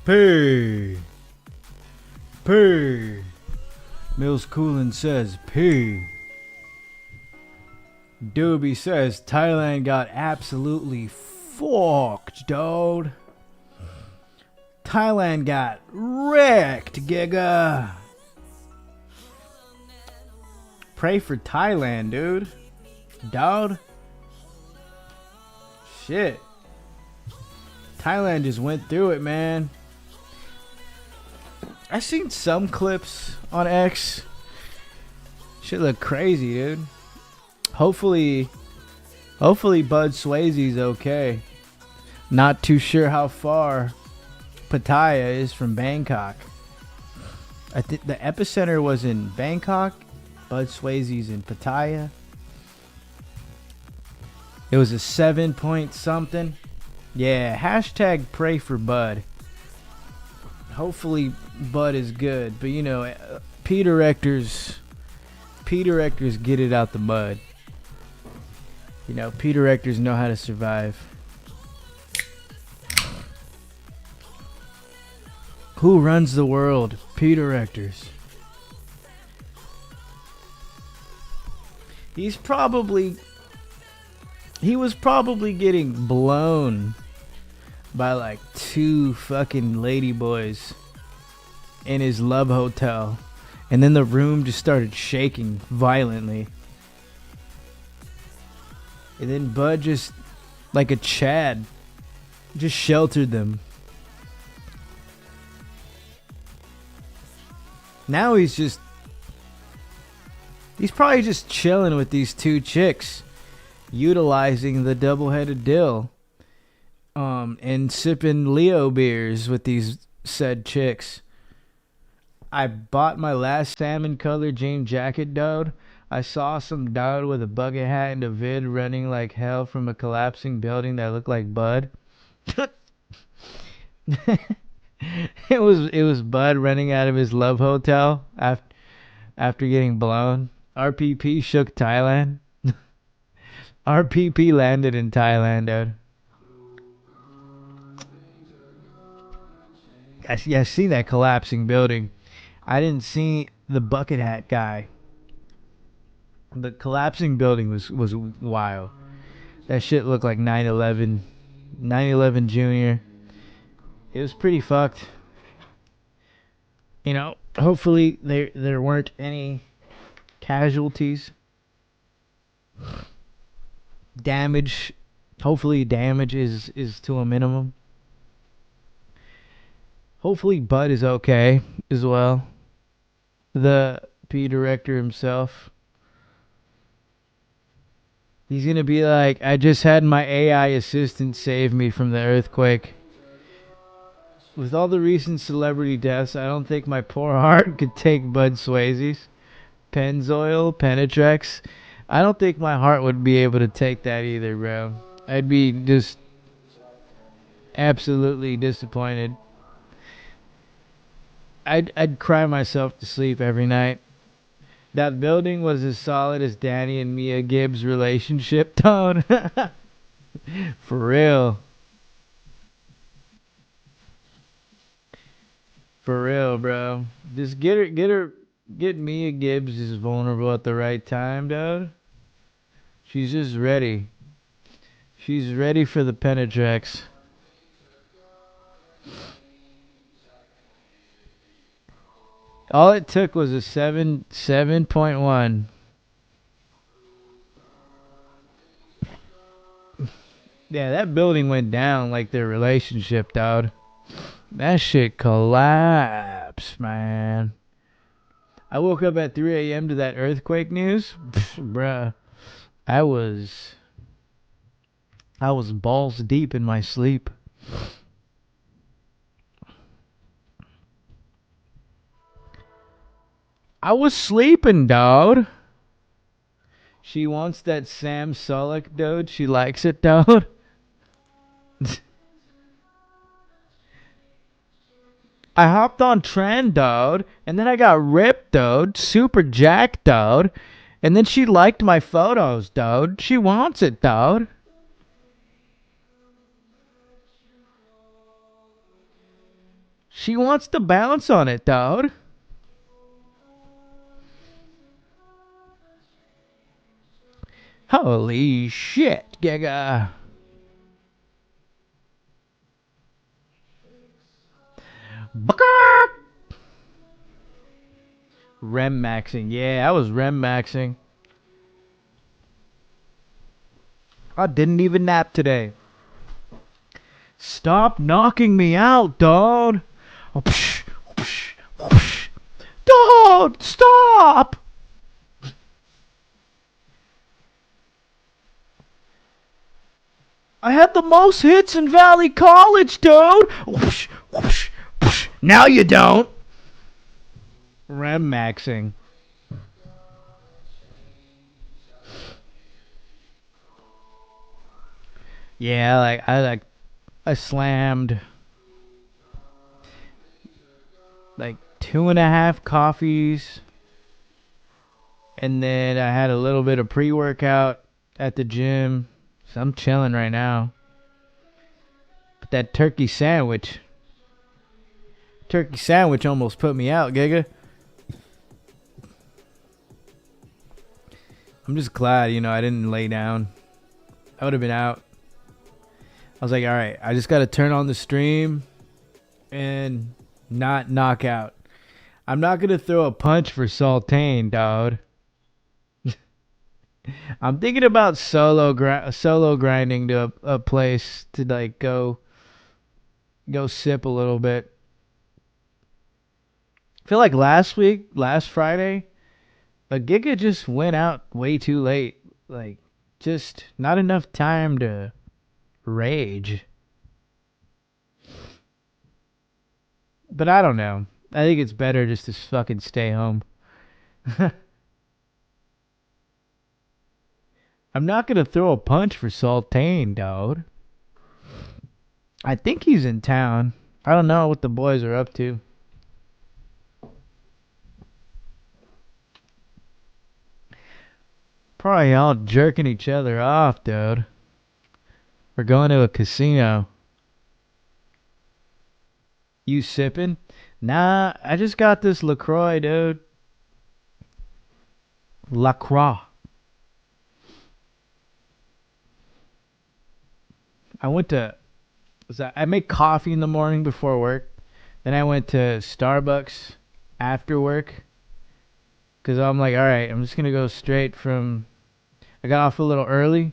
P. P. Mills Coolin says P. Doobie says Thailand got absolutely fucked, dude. Thailand got wrecked, Giga. Pray for Thailand, dude. Dog. Shit. Thailand just went through it, man. I seen some clips on X. Shit look crazy, dude. Hopefully Bud Swayze's okay. Not too sure how far Pattaya is from Bangkok. I think the epicenter was in Bangkok. Bud Swayze's in Pattaya. It was a 7 point something. Yeah, hashtag pray for Bud. Hopefully Bud is good. But you know, P directors get it out the mud. You know, P directors know how to survive. Who runs the world? P directors. He was probably getting blown by like 2 fucking ladyboys in his love hotel. And then the room just started shaking violently. And then Bud just, like a Chad, just sheltered them. Now he's probably just chilling with these 2 chicks, utilizing the double-headed dill, and sipping Leo beers with these said chicks. I bought my last salmon-colored jean jacket, dude. I saw some dude with a bucket hat and a vid running like hell from a collapsing building that looked like Bud. It was Bud running out of his love hotel after getting blown. RPP shook Thailand. RPP landed in Thailand, dude. I seen that collapsing building. I didn't see the bucket hat guy. The collapsing building was wild. That shit looked like 9/11. 9/11 Junior. It was pretty fucked. You know, hopefully there weren't any casualties. Damage. Hopefully damage is to a minimum. Hopefully Bud is okay as well. The P director himself. He's gonna be like, I just had my AI assistant save me from the earthquake. With all the recent celebrity deaths, I don't think my poor heart could take Bud Swayze's. Pennzoil, Penetrex. I don't think my heart would be able to take that either, bro. I'd be just absolutely disappointed. I'd cry myself to sleep every night. That building was as solid as Danny and Mia Gibbs' relationship, Tone. For real. For real, bro. Just get Mia Gibbs is vulnerable at the right time, dude. She's just ready. She's ready for the Penetrex. All it took was a 7.1. Yeah, that building went down like their relationship, dude. That shit collapsed, man. I woke up at 3 a.m. to that earthquake news. Bruh. I was balls deep in my sleep. I was sleeping, dude. She wants that Sam Sulek, dude. She likes it, dude. I hopped on trend, dude, and then I got ripped, dude. Super jacked, dude. And then she liked my photos, dude. She wants it, dude. She wants to bounce on it, dude. Holy shit, Giga. Rem maxing. Yeah, I was rem maxing. I didn't even nap today. Stop knocking me out, dog. Oh, psh, psh, psh. Dog, stop. I had the most hits in Valley College, dude. Whoosh, whoosh, whoosh. Now you don't. Rem maxing. Yeah, I slammed like 2.5 coffees, and then I had a little bit of pre-workout at the gym. So I'm chilling right now. But that turkey sandwich almost put me out, Giga. I'm just glad, I didn't lay down. I would have been out. I was like, all right, I just got to turn on the stream and not knock out. I'm not going to throw a punch for Sultane, dog. I'm thinking about solo grinding to a place to like go sip a little bit. I feel like last Friday, a Giga just went out way too late. Like, just not enough time to rage. But I don't know. I think it's better just to fucking stay home. I'm not gonna throw a punch for Sultane, dog. I think he's in town. I don't know what the boys are up to. Probably all jerking each other off, dude. We're going to a casino. You sipping? Nah, I just got this LaCroix, dude. LaCroix. I went to... I make coffee in the morning before work. Then I went to Starbucks after work. Because I'm like, alright, I'm just going to go straight from... I got off a little early.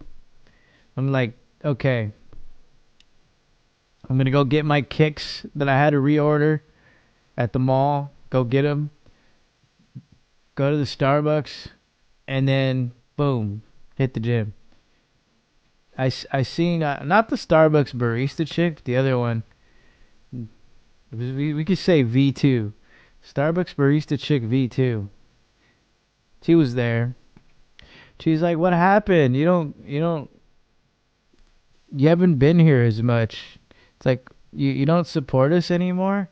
I'm like, okay. I'm going to go get my kicks that I had to reorder at the mall. Go get them. Go to the Starbucks. And then, boom, hit the gym. I seen, not the Starbucks barista chick, but the other one. We could say V2. Starbucks barista chick V2. She was there. She's like, what happened? You haven't been here as much. It's like, you don't support us anymore?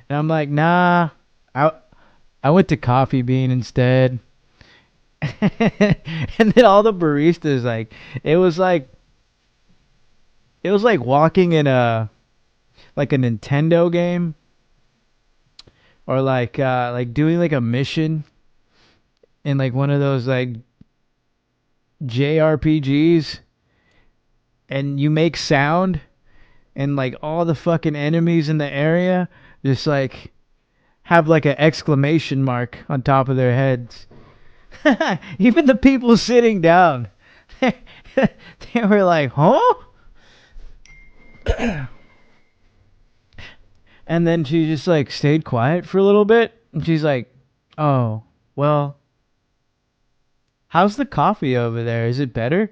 And I'm like, nah, I went to Coffee Bean instead. And then all the baristas, like, it was like walking in a Nintendo game, or like doing like a mission in like one of those like JRPGs, and you make sound, and like all the fucking enemies in the area just like have like an exclamation mark on top of their heads. Even the people sitting down, they were like, huh? And then she just like stayed quiet for a little bit, and she's like, oh, well, how's the coffee over there? Is it better?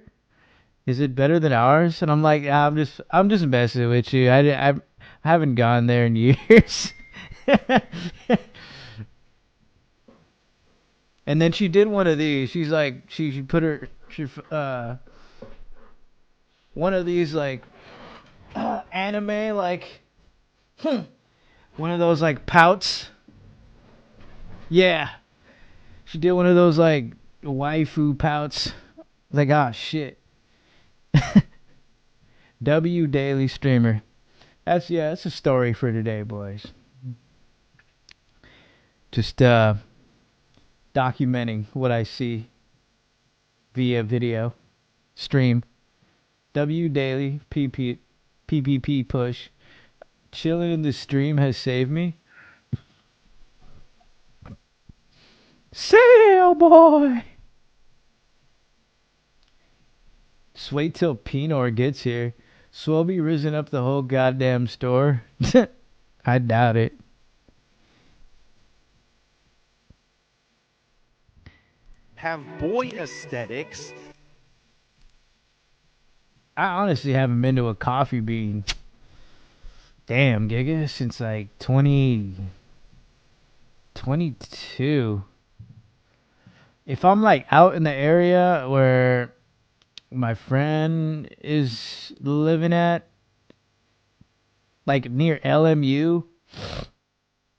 Is it better than ours? And I'm like, I'm just messing with you. I haven't gone there in years. And then she did one of these. She's like, she put her, one of these like anime like, one of those like pouts. Yeah, she did one of those like waifu pouts. Like, ah, shit. W Daily Streamer. That's a story for today, boys. Just documenting what I see via video stream. W daily PPP push. Chilling in the stream has saved me. Sail boy. Just wait till Pinor gets here. Swell be risen up the whole goddamn store. I doubt it. Have boy aesthetics. I honestly haven't been to a coffee bean. Damn, Giga, since like 2022. If I'm like out in the area where my friend is living at, like near LMU,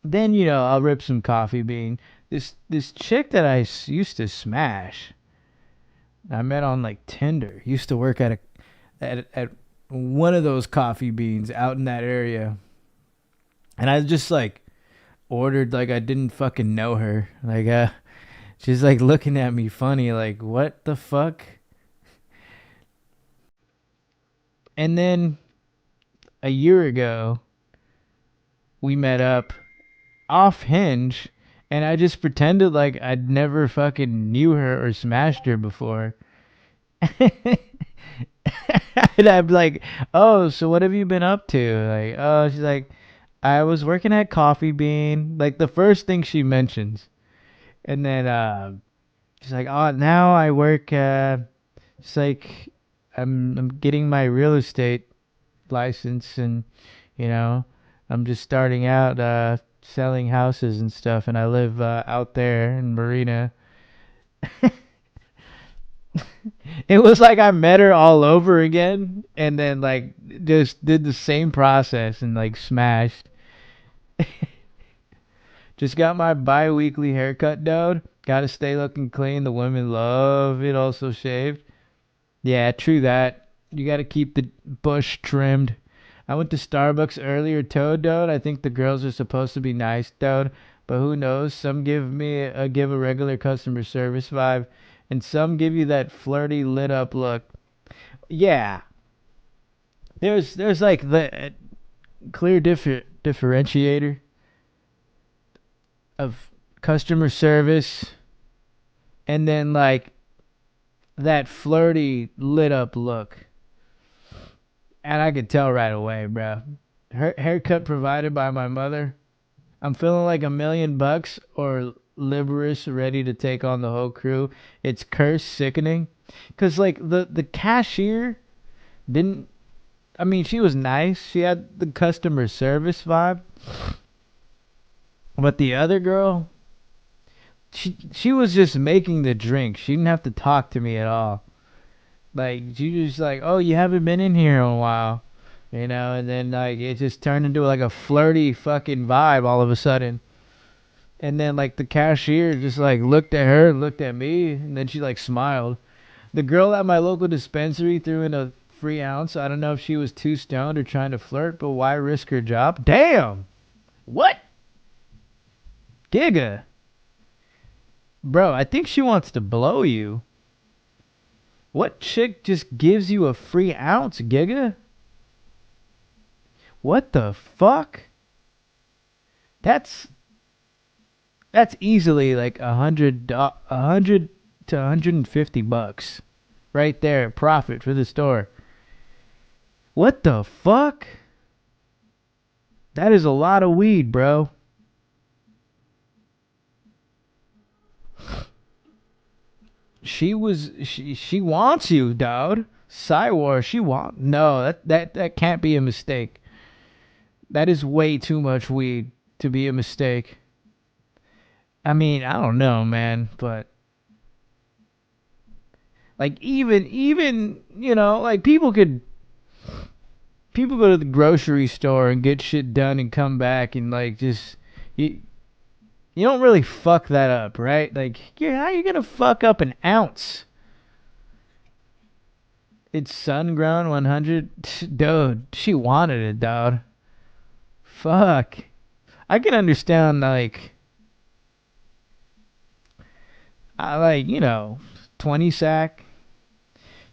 then I'll rip some coffee bean. This chick that I used to smash, I met on like Tinder. Used to work at one of those coffee beans out in that area, and I just like ordered like I didn't fucking know her. Like she's like looking at me funny, like what the fuck. And then a year ago, we met up off Hinge, and I just pretended like I'd never fucking knew her or smashed her before. And I'm like, oh, so what have you been up to? Like, oh, she's like, I was working at Coffee Bean. Like the first thing she mentions, and then she's like, oh, now I work. It's like I'm getting my real estate license, and you know, I'm just starting out selling houses and stuff, and I live out there in Marina. It was like I met her all over again, and then like just did the same process and like smashed. Just got my bi-weekly haircut, dude. Gotta stay looking clean. The women love it also shaved. Yeah, true that. You gotta keep the bush trimmed. I went to Starbucks earlier, Toad, dude. I think the girls are supposed to be nice, dude. But who knows? Some give a regular customer service vibe, and some give you that flirty lit up look. Yeah, there's like the clear differentiator of customer service, and then like that flirty lit up look. And I could tell right away, bro. Haircut provided by my mother. I'm feeling like $1,000,000 or Liberus ready to take on the whole crew. It's cursed sickening. Cause like the cashier didn't. I mean, she was nice. She had the customer service vibe. But the other girl, she was just making the drink. She didn't have to talk to me at all. Like she was like, "Oh, you haven't been in here in a while," and then like it just turned into like a flirty fucking vibe all of a sudden. And then like the cashier just like looked at her, looked at me, and then she like smiled. The girl at my local dispensary threw in a free ounce. I don't know if she was too stoned or trying to flirt, but why risk her job? Damn. What? Giga. Bro, I think she wants to blow you. What chick just gives you a free ounce, Giga? What the fuck? That's that's easily like a hundred to $150 right there, profit for the store. What the fuck? That is a lot of weed, bro. She wants you, dude. Cywar, she want no, that can't be a mistake. That is way too much weed to be a mistake. I mean, I don't know, man, but like even like people go to the grocery store and get shit done and come back and like just you don't really fuck that up, right? Like, yeah, how you gonna fuck up an ounce? It's sun grown 100. Dude, she wanted it, dude. Fuck. I can understand like I like, 20 sack.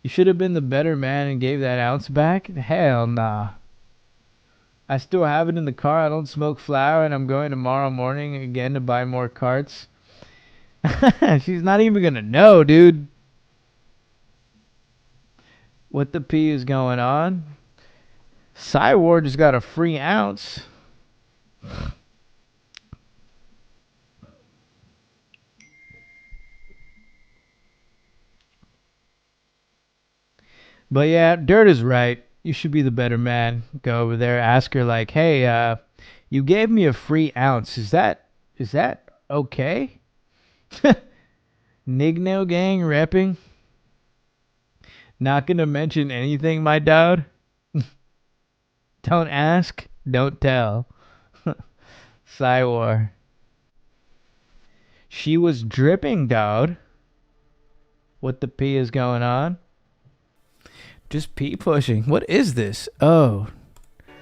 You should have been the better man and gave that ounce back. Hell nah. I still have it in the car. I don't smoke flower, and I'm going tomorrow morning again to buy more carts. She's not even gonna know, dude, what the P is going on. Cywar just got a free ounce. But yeah, Dirt is right. You should be the better man. Go over there, ask her like, hey, you gave me a free ounce. Is that okay? Nigno gang repping. Not gonna mention anything, my dog. Don't ask, don't tell. Cywar. She was dripping, dog. What the P is going on? Just P pushing. What is this? Oh.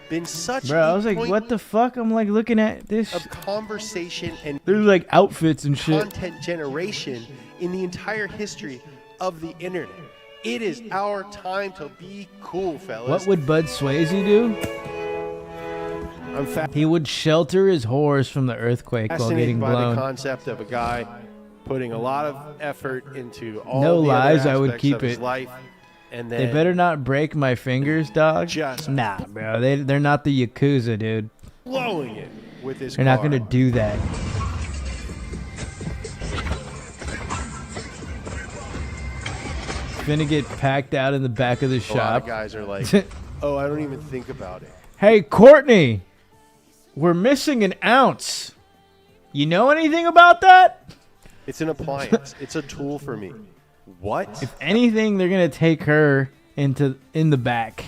Been such Bro, I was like, what the fuck? I'm like looking at this. of conversation and There's like outfits and shit. content generation in the entire history of the internet. It is our time to be cool, fellas. What would Bud Swayze do? He would shelter his horse from the earthquake while getting fascinated by blown. the concept of a guy putting a lot of effort into all No the lies, other I would aspects keep of his it. life, and They then better not break my fingers, dog. just Nah, bro. They're not the Yakuza, dude. blowing it with his They're car. not gonna do that. Finna get packed out in the back of the A lot of shop. guys are like, oh, I don't even think about it. Hey, Courtney, we're missing an ounce. You know anything about that? It's an appliance. It's a tool for me. What? If anything, they're gonna take her in the back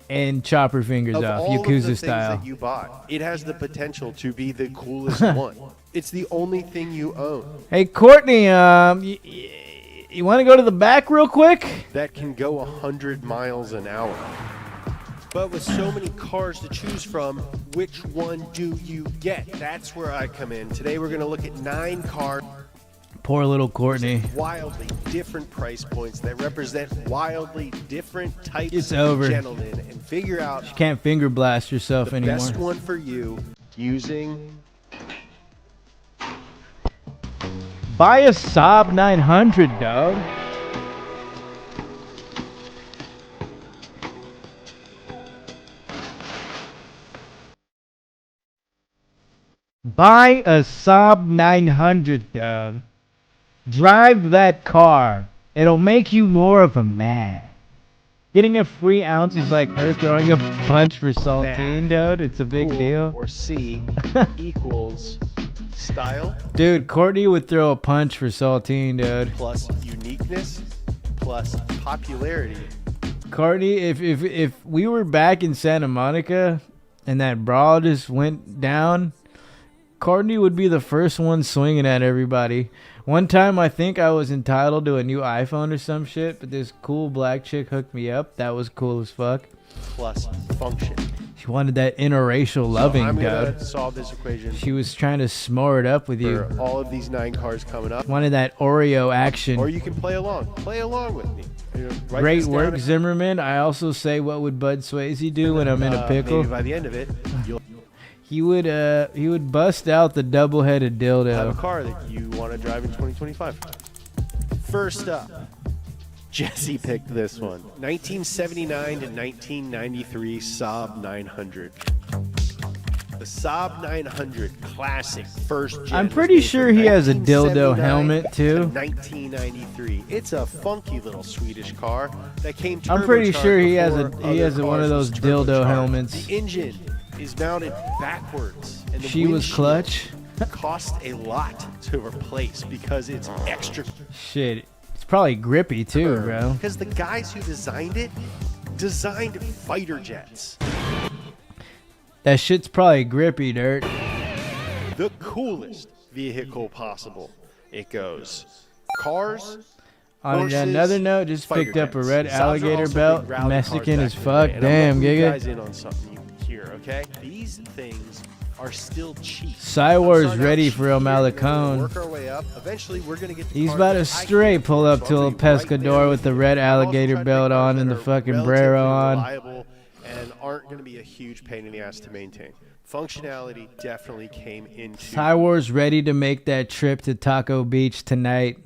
and chop her fingers Of off, all of the Yakuza things style. that you bought, it has the potential to be the coolest one. It's the only thing you own Hey, Courtney, you want to go to the back real quick? that can go 100 miles an hour. But with so many cars to choose from, which one do you get? That's where I come in. Today we're going to look at 9 cars, Poor little Courtney. wildly different price points that represent wildly different types It's of over. gentlemen, and figure out Can't finger blast yourself the anymore. best one for you using Buy a Saab 900, dog. Buy a Saab 900, dog. Drive that car. It'll make you more of a man. Getting a free ounce is like her throwing a punch for saltine, dude. It's a big cool, deal. or C equals style Dude, Courtney would throw a punch for saltine, dude. plus uniqueness plus popularity. Courtney, if we were back in Santa Monica and that brawl just went down, Courtney would be the first one swinging at everybody. One time, I think I was entitled to a new iPhone or some shit, but this cool black chick hooked me up. That was cool as fuck. Plus function. She wanted that interracial loving, so I'm dude. gonna solve this equation She was trying to s'more it up with you. for all of these 9 cars coming up. Wanted that Oreo Or action. you can play along. Play along with me. You know, write Great this down work, and, Zimmerman. I also say, what would Bud Swayze do when I'm in a pickle? Maybe by the end of it, you'll He would bust out the double-headed have a dildo. car that you want to drive in 2025. First up, Jesse picked this one. 1979 to 1993 Saab 900. The Saab 900 classic first gen. I'm was pretty made sure from he has a dildo 1979 helmet, too. to 1993. It's a funky little Swedish car that came I'm pretty turbocharged sure he has before he has other one of cars those was dildo turbocharged. helmets. The engine is mounted backwards, and the She was windshield clutch. cost a lot to replace because it's extra. Shit, it's probably grippy too, bro. Because the guys who designed it designed fighter jets. That shit's probably grippy, dirt. The coolest vehicle possible. It goes cars. On Horses, another note, just fighter picked up a jets. red Saabs are alligator also belt. big rally Mexican cars as back in the fuck. day, and Damn, I'm letting you Giga. guys in on something here, okay? These things are still cheap. Cywar's Starting out ready cheap for El here, and then we're gonna Malacone. work our way up. Eventually, we're gonna get. He's about to straight pull up to El Pescador with the red alligator belt on and the fucking Brero on. Reliable and aren't going to be a huge pain in the ass to maintain. Functionality definitely came into. Cywar's ready to make that trip to Taco Beach tonight.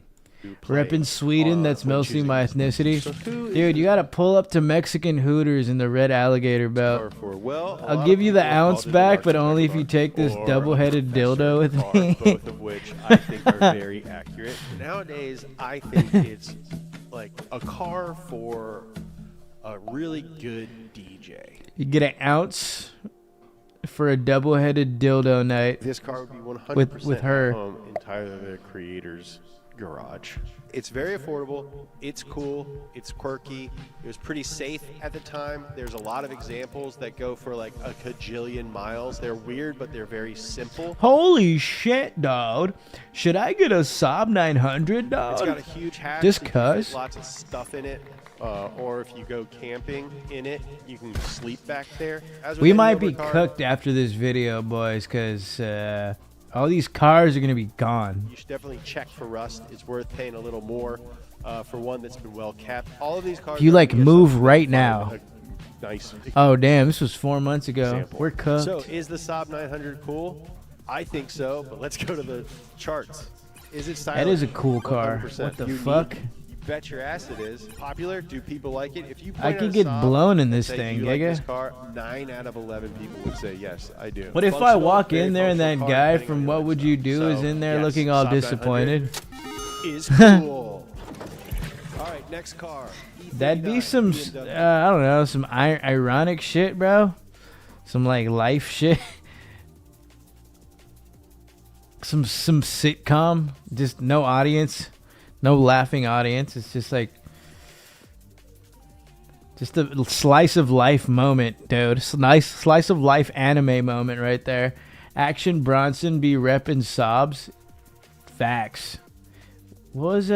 Reppin' Sweden, that's mostly my ethnicity. Dude, you gotta pull up to Mexican Hooters in the red alligator belt. I'll give you the ounce back, but only if you take this double-headed dildo with me. Both of which I think are very accurate. Nowadays, I think it's like a car for a really good DJ. You get an ounce for a double-headed dildo night. This car would be 100% with her. home entirely the creator's garage. It's very affordable. It's cool. It's quirky. It was pretty safe at the time. There's a lot of examples that go for like a cajillion miles. They're weird, but they're very simple. Holy shit, dog. Should I get a Saab 900, dog? It's got a huge hatch. Just so you can cuz? fit lots of stuff in it. Or if you go camping in it, you can sleep back there. As with We any might older be car, cooked after this video, boys, because all these cars are going to be gone. You should definitely check for rust. It's worth paying a little more for one that's been well kept. All of these cars. If you, are like, gonna be move something right fun, now. a Nice. Oh, damn, this was 4 months ago. Example. We're cooked. So is the Saab 900 cool? I think so, but let's go to the charts. Is it stylish? That is a cool car. 100%. What the Unique. fuck? You bet your ass it is. Popular? Do people like it? If you I point could at a get Saab blown in and this say, thing, "Do you like Giga." this car?" 9 out of 11 people would say yes, I do. What if I Functional, walk very in there and that functional car, guy depending on from your What Would You Do lifestyle. is in there yes, looking all Saab 900 disappointed? Is cool. All right, next car. That'd be E39 some, BMW. I don't know, some ironic shit, bro. Some, like, life shit. Some sitcom. Just no audience. No laughing audience. It's just like... Just a slice of life moment, dude. Nice slice of life anime moment right there. Action Bronson be reppin' sobs. Facts. What was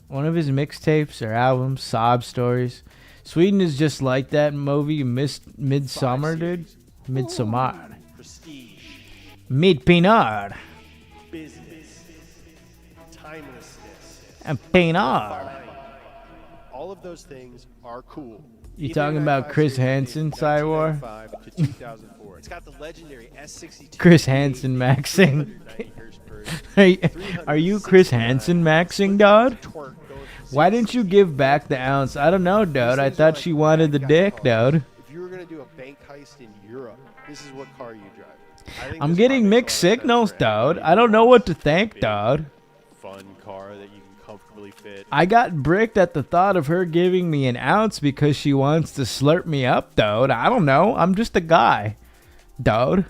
one of his mixtapes or albums? Sob Stories. Sweden is just like that movie Midsummer, dude. Midsommar. Prestige. Midpinar. Business. Timelessness. And Pinar. All of those things are cool. You talking about Chris Hansen, Cywar? 1995 to 2004. It's got the legendary S62. Chris Hansen maxing. Are you Chris Hansen maxing, dog? Why didn't you give back the ounce? I don't know, dude. I thought she wanted the dick, dude. If you were going to do a bank heist in Europe, this is what car you drive. I think I'm this getting car makes mixed a lot of sense signals, for dude. anybody I don't know who what to wants a think, big, dude. Fun car that you can comfortably fit. I got bricked at the thought of her giving me an ounce because she wants to slurp me up, dude. I don't know. I'm just a guy, dude.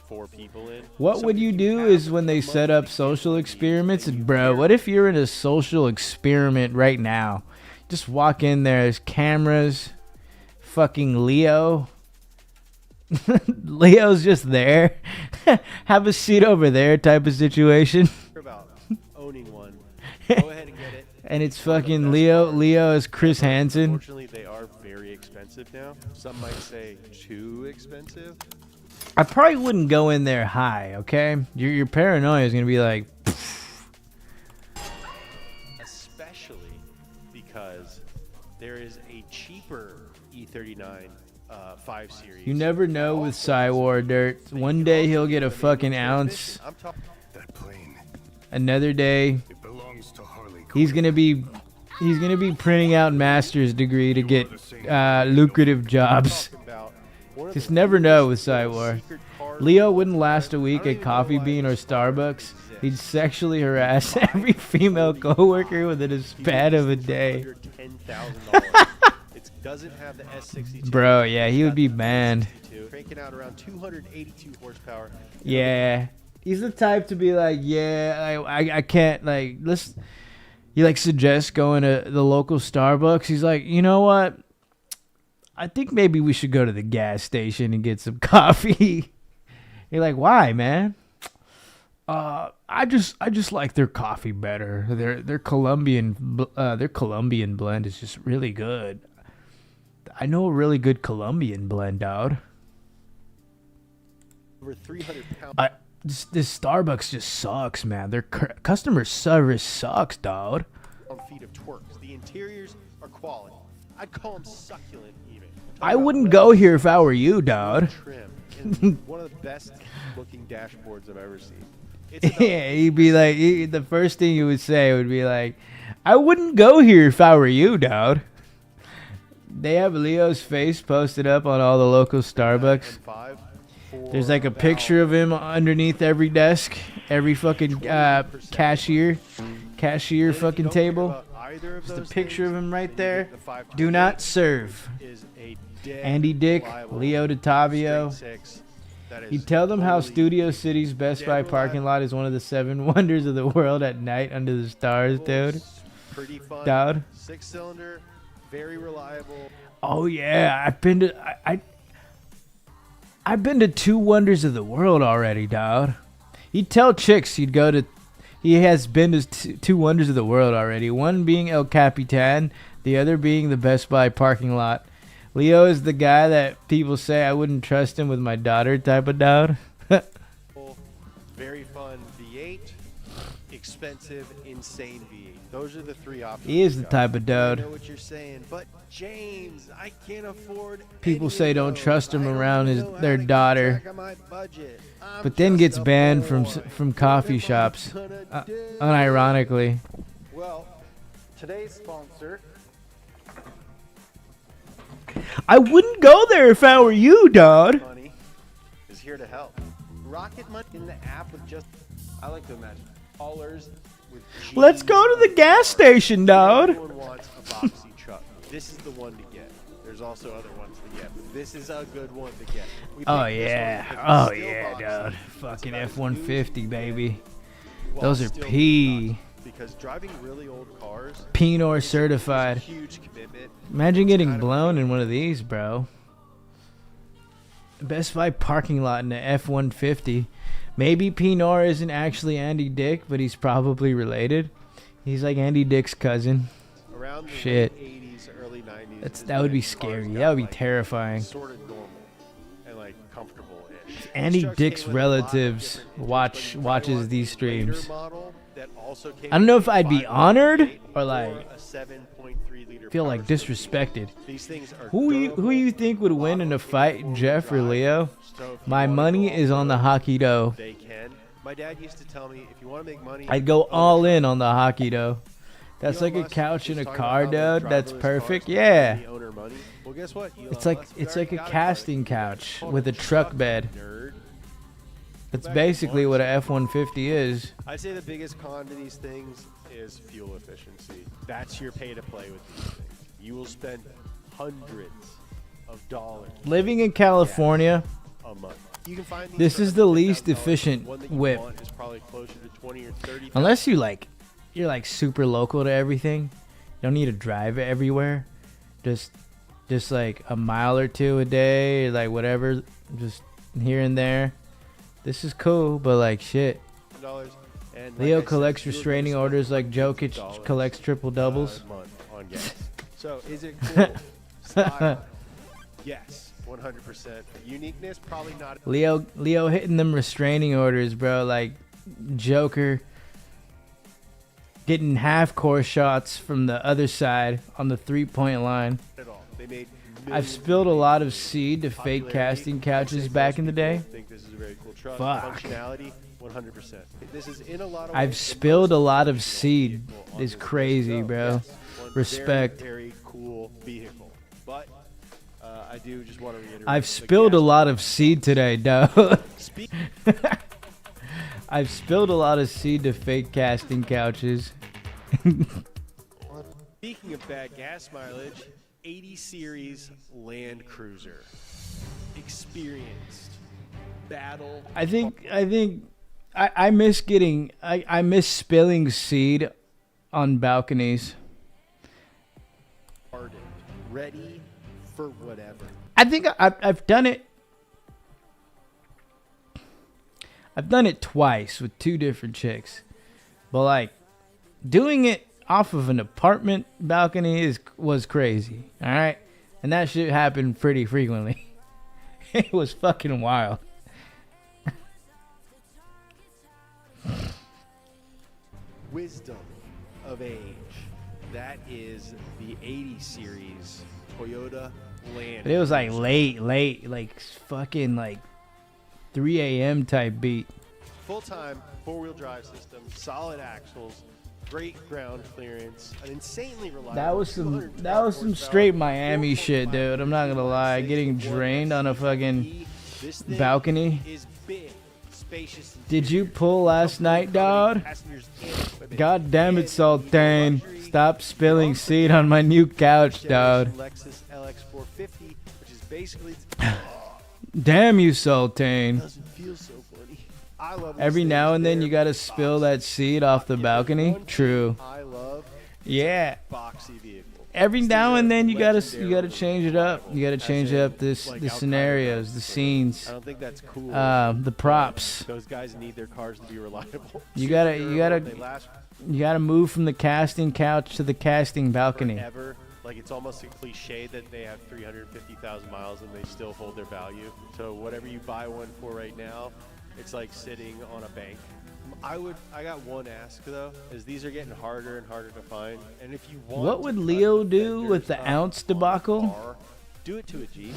4 people in. What would you do is when they set up social experiments, bro, what if you're in a social experiment right now? Just walk in there, there's cameras, fucking Leo. Leo's just there. Have a seat over there type of situation. About owning one. Go ahead and get it. And it's One of the fucking best Leo. cars. Leo is Chris Hansen. Unfortunately, they are very expensive now. Some might say too expensive. I probably wouldn't go in there high, okay? Your paranoia is going to be like... Especially because there is a cheaper E39 5 Series. You never know with Cywar Dirt. One day he'll get a fucking ounce. I'm talking. That plane, Another day, it belongs to Harley. he's gonna be printing out master's degree to get lucrative jobs. About one of Just the never know with coolest Cywar. secret cars Leo of all wouldn't last a time. week I don't at even Coffee know why Bean or this car Starbucks. exists. He'd sexually harass every female coworker within a span of a day. Under $10,000. It doesn't have the S62. Bro, yeah, he It's would got be the banned. S62, cranking out around 282 horsepower. Yeah, he's the type to be like, yeah, I can't, like, he like suggests going to the local Starbucks. He's like, you know what? I think maybe we should go to the gas station and get some coffee. You're like, why, man? I just like their coffee better. Their Colombian blend is just really good. I know a really good Colombian blend, dude. over 300 pounds. This Starbucks just sucks, man. Their customer service sucks, dog. Feet of twerks. The interiors are quality. I'd call them succulent even. I wouldn't go here if I were you, dog. Trim. And one of the best looking dashboards I've ever seen. It's Yeah, he'd be like, the first thing you would say would be like, I wouldn't go here if I were you, dog. They have Leo's face posted up on all the local Starbucks. There's like a picture of him underneath every desk, every fucking cashier fucking table. Just a picture of him right there. Do not serve. Andy Dick, Leo DiTavio. You tell them how Studio City's Best Buy parking lot is one of the 7 wonders of the world at night under the stars, dude. Pretty fun. Dude. 6-cylinder, very reliable. Oh yeah, I've been to 2 wonders of the world already, dog. He'd tell chicks he has been to 2 wonders of the world already. One being El Capitan, the other being the Best Buy parking lot. Leo is the guy that people say I wouldn't trust him with my daughter type of dog. Very fun V8, expensive, insane V8. Those are the 3 options. He is the type of dude. I know what you're saying, but James, I can't afford. People say don't trust him around their daughter, but then gets banned from coffee shops, unironically. Well, today's sponsor. I wouldn't go there if I were you, dog. Money is here to help. Rocket Money in the app with just. I like to imagine callers with. Let's go to the gas station, dog. Everyone wants a boxy truck. This is the one to get. There's also other ones to get, but this is a good one to get. Oh yeah, dog. Fucking F-150, baby. Those are P. Because driving really old cars. Pinot certified. Huge commitment. Imagine getting blown in one of these, bro. Best Buy parking lot in the F-150. Maybe Pinot isn't actually Andy Dick, but he's probably related. He's like Andy Dick's cousin. Around the Shit. late 80s, early 90s. That would be scary. That would be terrifying. Sort of normal and like comfortable-ish. Andy Dick's relatives watches these streams. I don't know if I'd be honored or like feel like disrespected. Who you think would win in a fight, Jeff or Leo? My money is on the hockey dough. My dad used to tell me if you want to make money, I'd go all in on the hockey dough. That's like a couch in a car, dude. That's perfect. Yeah. Well, guess what? It's like a casting couch with a truck bed. That's basically what a F-150 is. I'd say the biggest con to these things is fuel efficiency. That's your pay to play with these things. You will spend hundreds of dollars. Living in California, a month. You can find these this for is the $100,000. least efficient One that you whip. want is probably closer to 20 or 30. Unless you're like super local to everything. You don't need to drive everywhere. Just like a mile or two a day, or like whatever, just here and there. This is cool, but like shit. And Leo like I said, collects fuel restraining goes orders like $50 Jokic collects triple doubles. a month on gas. So is it cool? Style? Yes, 100%. Uniqueness, probably not. Leo hitting them restraining orders, bro. Like Joker getting half court shots from the other side on the 3-point line. At all. They made I've spilled a lot of seed to fake casting couches back in the day. Think this is a very cool truck. Fuck. Functionality, 100%. This is in a lot of I've ways spilled the a lot most of seed. vehicle on It's this crazy, list. bro. Yes, one Respect. Very, very cool vehicle. But I do just want to reiterate. I've the spilled a gas lot of seed today, dog. Speak- I've spilled a lot of seed to fake casting couches. Speaking of bad gas mileage, 80 series Land Cruiser. Experienced. Battle. I think I miss getting I miss spilling seed on balconies. Hardened. Ready for whatever. I think I've done it. I've done it twice with 2 different chicks, but like doing it off of an apartment balcony was crazy. All right, and that shit happened pretty frequently. It was fucking wild. wisdom of age. That is the 80 series Toyota Land. But it was like late, like fucking like 3 a.m. type beat. Full-time 4-wheel drive system, solid axles, great ground clearance, an insanely reliable. That was some straight Miami shit, dude. I'm not gonna lie. Getting drained on a fucking balcony. Is big, spacious. Did you pull last night, dog? God damn it, Sultan. Stop spilling seed on my new couch, dog. Lexus LX 450, which is basically. Damn you, Sultan. Doesn't feel so funny. I love Every now and then you gotta spill that seed off the balcony. True. I love Yeah. boxy vehicle. Every now and then you gotta change it up. You gotta change up the scenarios, the scenes, I don't think that's cool. the props. Those guys need their cars to be reliable. You They last gotta move from the casting couch to the casting balcony. forever. Like, it's almost a cliche that they have 350,000 miles and they still hold their value. So whatever you buy one for right now, it's like sitting on a bank. I got one ask though, is these are getting harder and harder to find. And if you want, What would to Leo cut do with vendors the up ounce on debacle? a car, do it to a Jeep.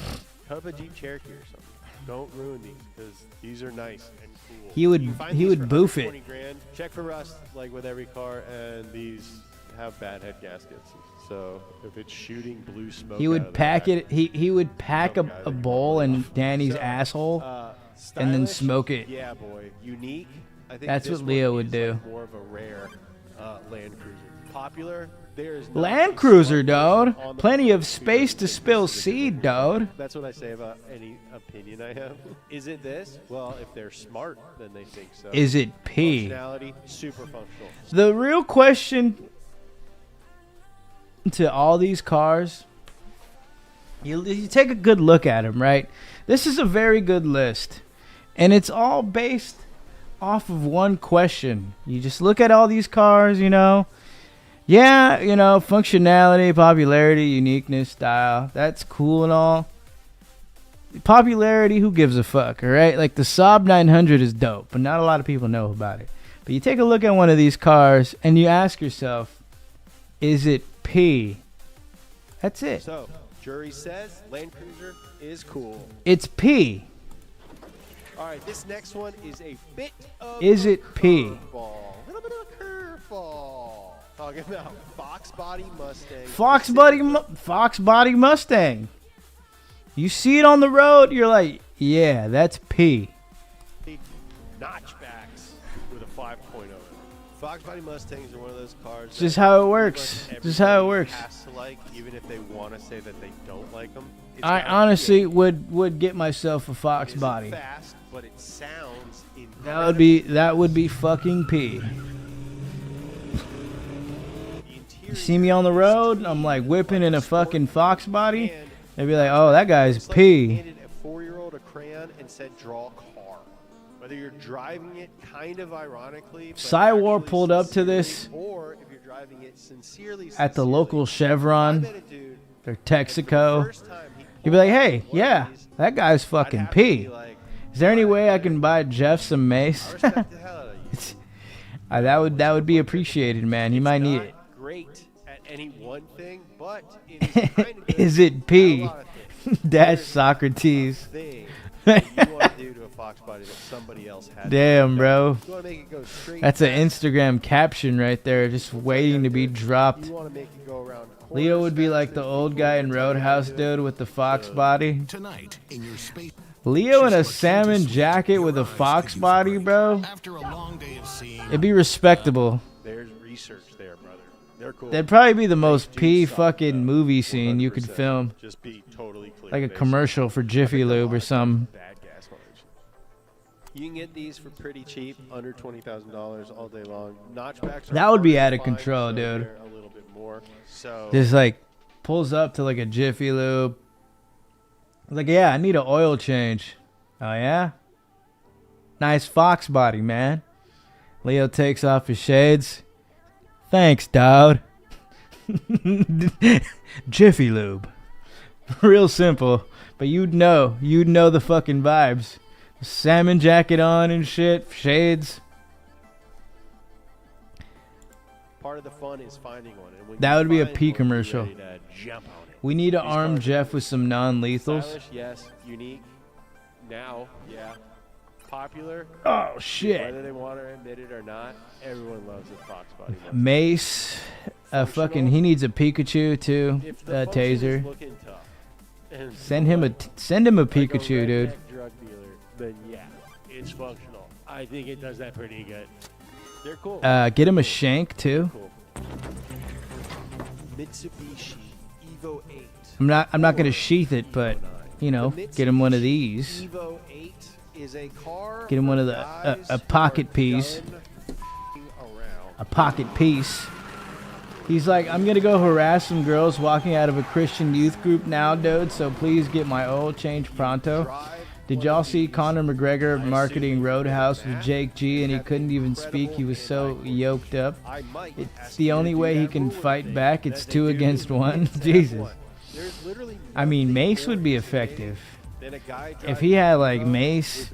Cut up a Jeep Cherokee or something. Don't ruin these because these are nice and cool. He would- You can find he these would for boof under it. 20 grand. Check for rust like with every car, and these have bad head gaskets. So if it's shooting blue smoke, He out would of the pack back, it. He would pack some a guy that you bowl might in love. Danny's So, asshole. and then stylish, smoke it. Yeah, boy. Unique. I think That's this what Leo one would is, do. like, more of a rare Land Cruiser. Popular. There's not Land a Cruiser, smart dog. person on the Plenty of planet who space doesn't to think spill this is a good seed, movie. dog. That's what I say about any opinion I have. Is it this? Well, if they're smart, then they think so. Is it P? Functionality, super functional. The real question to all these cars, you take a good look at them, right? This is a very good list. And it's all based off of one question. You just look at all these cars, you know. Yeah, you know, functionality, popularity, uniqueness, style. That's cool and all. Popularity, who gives a fuck, all right? Like the Saab 900 is dope, but not a lot of people know about it. But you take a look at one of these cars and you ask yourself, is it P? That's it. So, jury says Land Cruiser is cool. It's P. All right, this next one is a bit of Is a it P? curveball. A little bit of a curveball. Talking about Fox Body Mustang. Fox body Mustang. You see it on the road, you're like, yeah, that's P. Notchbacks with a 5.0. Fox Body Mustangs are one of those cars. Just that how it pretty works. much Just how it everybody works. Has to like, even if they want to say that they don't like them. It's I got a honestly V8. would get myself a Fox It isn't body. fast, but it sounds That would be fucking P. You see me on the road, I'm like whipping in a fucking Fox body. They'd be like, oh, that guy's It's like you P. handed a 4-year-old a crayon and said, draw car. Whether you're driving it kind of ironically, but Cywar actually pulled up to this sincerely, or if you're driving it sincerely, at the sincerely. local I Chevron met a dude, or and for the Texaco. first time he You'd be like, pulled hey, out one of yeah, these, that guy's I'd fucking have to P. be like, Is there any way I can buy Jeff some mace? I respect the hell out of you. That would be appreciated, man. He might need Not it. great at any one thing, but it is kind of good Is it at P? a lot of things. Dash Socrates. Thing that you want to do to a Fox body that somebody else had. Damn, bro. You want to make it go straight. That's an fast. Instagram caption right there, just waiting to be dropped. You want to make it go around. Leo would be corners like the faster. old guy in Roadhouse, dude, with the Fox body. Tonight, in your space. Leo in a salmon jacket with a Fox body, bro. After a long day of seeing, It'd be respectable. There's research there, brother. They're cool. That'd probably be the most do P suck, fucking though, movie scene you could 100%. film. Just be totally clear. Like a They commercial for Jiffy Lube or something. bad gas mileage. You can get these for pretty cheap, under $20,000 all day long. Notchbacks. Are That would be harder out to of find, control, so dude. they're a little bit more. So Just like pulls up to like a Jiffy Lube. Like, yeah, I need an oil change. Oh, yeah? Nice Fox body, man. Leo takes off his shades. Thanks, dawg. Jiffy Lube. Real simple. But you'd know the fucking vibes. Salmon jacket on and shit. Shades. Part of the fun is finding one. And when That you would be a find P one, you're commercial. ready to jump on it. We need to These arm cars Jeff with some non-lethals. Stylish, yes. Unique. Now, yeah. Popular. Oh shit. Whether they want to admit it or not, everyone loves a Fox body. Mace, fucking, he needs a Pikachu too. If the function is Taser. looking tough, and Send him a like Pikachu, a dude. redneck drug dealer, then yeah, it's functional. I think it does that pretty good. They're cool. Get him a shank too. Cool. Mitsubishi Evo 8. I'm not gonna sheath it, but you know, get him one of these. Evo 8 is a car. Get him one of the a pocket piece. A pocket piece. He's like, I'm gonna go harass some girls walking out of a Christian youth group now, dude. So please get my oil change pronto. Did y'all see Conor McGregor marketing Roadhouse with Jake G and he couldn't even speak? He was so yoked up. It's the only way he can fight back. It's 2 against 1. Jesus. I mean, Mace would be effective. If he had like Mace,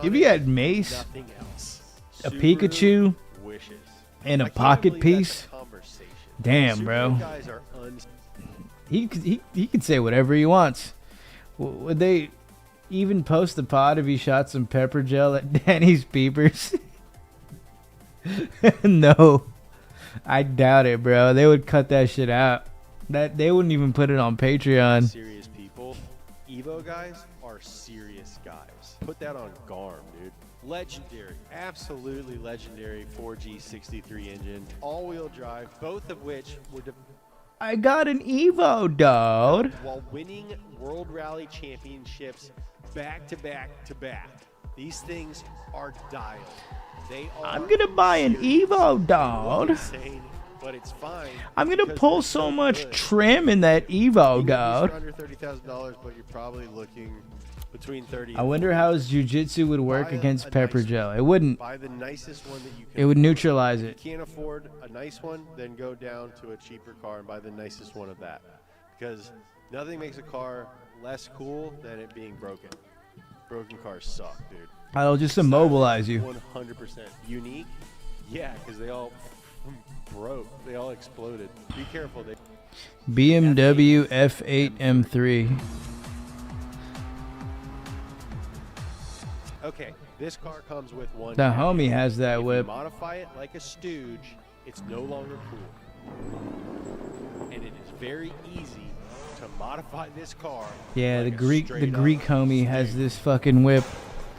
if he had Mace, a Pikachu, and a pocket piece, damn, bro. He could say whatever he wants. Would they even post the pod if he shot some pepper gel at Danny's Peepers? No, I doubt it, bro. They would cut that shit out. That they wouldn't even put it on Patreon. Serious people. Evo guys are serious guys. Put that on Garm, dude. Legendary, absolutely legendary 4G 63 engine, all-wheel drive, both of which were I got an Evo, dude. while winning World Rally Championships back to back to back. These things are dialed. They are. I'm gonna buy an Evo, dude. Insane, but it's fine. I'm gonna because pull they're so much good. trim in that Evo, These are dude. under $30,000, but you're probably looking between 30. I wonder how his jiu-jitsu would work Buy a against pepper nice gel. It wouldn't. Buy the nicest one that you can. It would neutralize If it. you can't afford a nice one, then go down to a cheaper car and buy the nicest one of that. Because nothing makes a car less cool than it being broken. Broken cars suck, dude. I'll just immobilize you. 100%. Unique? Yeah, because they all broke. They all exploded. Be careful. BMW F8 M3. Okay, this car comes with one. The caveat. homie has that If whip. you modify it like a stooge, it's no longer cool. And it is very easy to modify this car. Yeah, like the a Greek straight-up homie has stooge. this fucking whip.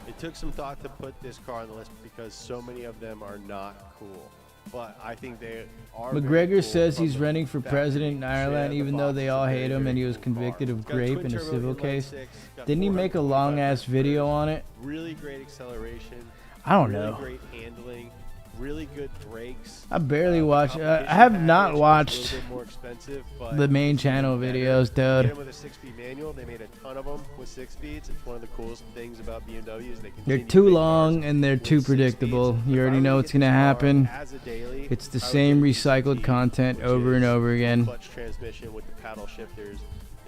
It took some thought to put this car on the list because so many of them are not cool. But I think they are. very McGregor cool says from he's the running for fact president in that they Ireland, share even the though box. they It's a all very, hate him very and he was cool convicted car. of It's got grape in a twin-turbo civil inline case. six, got Didn't he four make a 125 long ass video on it? Really great acceleration. I don't really know. Great handling. Really good brakes. I barely watch. Competition I have package not was watched a little bit more expensive, but the main it's channel better. videos, You get dude. them with a 6-speed manual. They made a ton of them with 6 speeds. It's one of the coolest things about BMWs. They They're continue to too make long cars and they're with too 6 predictable. speeds. You If I already were know to what's get gonna this car happen. as a daily, It's the I would same get the recycled 6P, content which over and is over again. Clutch transmission with the paddle shifters.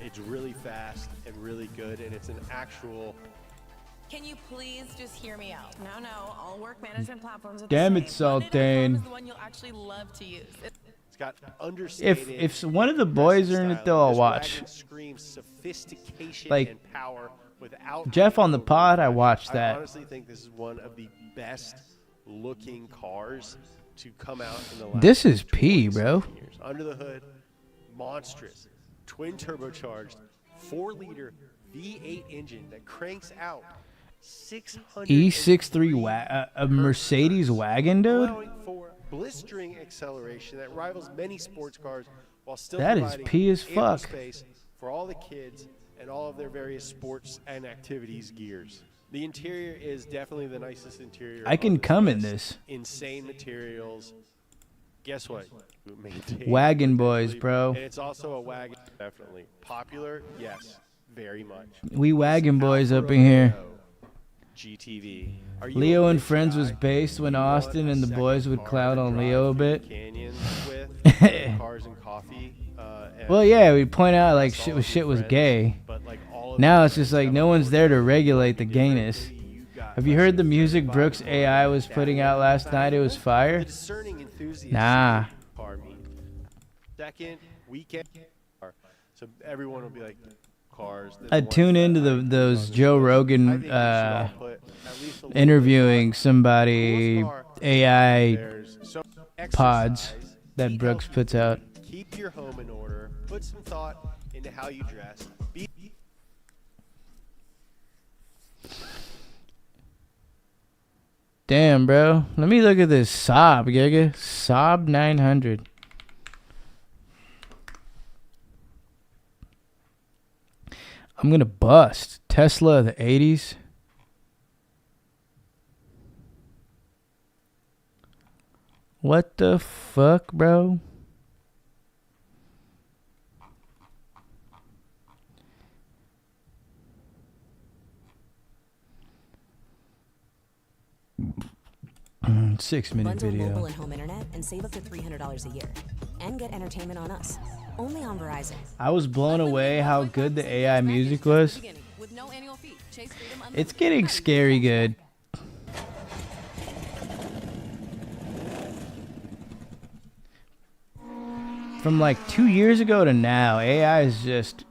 It's really fast and really good, and it's an actual. Can you please just hear me out? No, all work management platforms are Damn the it, same. Monday.com Sultane. is the one you'll actually love to use. It's got understated. If one of the boys are in it, though, I'll This watch. wagon screams sophistication Like, and power without Jeff being on the pod, I overpriced. watched I that. honestly think this is one of the best looking cars to come out in the last This is P, 20 bro. years. Under the hood, monstrous, twin turbocharged, 4-liter V8 engine that cranks out 600 E63 a Mercedes wagon, dude. allowing for blistering acceleration that rivals many sports cars while still That is providing P as ample fuck. space for all the kids and all of their various sports and activities gears. The interior is definitely the nicest interior. I can on come in list. this. Insane materials. Guess what? Maintained Wagon boys, perfectly. bro. And it's also a wagon. Definitely popular. Yes, very much. We wagon boys Alfa up in here. Romeo GTV. Are you Leo a and rich Friends was guy? based when You want Austin a and the second boys would car clown to on drive Leo a through bit. Canyons with cars and coffee. And Well, yeah, we point out like that's all shit of was your gay. friends, but, like, all of Now your it's just friends like have no a one's there to Lamborghini regulate the differently. gayness. You guys Have you heard the music Brooks AI was putting out last night? It was fire. The discerning enthusiast Nah. car meet. Second weekend car. So everyone will be like cars. They're the I'd ones tune that into I put those on this Joe list. I Rogan think we should all put at least a little interviewing bit somebody on coolest car. AI There's so pods exercise, that eat Brooks healthy, puts out. Keep your home in order. Put some thought into how you dress. Be Damn, bro. Let me look at this Saab, Giga. Saab 900. I'm gonna bust. Tesla of the 80s. What the fuck, bro? Mm, 6-minute Bundle mobile video. and home internet and save up to $300 a year. And get entertainment on us. Only on Verizon. I was blown away how good the AI music was. With no annual fee. Chase freedom It's getting scary good. From like 2 years ago to now, AI is just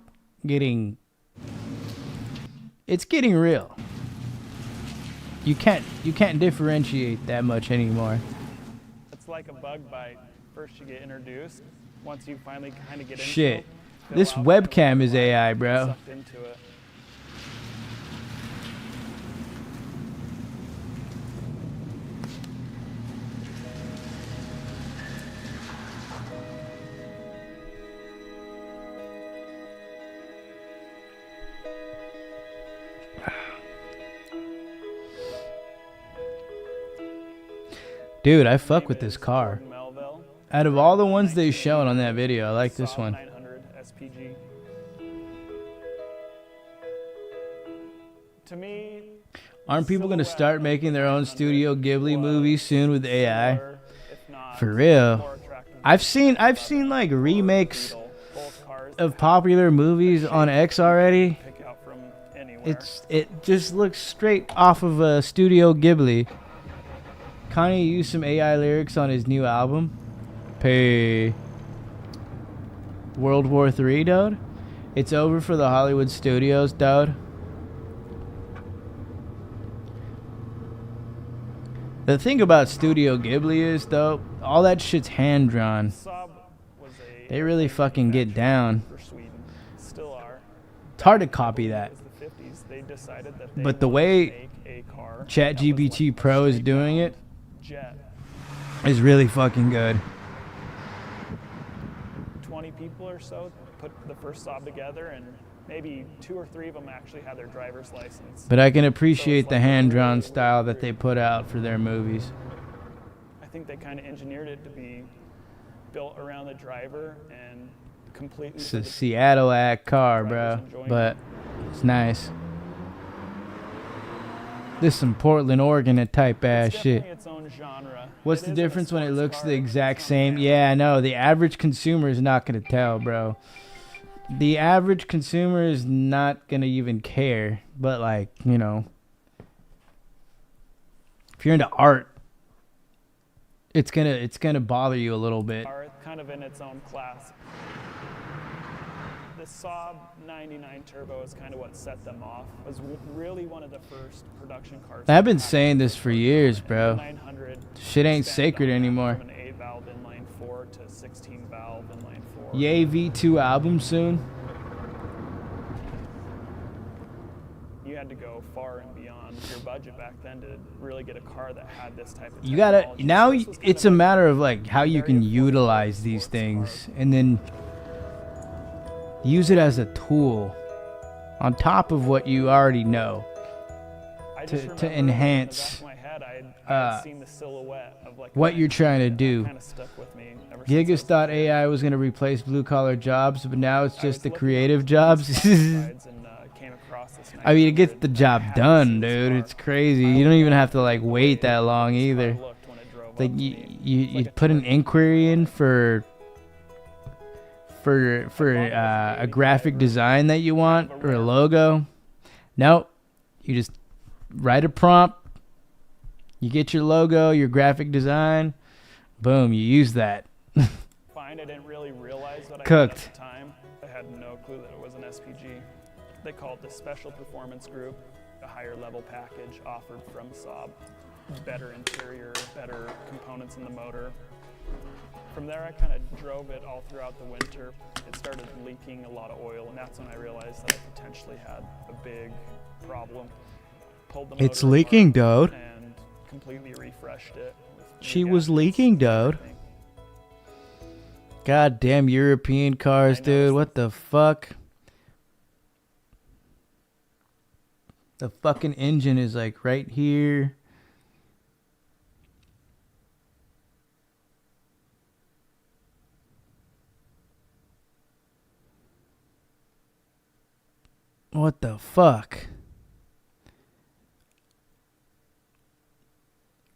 getting... It's getting real. You can't differentiate that much anymore. It's like a bug bite. First you get introduced. Once you finally kind of get into Shit. it, fill This out, webcam fill is out, AI, get bro. sucked into it. Dude, I fuck with this car. Melville, Out of all the ones they shown on that video, I like this Saab one. 900 SPG. To me, Aren't people gonna start making their own Studio Ghibli movies soon with AI? similar, if not For real. more attractive I've seen like remakes Beetle, both cars of popular movies on X already. pick out from anywhere. It just looks straight off of a Studio Ghibli. Kanye used some AI lyrics on his new album. Pay. World War III, dude. It's over for the Hollywood studios, dude. The thing about Studio Ghibli is, though, all that shit's hand drawn. Saab was a They really fucking get down. for Sweden, still are. It's hard to copy that. It was the 50s. They decided that they But the wanted way to make a car that was ChatGPT like a Pro is straight doing down it jet. is really fucking good. 20 people or so put the first Saab together, and maybe 2 or 3 of them actually had their driver's license. But I can appreciate the like a hand-drawn really style that weird- they put out for their movies. I think they kind of engineered it to be built around the driver and completely. It's for a the Seattle-act car, bro, drivers enjoying but it's nice. This some Portland, Oregon type ass It's shit. definitely its own genre. What's It the isn't a difference when it sports looks car, the it's exact not same? a Yeah, I know. The average consumer is not going to tell, bro. The average consumer is not going to even care. But, like, you know, if you're into art, it's gonna bother you a little bit. car, kind of in its own class. The Saab 99 Turbo is kind of what set them off. It was really one of the first production cars. I've been saying this for years, bro. 900 Shit ain't expanded sacred on that anymore. From an 8-valve inline 4 to 16-valve inline 4. Yay V2 album soon. You had to go far and beyond your budget back then to really get a car that had this type of You gotta technology. now. So this was kind It's of a matter of like how you very can affordable utilize these sports things, car. and then use it as a tool on top of what you already know. I to just remember enhance, in the back of my head, I had uh, seen the silhouette of like what you're trying to do. Kind of stuck with me ever since I Gigas was thought a kid. AI was gonna replace blue collar jobs, but now it's I just was the looking creative up jobs. classifieds and, came across this I mean, it gets 900 the that job had done, this dude. car. It's crazy. I You don't looked even at have to it like the wait way that long this car either. looked when it drove Like up to you, me. you, Like you a put an turkey. inquiry in for a graphic design that you want or a logo. Nope. You just write a prompt. You get your logo, your graphic design. Boom, you use that. I didn't really realize what I Cooked. had at the time. I had no clue that it was an SPG. They call it the Special Performance Group, a higher level package offered from Saab. Better interior, better components in the motor. From there, I kind of drove it all throughout the winter. It started leaking a lot of oil, and that's when I realized that I potentially had a big problem. Pulled the It's motor leaking, apart dude. and completely refreshed it. with She new was gaskets leaking, and dude. everything. Goddamn European cars, I dude. noticed What the fuck? The fucking engine is like right here. What the fuck?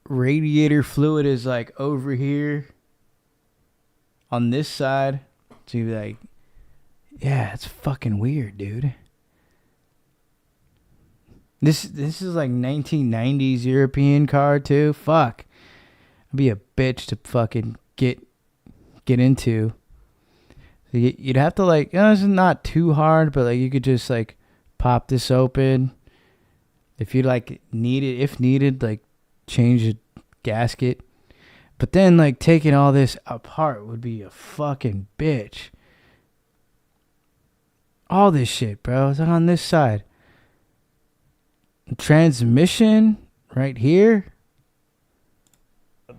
Radiator fluid is like over here on this side. So you're like, yeah, it's fucking weird, dude. This is like 1990s European car too. Fuck. It'd be a bitch to fucking get into. So you'd have to like, this is not too hard, but like you could just like pop this open. If you like need it, if needed, like change the gasket. But then like taking all this apart would be a fucking bitch. All this shit, bro. It's on this side. Transmission right here.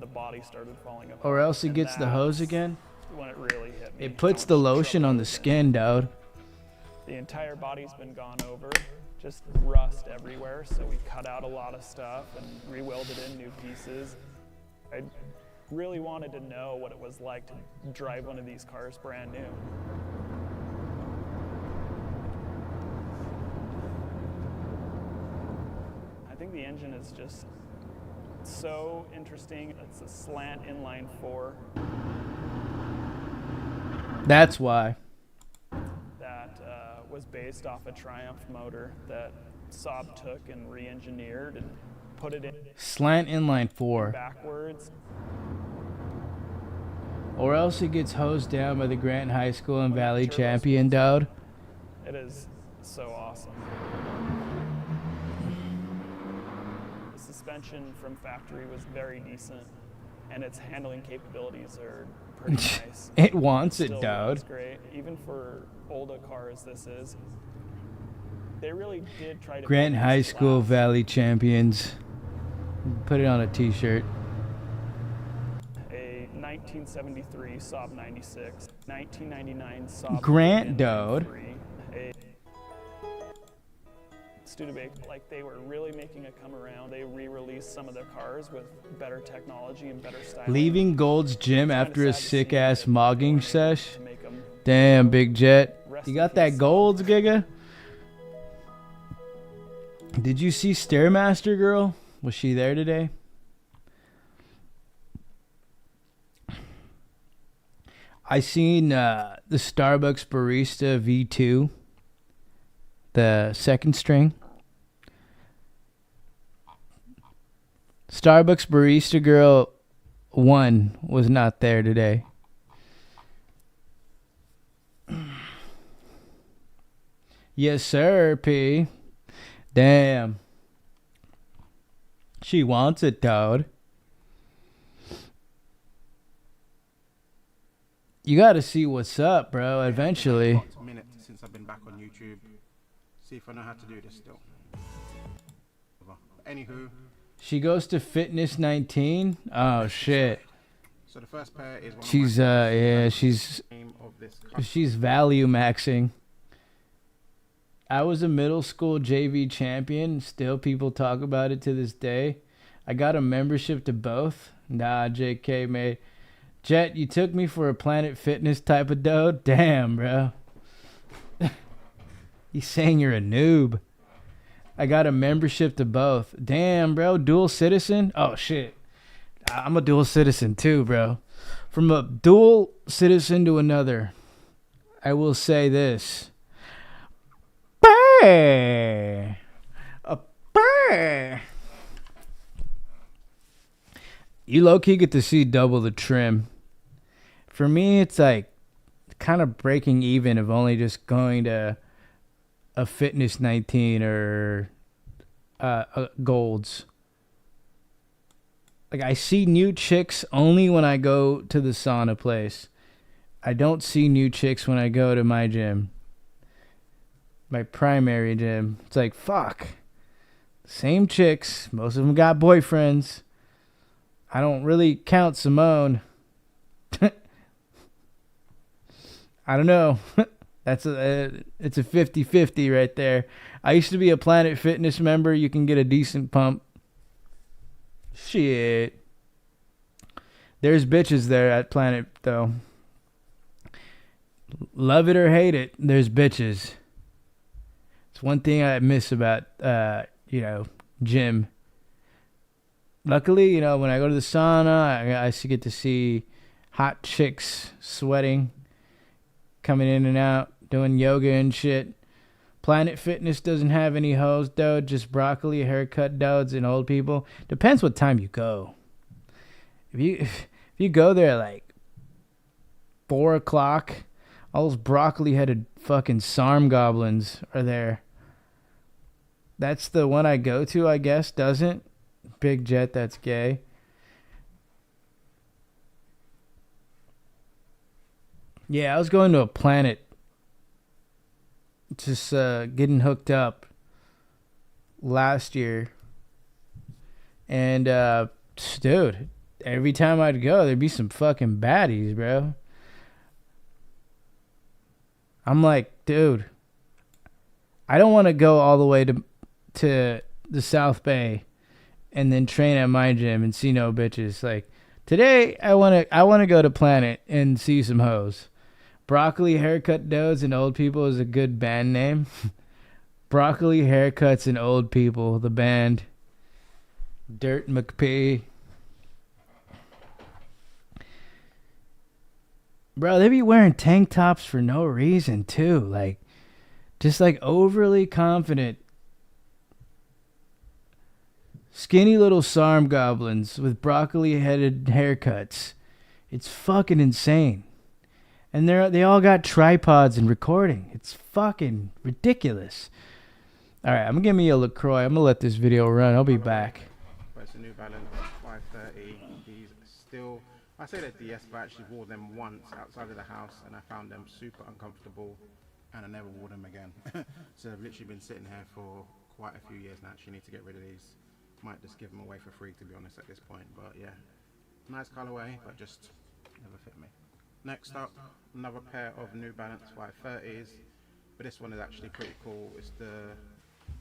The body started falling apart. Or else it and gets the hose that's again. When it really hit me. It puts how the much lotion trouble on it the was in. skin, dude. The entire body's been gone over, just rust everywhere. So we cut out a lot of stuff and re-welded in new pieces. I really wanted to know what it was like to drive one of these cars brand new. I think the engine is just so interesting. It's a slant inline 4 That's why. that was based off a Triumph motor that Saab took and re-engineered and put it in Slant inline 4. backwards. Or else it gets hosed down by the Grant High School and When the Valley turbo champion, spins dude. It is so awesome. The suspension from factory was very decent, and its handling capabilities are pretty nice. It wants it, Still dude. runs great, even for old a car as this is. They really did try to Grant build High these to School last. Valley champions. Put it on a t-shirt. A 1973 Saab 96, 1999 Saab Grant, inline dude. 3, a Studebaker. Like, they were really making a come around. They re-released some of their cars with better technology and better styling. Leaving Gold's Gym It's kinda after a sad to see sick ass that they mogging weren't able sesh. to make 'em Damn, Big Jet. Rest You in got peace, that Gold's, Giga? Did you see Stairmaster Girl? Was she there today? I seen the Starbucks Barista V2, the second string. Starbucks Barista Girl 1 was not there today. Yes, sir, P. Damn. She wants it, dude. You gotta see what's up, bro, eventually. About a minute since I've been back on YouTube. See if I know how to do this still. Anywho, She goes to Fitness 19. Oh, shit. so the first pair is one She's, of my yeah, she's name of this customer. She's value maxing. I was a middle school JV champion. Still, people talk about it to this day. I got a membership to both. Nah, JK, mate. Jet, you took me for a Planet Fitness type of dude? Damn, bro. He's saying you're a noob. I got a membership to both. Damn, bro. Dual citizen? Oh, shit. I'm a dual citizen too, bro. From a dual citizen to another, I will say this. Burr. A burr. You low-key get to see double the trim. For me, it's like kind of breaking even of only just going to a Fitness 19 or a Gold's. Like, I see new chicks only when I go to the sauna place. I don't see new chicks when I go to my gym. My primary gym. It's like, fuck. Same chicks. Most of them got boyfriends. I don't really count Simone. I don't know. It's a 50-50 right there. I used to be a Planet Fitness member. You can get a decent pump. Shit. There's bitches there at Planet, though. Love it or hate it, there's bitches. It's one thing I miss about, gym. Luckily, when I go to the sauna, I get to see hot chicks sweating, coming in and out, doing yoga and shit. Planet Fitness doesn't have any hoes, though. Just broccoli, haircut dudes, and old people. Depends what time you go. If you go there at like 4 o'clock, all those broccoli-headed fucking SARM goblins are there. That's the one I go to, I guess, doesn't? Big Jet, that's gay. Yeah, I was going to a Planet. Just getting hooked up last year. And, dude, every time I'd go, there'd be some fucking baddies, bro. I'm like, dude, I don't want to go all the way to the South Bay and then train at my gym and see no bitches. Like, today, I want to go to Planet and see some hoes. Broccoli Haircut Does and Old People is a good band name. Broccoli Haircuts and Old People, the band. Dirt McPee. Bro, they be wearing tank tops for no reason, too. Like, just like overly confident. Skinny little SARM goblins with broccoli-headed haircuts. It's fucking insane. And they all got tripods and recording. It's fucking ridiculous. All right, I'm going to give me a LaCroix. I'm going to let this video run. I'll be back. It's a New Balance 530. These still, I say they're DS, but I actually wore them once outside of the house, and I found them super uncomfortable, and I never wore them again. So I've literally been sitting here for quite a few years now. Actually need to get rid of these. Might just give them away for free, to be honest, at this point. But yeah, nice colorway, but just never fit me. Next up, another pair of New Balance 530s, but this one is actually pretty cool. It's the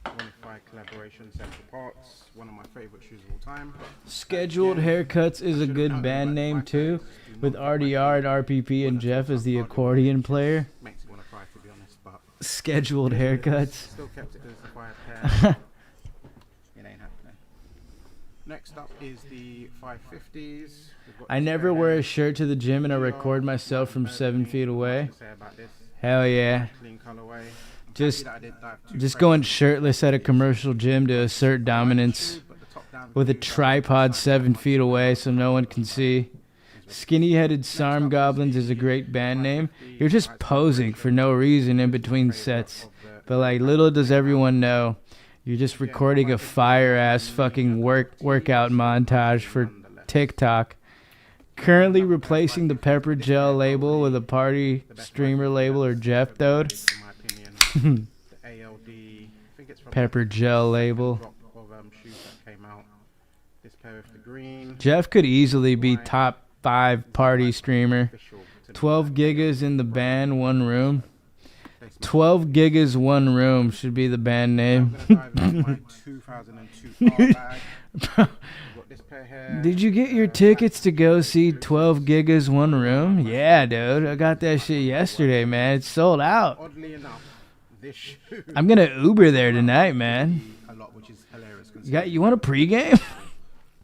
Bonafide Collaboration Central Parts, one of my favorite shoes of all time. Scheduled Haircuts is a good band name too, with RDR and RPP and Jeff as the accordion player. Makes me want to cry, to be honest, but Scheduled Haircuts. still kept it as a 5 pair. It ain't happening. Next up is the 550s. I never wear a shirt to the gym and I record myself from 7 feet away. Hell yeah. Clean colorway. Just going shirtless at a commercial gym to assert dominance with a tripod 7 feet away so no one can see. Skinny-headed SARM Goblins is a great band name. You're just posing for no reason in between sets. But like, little does everyone know, you're just recording a fire-ass fucking workout montage for TikTok. Currently replacing the Pepper Gel label with a Party Streamer label or Jeff Dode. Pepper Gel label. Jeff could easily be top 5 Party Streamer. 12 gigas in the band, 1 room. 12 gigas, 1 room should be the band name. Did you get your tickets to go see 12 gigas, 1 room? Yeah, dude. I got that shit yesterday, man. It's sold out. Oddly enough, this shoe I'm going to Uber there tonight, man. a lot, which is hilarious. You want a pregame?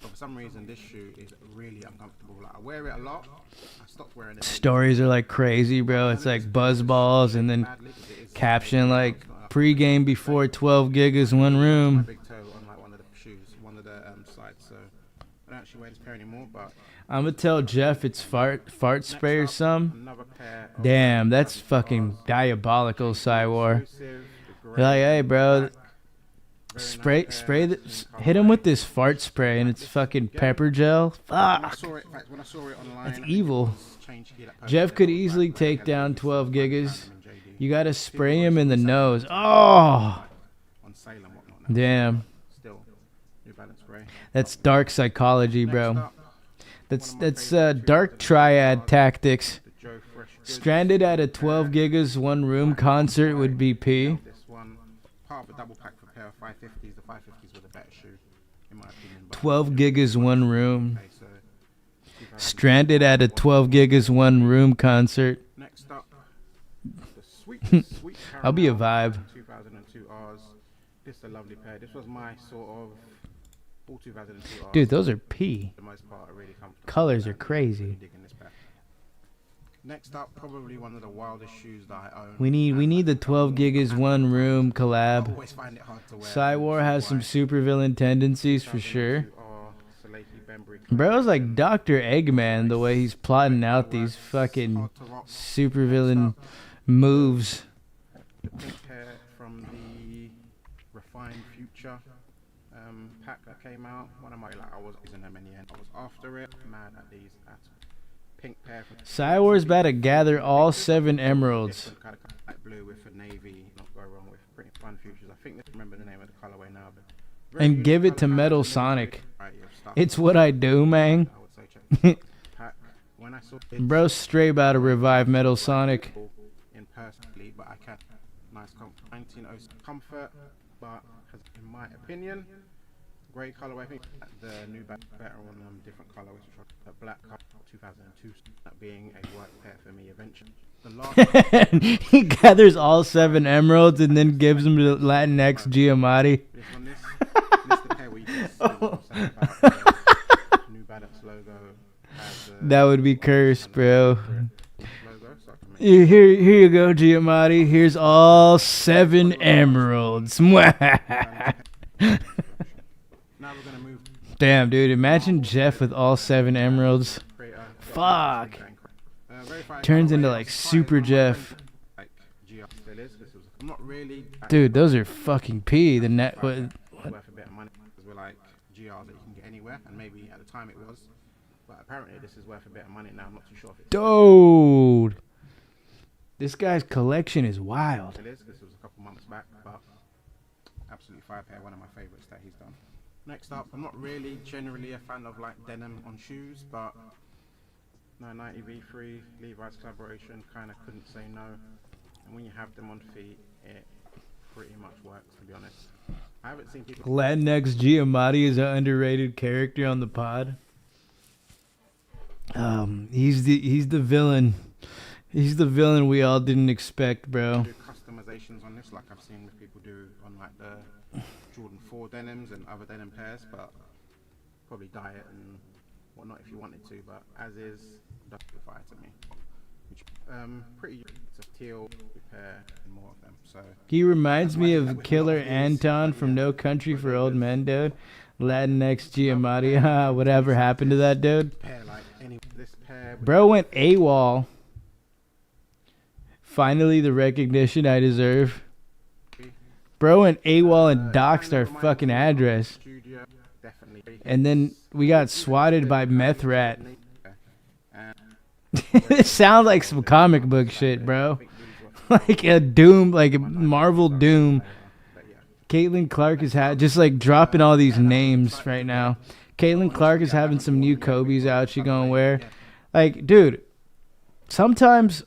But for some reason, this shoe is really uncomfortable. Like, I wear it a lot. I stopped wearing it. Stories are like crazy, bro. It's like buzz balls and then caption like pregame before 12 gigas, 1 room. Big toe on like one of the actually wear this pair anymore, but I'm gonna tell Jeff it's fart spray or next up, something. another pair of Damn, that's lovely fucking bras. diabolical, Cywar. Exclusive, the You're grey, like, hey, bro, black. Very spray, nice spray, pair, this, nice hit him with colourway. this fart spray, and it's This fucking again, pepper gel. When I Fuck. saw it, in fact, when I saw it online, That's I think evil. it was Change Key that posted Jeff it, could it was easily like take has down released 12 some like gigas. Phantom and JD. You gotta People spray him always in the say nose. like Oh, on sale and whatnot now. damn. Still, New Balance spray. That's dark psychology, Next bro. up, That's one of my that's favourite dark 2005 triad bars, tactics. the Joe Fresh Goods Stranded at a 12 gigas one room concert would be P. This one, part of a double pack for a pair of 550s. The 550s were the better shoe, in my opinion. but 12 gigas one room. okay, so 2000. Stranded at a 12 gigas one room concert. Next up, the sweet I'll be a caramel vibe. 2002 R's. This is a lovely pair. This was my sort of all 2002 R's. Dude, those are P. For the most part, are really comfortable. Colors are and crazy. really digging this pair. Next up, probably one of the wildest shoes that I own. We need the 12 gigas one room I collab. always find it hard to wear. Cywar has some supervillain tendencies for sure. 2002 R, Saleki Bembry Bro's like Dr. Eggman the way he's plotting out these fucking hard to rock. supervillain moves. The pink pair from the Refined Future pack that came out. One of my I was using them in the end. I was after it. Mad at these. Pink pair from Cywar's about to gather all 7 emeralds. different kind of light blue with a navy. Not go wrong with pretty fun futures. I think I remember the name of the colorway now. But very And unique give it to colour Metal palette, Sonic. variety of stuff. It's what I do, man. I would say check this pack. When I saw it, Bro's straight about to revive Metal Sonic. in personally, but I can nice 1906 comfort, but has, in my opinion, great colorway. I think the new better on different colorways, the black color 2002, that being a work pair for me eventually. The last He gathers all 7 emeralds and then gives them to Latinx Giamatti. this one, this the pair where you can see what I'm saying about the New Balance logo. Has, That would be cursed, bro. logo, so I can make Here you go, Giamatti. Here's all 7 emeralds. Mwah. Now we're gonna move. Damn, dude. Imagine Jeff with all 7 emeralds. Create a Fuck. verified Turns into colorway. like I was Super surprised one of my Jeff. friends, like GR still is. This was, I'm not really. Dude, those are fucking P. The net. What? It's worth a bit of money because we're like GRs that you can get anywhere, and maybe at the time it was, but apparently this is worth a bit of money now. I'm not too sure if it's Dude. This guy's collection is wild. it is. This was a couple months back, but absolutely fire pair. One of my favorites that he's done. Next up, I'm not really generally a fan of like denim on shoes, but 990 V3 Levi's collaboration kind of couldn't say no. And when you have them on feet, it pretty much works, to be honest. I haven't seen people. Latinx Giamatti is an underrated character on the pod. He's the villain. He's the villain we all didn't expect, bro. Do customizations on this, like I've seen people do on like the Jordan 4 denims and other denim pairs, but probably dye it and whatnot if you wanted to. But as is, doesn't fire to me. Which pretty it's a teal pair and more of them. So He reminds me of Killer Anton from No Country for Old Men, dude. Latinx Giamatti. Ha, whatever happened to that dude? pair like any this pair. With Bro went AWOL. Finally, the recognition I deserve. Bro went AWOL and doxed our fucking address. Studio, definitely. And then we got swatted by Meth Rat. And It sounds like some comic book shit, bro. Like a Doom, like a Marvel Doom. but yeah. Caitlin Clark is just like dropping all these names right now. Caitlin Clark is having some new Kobe's out she gonna wear. Like, dude, sometimes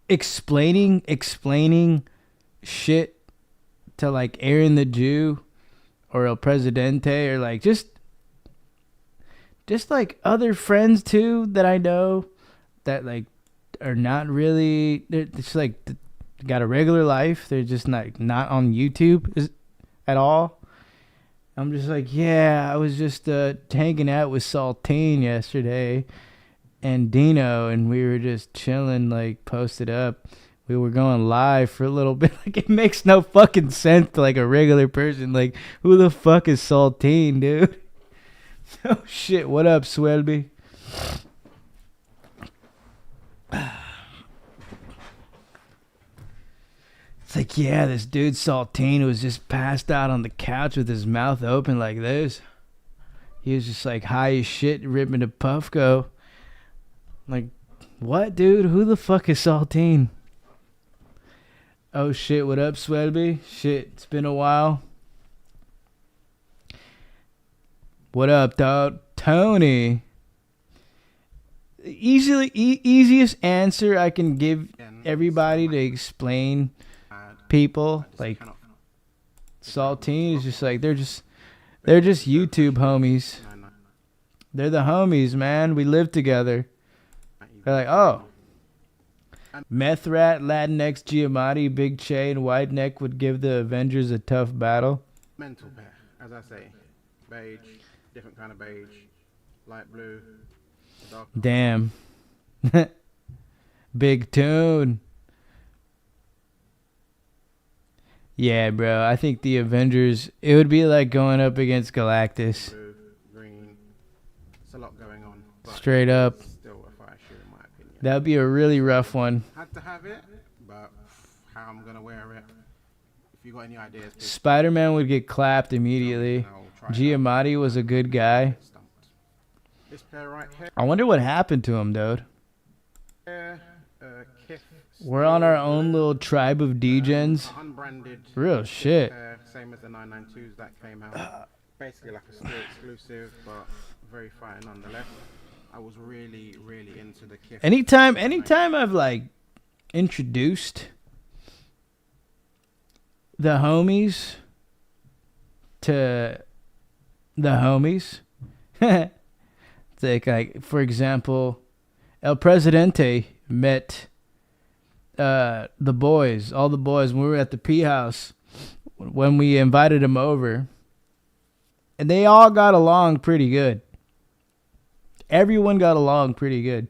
explaining shit to like Aaron the Jew or El Presidente or like just like other friends too that I know that like are not really, they're just like got a regular life. They're just not on YouTube at all. I'm just like, yeah, I was just hanging out with Saltine yesterday and Dino, and we were just chilling, like posted up. we were going live for a little bit. Like, it makes no fucking sense to like a regular person. Like, who the fuck is Saltine, dude? Oh shit, what up, Swelby? It's like, yeah, this dude Saltine was just passed out on the couch with his mouth open like this. He was just like high as shit, ripping a Puffco. Like, what, dude? Who the fuck is Saltine? Oh shit, what up, Swelby? Shit, it's been a while. What up, dog? Tony. Easiest answer I can give everybody to explain people, like, Saltine is just like, they're just YouTube homies. They're the homies, man. We live together. They're like, oh, Meth Rat, Latinx, Giamatti, Big Che, and White Neck would give the Avengers a tough battle. Mental pair, as I say. Beige, different kind of beige. Light blue. Dark. Damn. Big Tune. Yeah, bro. I think the Avengers, it would be like going up against Galactus. Blue, green. It's a lot going on. Straight up. Still a fire shoe, in my opinion. That would be a really rough one. Had to have it, but how I'm going to wear it. If you got any ideas, please. Spider-Man would get clapped immediately. Giamatti was a good guy. This pair right here. I wonder what happened to him, dude. We're on our own little tribe of D-gens. Unbranded. Real shit. Same as the 992s that came out. Basically like a store exclusive, but very fire nonetheless. I was really, really into the Kith. Anytime I've like introduced the homies to the homies, it's like, for example, El Presidente met the boys, all the boys, when we were at the P House, when we invited him over, and they all got along pretty good. Everyone got along pretty good.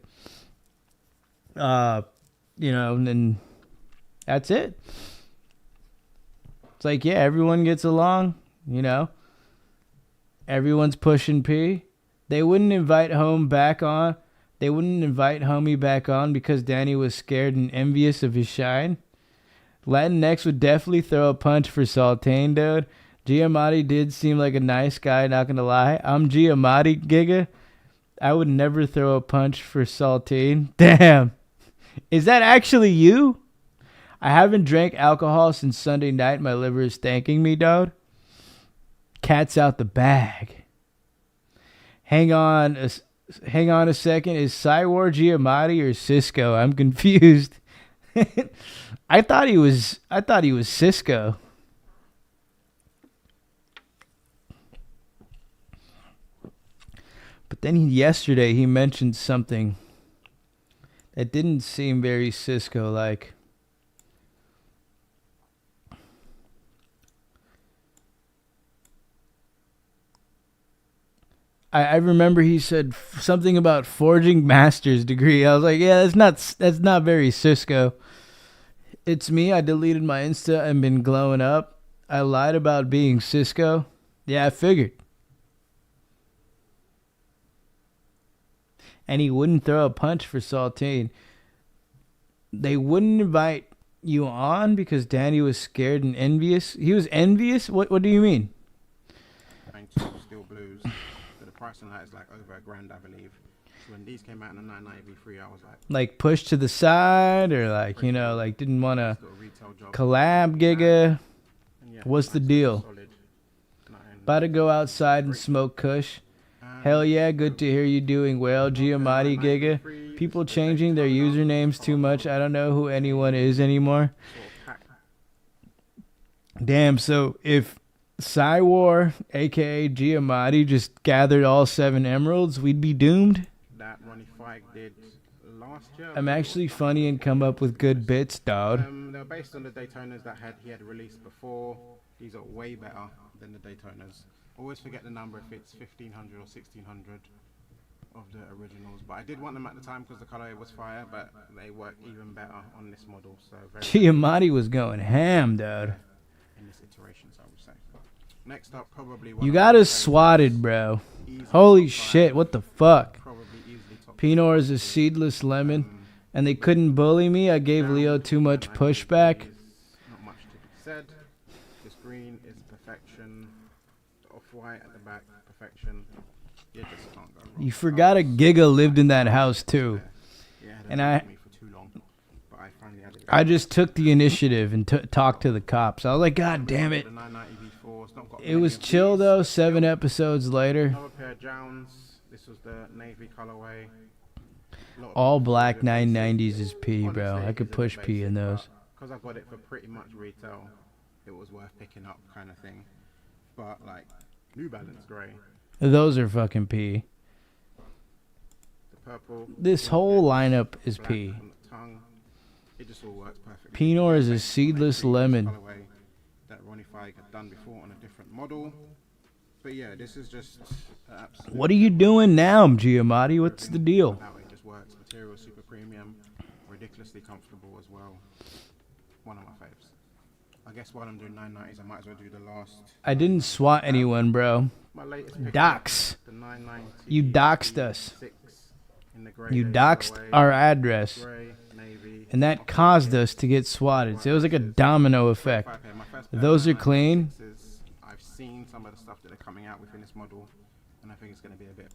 You know, and then that's it. It's like, yeah, everyone gets along, you know. Everyone's pushing P. They wouldn't invite homie back on because Danny was scared and envious of his shine. Latinx would definitely throw a punch for Saltane, dude. Giamatti did seem like a nice guy, not gonna lie. I'm Giamatti, Giga. I would never throw a punch for Saltane. Damn. Is that actually you? I haven't drank alcohol since Sunday night. My liver is thanking me, dude. Cat's out the bag. Hang on a second. Is Cywar Giamatti or Cisco? I'm confused. I thought he was Cisco. But then yesterday he mentioned something that didn't seem very Cisco-like. I remember he said something about forging master's degree. I was like, yeah, that's not very Cisco. It's me. I deleted my Insta and been glowing up. I lied about being Cisco. Yeah, I figured. And he wouldn't throw a punch for Saltine. They wouldn't invite you on because Danny was scared and envious. He was envious? What do you mean? Still blues. So the price on that is like over $1,000, I believe. So when these came out in the 990 V3, I was like pushed to the side, or like, you know, like didn't want to collab, Giga. What's the deal? About to go outside and smoke kush. Hell yeah, good to hear you doing well, Giamatti, Giga. People changing their usernames too much. I don't know who anyone is anymore. Damn, so if Cywar, a.k.a. Giamatti, just gathered all 7 emeralds, we'd be doomed? That Ronnie Fike did last year. I'm actually funny and come up with good bits, dog. They're based on the Daytonas that he had released before. These are way better than the Daytonas. Always forget the number if it's 1500 or 1600 of the originals, but I did want them at the time because the colorway was fire, but they work even better on this model. So very Giamatti was going ham, dude. in this iteration, so I would say. Next up, probably You one of got my us swatted, bro. easily Holy top shit, five, what the fuck? Probably easily top Pinot is five. a seedless lemon, and they couldn't bully me. I gave Leo too much pushback. Not much to be said. This green is perfection. The off-white at the back, perfection. You just can't go wrong. You forgot a Giga lived in that house too. Yeah, And me for too long, but I finally had it. I just took the initiative and talked to the cops. I was like, God damn it. The 990 V4, it's not got It many was of chill these. though, 7 episodes later. Another pair of Jowns. This was the navy colorway. All black 990s is P, bro. I could push P in those. Because I got it for pretty much retail, it was worth picking up, kind of thing. But like New Balance grey, Those are fucking P. the purple. This whole lineup is black P. on the tongue. It just all works perfectly. Pinot is a seedless lemon. Colorway that Ronnie Feig had done before on a different model. But yeah, this is just absolute. What are you doing now, Giamatti? What's the deal? That way it just works. Material super premium, ridiculously comfortable as well. One of my faves. I guess while I'm doing 990s, I might as well do the last. I didn't swat anyone, bro. My latest pick. Dox. The 990. You doxed us. 6 in the grey You navy doxed colorway. our address. Grey, navy, And that caused us to get swatted. So it was like a domino effect. 5 pair. My first pair Those of are clean. 996s. I've seen some of the stuff that are coming out within this model, and I think it's going to be a bit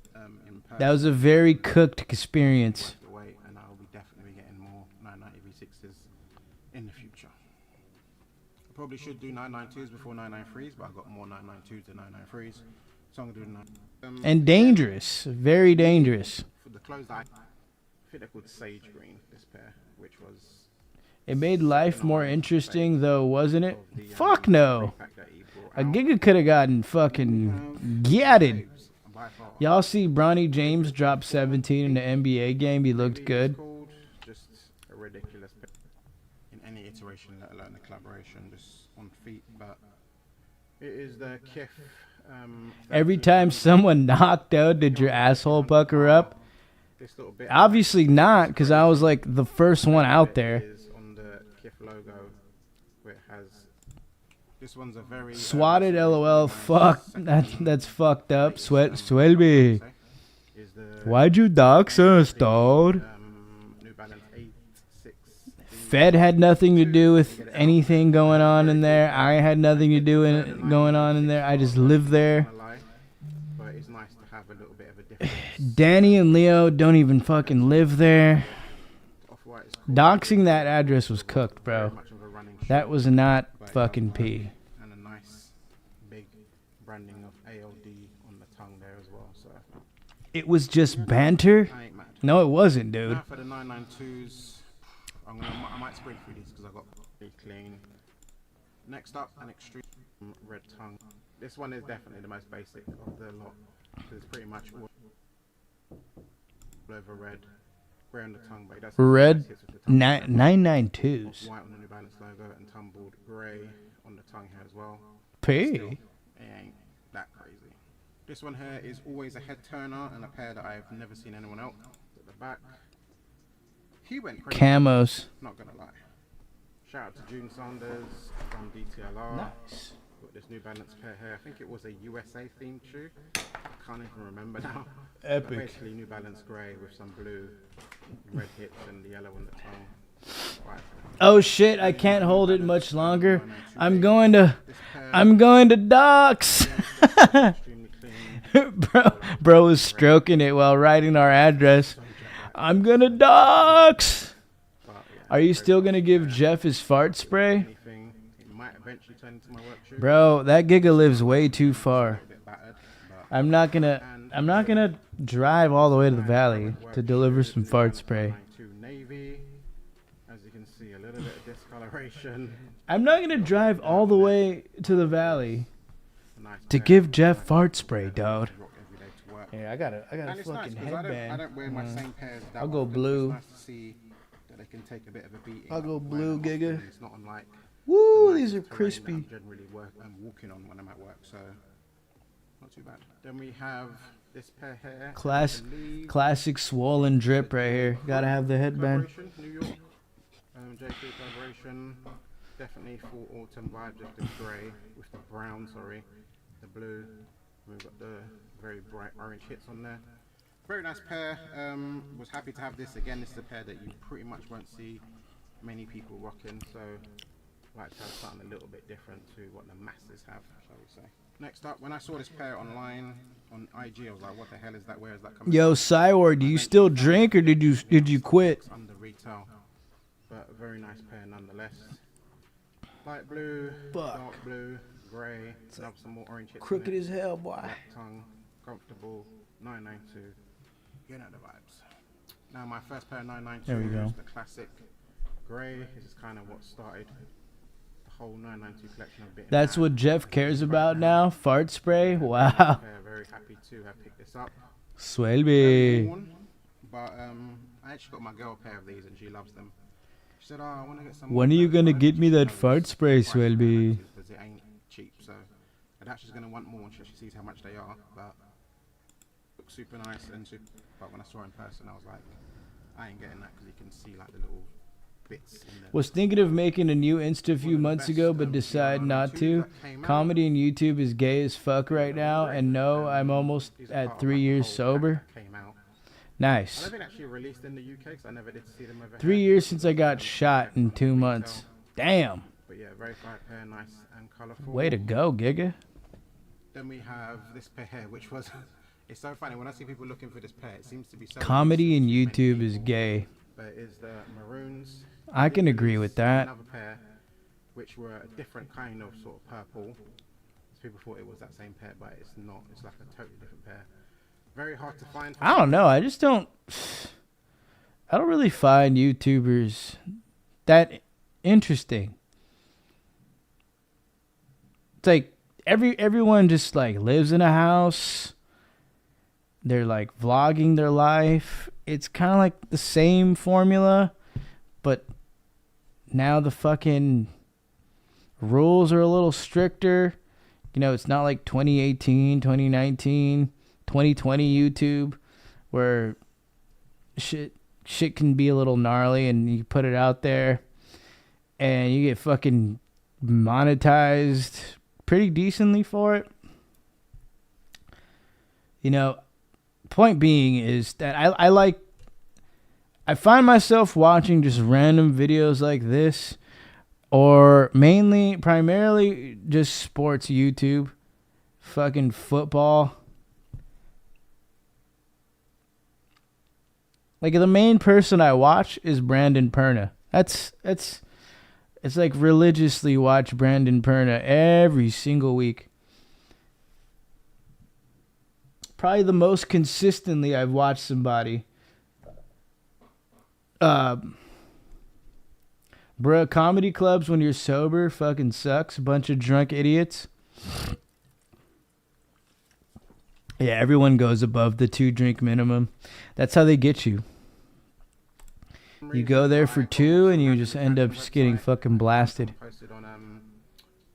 imperfect. That was a very cooked experience. The way, and I'll be definitely getting more 990 V6s in the future. I probably should do 992s before 993s, but I've got more 992s than 993s, so I'm going to do And dangerous. Very dangerous. for the clothes. I think they're called sage green. This pair, which was It made life more interesting, though, wasn't it? of the, Fuck no. pack that he brought A out. Giga could have gotten fucking gatted. By far. Y'all see Bronny James drop 17 in the NBA game. He looked It's good. called just a ridiculous pick in any iteration, let alone a collaboration, just on feet. But it is the Kif. Every time someone knocked out, did your asshole pucker up? This little bit Obviously not, because I was like the first one out there. is on the Kif logo, where it has. This one's a very Swatted LOL. Fuck. That's fucked up. Swelby. Is the Why'd you dox us, dog? New Balance 8.6. Fed had nothing to do with anything going on in there. I had nothing to do with going on in there. I just lived there. But it's nice to have a little bit of a difference. Danny and Leo don't even fucking live there. Off-white is cool. Doxing that address was cooked, Very bro. much of a running That shoe, was not but fucking P. and a nice big branding of ALD on the tongue there as well. So It was just banter? I ain't mad. No, it wasn't, dude. Now for the 992s, I might sprint through these because I got pretty clean. Next up, an extreme red tongue. This one is definitely the most basic of the lot because it's pretty much all over red, grey on the tongue, but it does have some Red nice hits with the tongue. 992s. White on the New Balance logo and tumbled grey on the tongue here as well. P. Still, it ain't that crazy. This one here is always a head turner and a pair that I've never seen anyone else. At the back, he went crazy. Camos. Not gonna lie. Shout out to June Saunders from DTLR. Nice. Got this New Balance pair here. I think it was a USA themed shoe. I can't even remember now. Epic. But basically New Balance grey with some blue, red hips and the yellow on the tongue. Right. Oh shit, I can't hold it much longer. I'm going to dox. Extremely clean. Bro was stroking it while writing our address. I'm gonna dox. But, yeah, Are you still gonna give Jeff his fart spray? anything, it might eventually turn into my work shoe. Bro, that Giga lives way too far. A bit battered, but I'm not gonna drive all the way to the valley to deliver some fart spray. 992 navy. As you can see, a little bit of discoloration. I'm not gonna drive all the way to the valley A nice to pair. give Jeff fart spray, dog. Rock every day to work. Here, I got a And it's nice fucking 'cause I headband. don't wear my same pairs that I'll go often, so blue. It's nice to see that they can take a bit of a beating. I'll go wearing blue, them often. Giga. It's not unlike Woo, the these are terrain that crispy. I'm generally walking on when I'm at work, so not too bad. Then we have This pair here. Classic swollen drip right here. Gotta have the headband. Collaboration, New York. J3 collaboration. Definitely full autumn vibe. Just the grey with the brown, sorry. The blue. We've got the very bright orange hits on there. Very nice pair. Was happy to have this. Again, this is a pair that you pretty much won't see many people rocking. So like to have something a little bit different to what the masses have, shall we say. Next up, when I saw this pair online on IG, I was like, what the hell is that? Where is that coming Yo, Cywar, do you still drink or did you quit? It's under retail, but a very nice pair nonetheless. Light blue, dark blue, grey, have some more orange hits. Crooked as hell, boy. Black tongue, comfortable, 992. You know the vibes. Now my first pair of 992 There we go. is the classic grey. This is kind of what started whole 992 collection of bit. That's what Jeff cares about now. Fart spray. Wow. Very happy to have picked this up. Swelby. But I actually got my girl a pair of these and she loves them. She said, "Oh, I want to get some." When are you gonna get me that fart spray, Swelby? Because it ain't cheap, so and she's gonna want more when she sees how much they are. But look super nice and super. But when I saw her in person, I was like, I ain't getting that because you can see like the little bits in there. Was thinking of making a new Insta a few months ago, but decided not to. Comedy and YouTube is gay as fuck right now, and no, I'm almost at 3 years sober. I Nice. don't think actually released in the UK because I never did see them over 3 here. years since I got shot in 2 months. Damn. But yeah, very fine pair, nice and colourful. Way to go, Giga. Then we have this pair here, which was it's so funny when I see people looking for this pair. It seems to be so Comedy and elusive to many YouTube is people. gay. But it is the maroons. I can agree with that. Another pair, which were a different kind of sort of purple. So people thought it was that same pair, but it's not. It's like a totally different pair. Very hard to find. I don't know. I don't really find YouTubers that interesting. It's like everyone just like lives in a house. They're like vlogging their life. It's kind of like the same formula, but now the fucking rules are a little stricter. You know, it's not like 2018, 2019, 2020 YouTube where shit can be a little gnarly and you put it out there and you get fucking monetized pretty decently for it. You know, point being is that I find myself watching just random videos like this, or primarily just sports YouTube, fucking football. Like the main person I watch is Brandon Perna. It's like religiously watch Brandon Perna every single week. Probably the most consistently I've watched somebody. Bruh, comedy clubs when you're sober fucking sucks. A bunch of drunk idiots. Yeah, everyone goes above the 2 drink minimum. That's how they get you. You go there for 2 and you just end up just getting fucking blasted. Posted on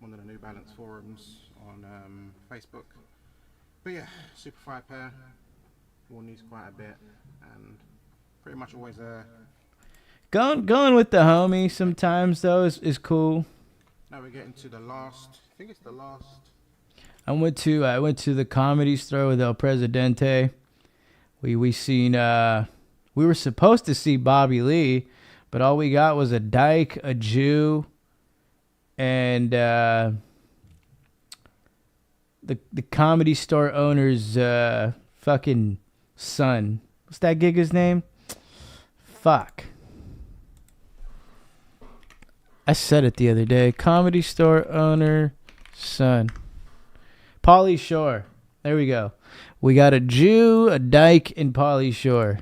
one of the New Balance forums on Facebook. But yeah, super fire pair. Worn these quite a bit and pretty much always Going with the homie sometimes though is cool. now we're getting to the last. I think it's the last. I went to the comedy store with El Presidente. We were supposed to see Bobby Lee, but all we got was a dyke, a Jew, and the comedy store owner's fucking son. What's that giga's name? Fuck. I said it the other day. Comedy store owner son. Pauly Shore. There we go. We got a Jew, a dyke, and Pauly Shore.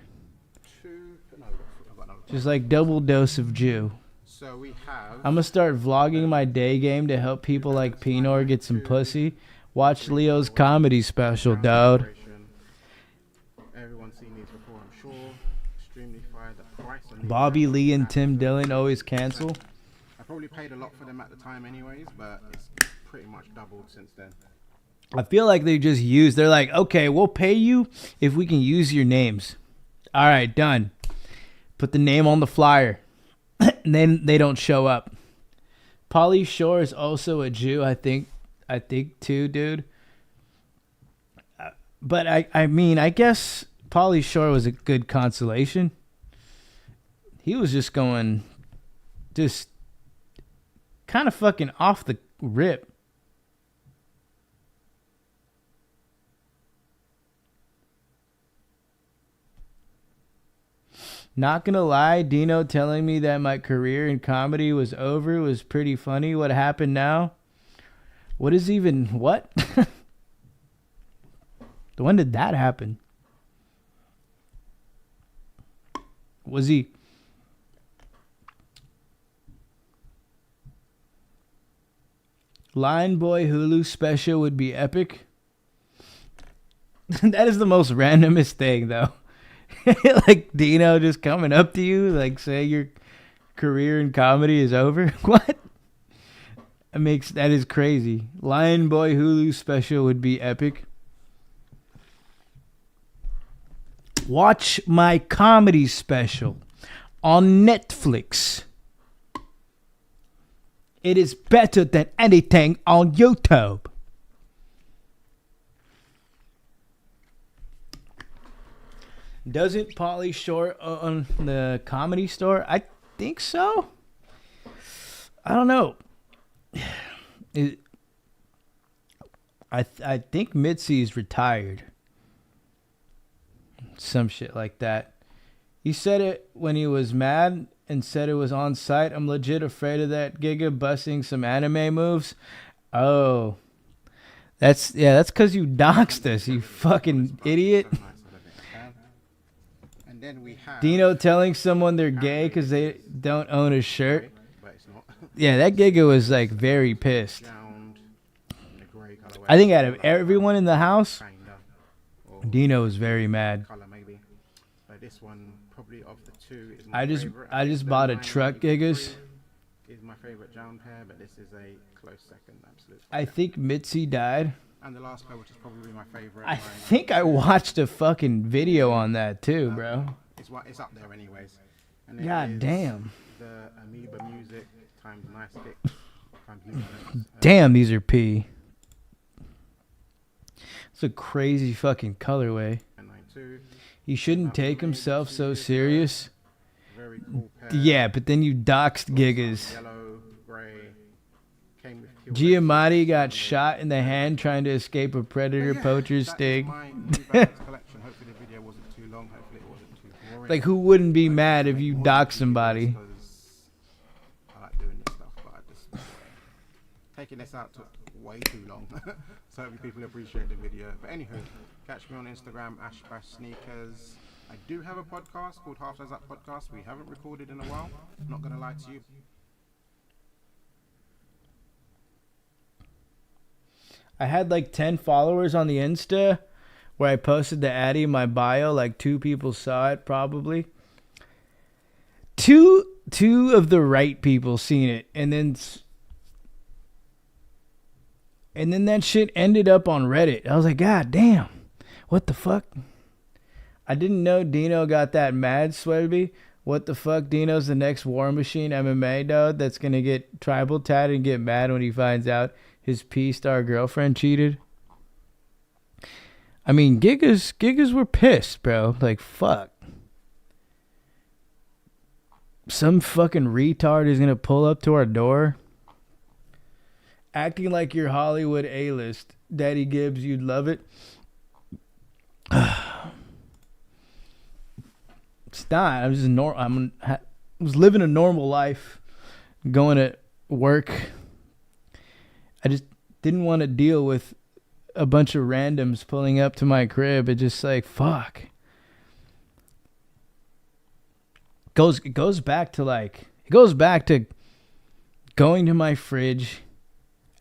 Just like double dose of Jew. So we have. I'm gonna start vlogging my day game to help people like Pinor get some pussy. Watch Leo's comedy special, dude. Everyone's seen these before, I'm sure. Extremely fire. The price on these Bobby are Lee and Tim Dillon always cancel. I probably paid a lot for them at the time anyways, but it's pretty much doubled since then. I feel like they just use. They're like, okay, we'll pay you if we can use your names. All right, done. Put the name on the flyer. And then they don't show up. Pauly Shore is also a Jew, I think too, dude. But I mean, I guess Pauly Shore was a good consolation. He was just going, just kind of fucking off the rip. Not gonna lie, Dino telling me that my career in comedy was over was pretty funny. What happened now? What is even what? When did that happen? Was he? Lion Boy Hulu special would be epic. That is the most randomest thing, though. Like Dino just coming up to you, like say your career in comedy is over. What? That is crazy. Lion Boy Hulu special would be epic. Watch my comedy special on Netflix. It is better than anything on YouTube. Doesn't Pauly Shore own the Comedy Store? I think so. I don't know. I think Mitzi's retired. Some shit like that. He said it when he was mad and said it was on site. I'm legit afraid of that Giga busting some anime moves. Oh. That's because you doxed us, you fucking idiot. And then we have Dino telling someone they're gay because they don't own a shirt. Yeah, that Giga was like very pissed. I think out of everyone in the house, Dino was very mad. This one, probably of the two, is I favorite. just bought a truck Gigas. Is my favorite down pair, but this is a close second. Absolutely. I think Mitzi died. And the last pair, which is probably my favorite. I think I watched a fucking video on that too, bro. It's up there anyways. And God damn. The Amoeba music times nice kick times new notes. Damn, these are P. It's a crazy fucking colorway. He shouldn't take himself so serious. Very cool pair. Yeah, but then you doxed Gigas. Yellow, gray. Giamatti got shot in the hand trying to escape a predator poacher's sting. Like, who wouldn't be mad if you dox somebody? I like doing this stuff, but taking this out took way too long. So hopefully people appreciate the video. But anywho, catch me on Instagram, @ashbashsneakers. I do have a podcast called Half Size Up Podcast. We haven't recorded in a while. Not gonna lie to you. I had like 10 followers on the Insta where I posted the Addy in my bio. Like 2 people saw it probably. Two of the right people seen it, and then that shit ended up on Reddit. I was like, God damn, what the fuck? I didn't know Dino got that mad, Swedby. What the fuck? Dino's the next War Machine MMA dog that's gonna get tribal tatted and get mad when he finds out his P-star girlfriend cheated. I mean, Gigas were pissed, bro. Like, fuck. Some fucking retard is gonna pull up to our door acting like you're Hollywood A-list. Daddy Gibbs, you'd love it. It's not. I'm just I was living a normal life, going to work. I just didn't want to deal with a bunch of randoms pulling up to my crib. It just like, fuck. It goes back to going to my fridge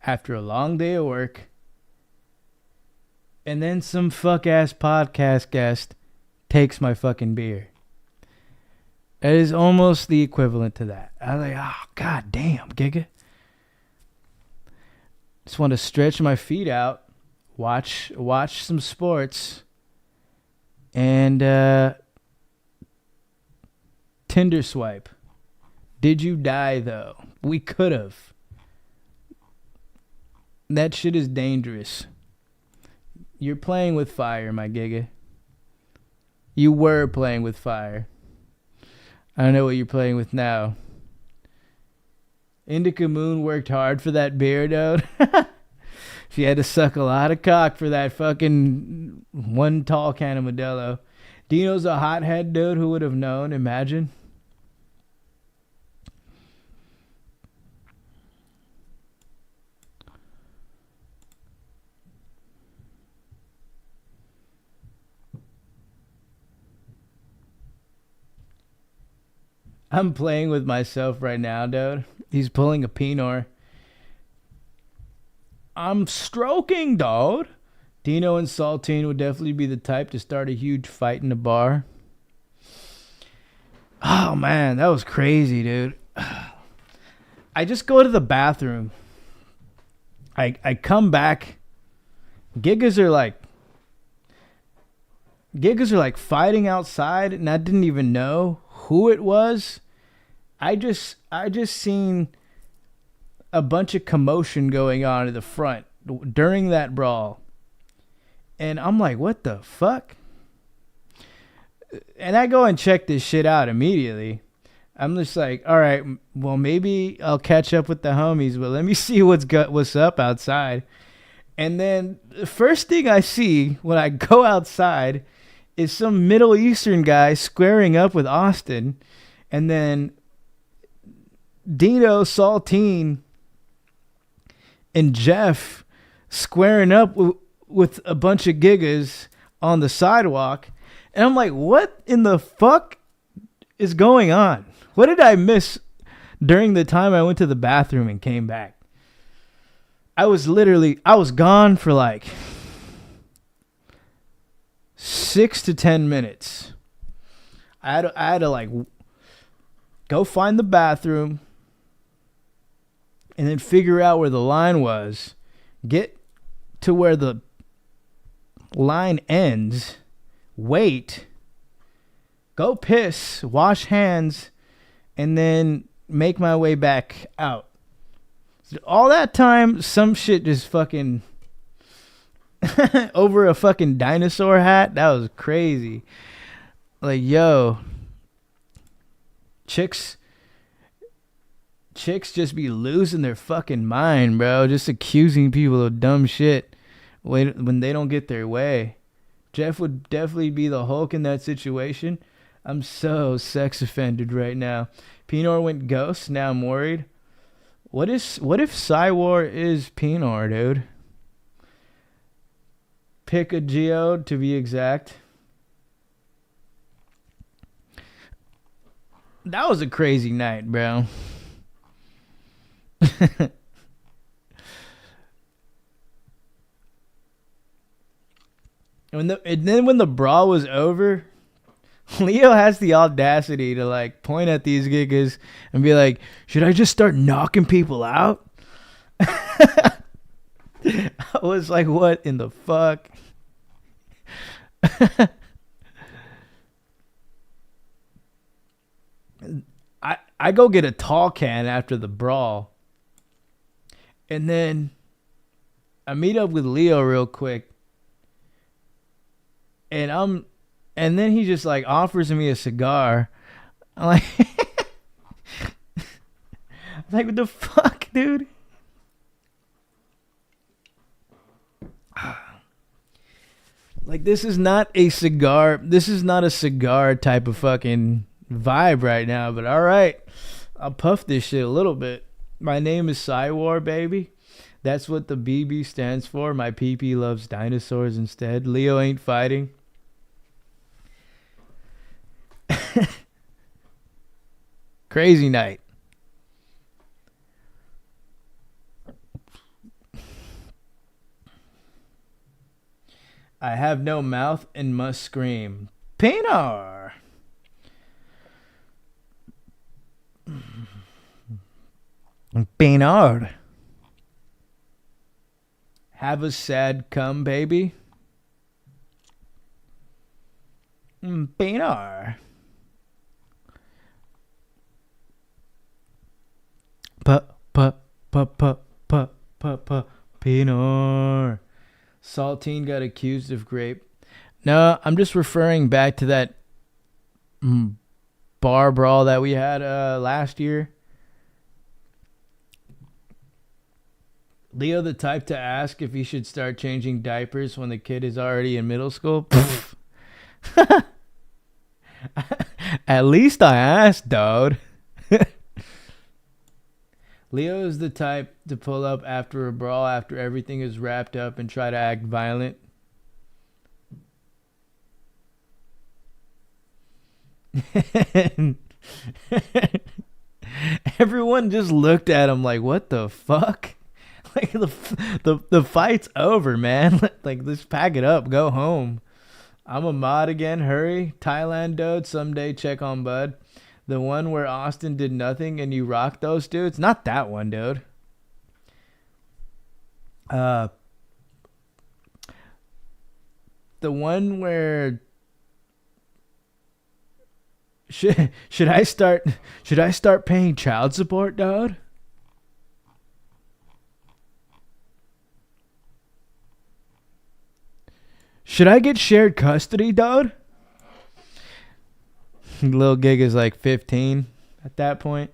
after a long day of work, and then some fuck ass podcast guest takes my fucking beer. That is almost the equivalent to that. I was like, oh, god damn, Giga. Just want to stretch my feet out, watch some sports, and Tinder swipe. Did you die though? We could have. That shit is dangerous. You're playing with fire, my giga. You were playing with fire. I don't know what you're playing with now. Indica Moon worked hard for that beer, dude. She had to suck a lot of cock for that fucking one tall can of Modelo. Dino's a hothead, dude. Who would have known? Imagine. I'm playing with myself right now, dude. He's pulling a Pinot. I'm stroking, dude. Dino and Saltine would definitely be the type to start a huge fight in a bar. Oh, man, that was crazy, dude. I just go to the bathroom. I come back. Gigas are like fighting outside, and I didn't even know who it was. I just seen a bunch of commotion going on in the front during that brawl. And I'm like, what the fuck? And I go and check this shit out immediately. I'm just like, all right, well, maybe I'll catch up with the homies, but let me see what's up outside. And then the first thing I see when I go outside is some Middle Eastern guy squaring up with Austin, and then Dino, Saltine, and Jeff squaring up with a bunch of gigas on the sidewalk. And I'm like, what in the fuck is going on? What did I miss during the time I went to the bathroom and came back? I was gone for like 6 to 10 minutes. I had to like go find the bathroom and then figure out where the line was, get to where the line ends, wait, go piss, wash hands, and then make my way back out. So all that time, some shit just fucking over a fucking dinosaur hat. That was crazy. Like, yo, chicks just be losing their fucking mind, bro. Just accusing people of dumb shit when they don't get their way. Jeff would definitely be the Hulk in that situation. I'm so sex offended right now. Pinor went ghost. Now I'm worried. What if Cywar is Pinor, dude? Pick a geode to be exact. That was a crazy night, bro. And then when the brawl was over, Leo has the audacity to like point at these gigas and be like, should I just start knocking people out? I was like, what in the fuck? I go get a tall can after the brawl. And then I meet up with Leo real quick. And then he just like offers me a cigar. I'm like, what the fuck, dude? Like, this is not a cigar. This is not a cigar type of fucking vibe right now. But all right, I'll puff this shit a little bit. My name is Cywar, baby. That's what the BB stands for. My PP loves dinosaurs instead. Leo ain't fighting. Crazy night. I have no mouth and must scream. Pinar. Pinar. Have a sad come, baby. Pinar. Pinar. Saltine got accused of grape. No, I'm just referring back to that bar brawl that we had last year. Leo the type to ask if he should start changing diapers when the kid is already in middle school? At least I asked, dude. Leo is the type to pull up after a brawl after everything is wrapped up and try to act violent. Everyone just looked at him like, what the fuck? Like, the fight's over, man. Like, let's pack it up. Go home. I'm a mod again. Hurry. Thailand, dude. Someday check on Bud. The one where Austin did nothing and you rocked those dudes? Not that one, dude. The one where... Should I start paying child support, dude? Should I get shared custody, dude? Lil Gig is like 15 at that point.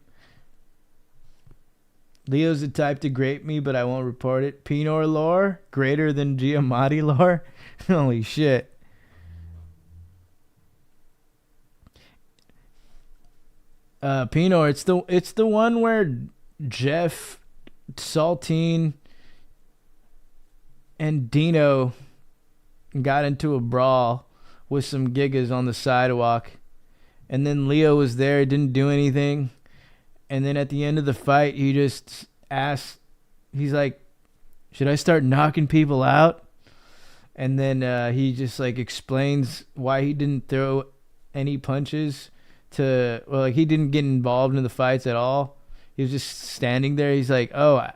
Leo's the type to grape me, but I won't report it. Pinor lore greater than Giamatti lore. Holy shit. Pinor, it's the one where Jeff, Saltine, and Dino got into a brawl with some gigas on the sidewalk, and then Leo was there, didn't do anything, and then at the end of the fight he just asked, he's like, should I start knocking people out? And then he just like explains why he didn't throw any punches like he didn't get involved in the fights at all. He was just standing there. He's like, oh,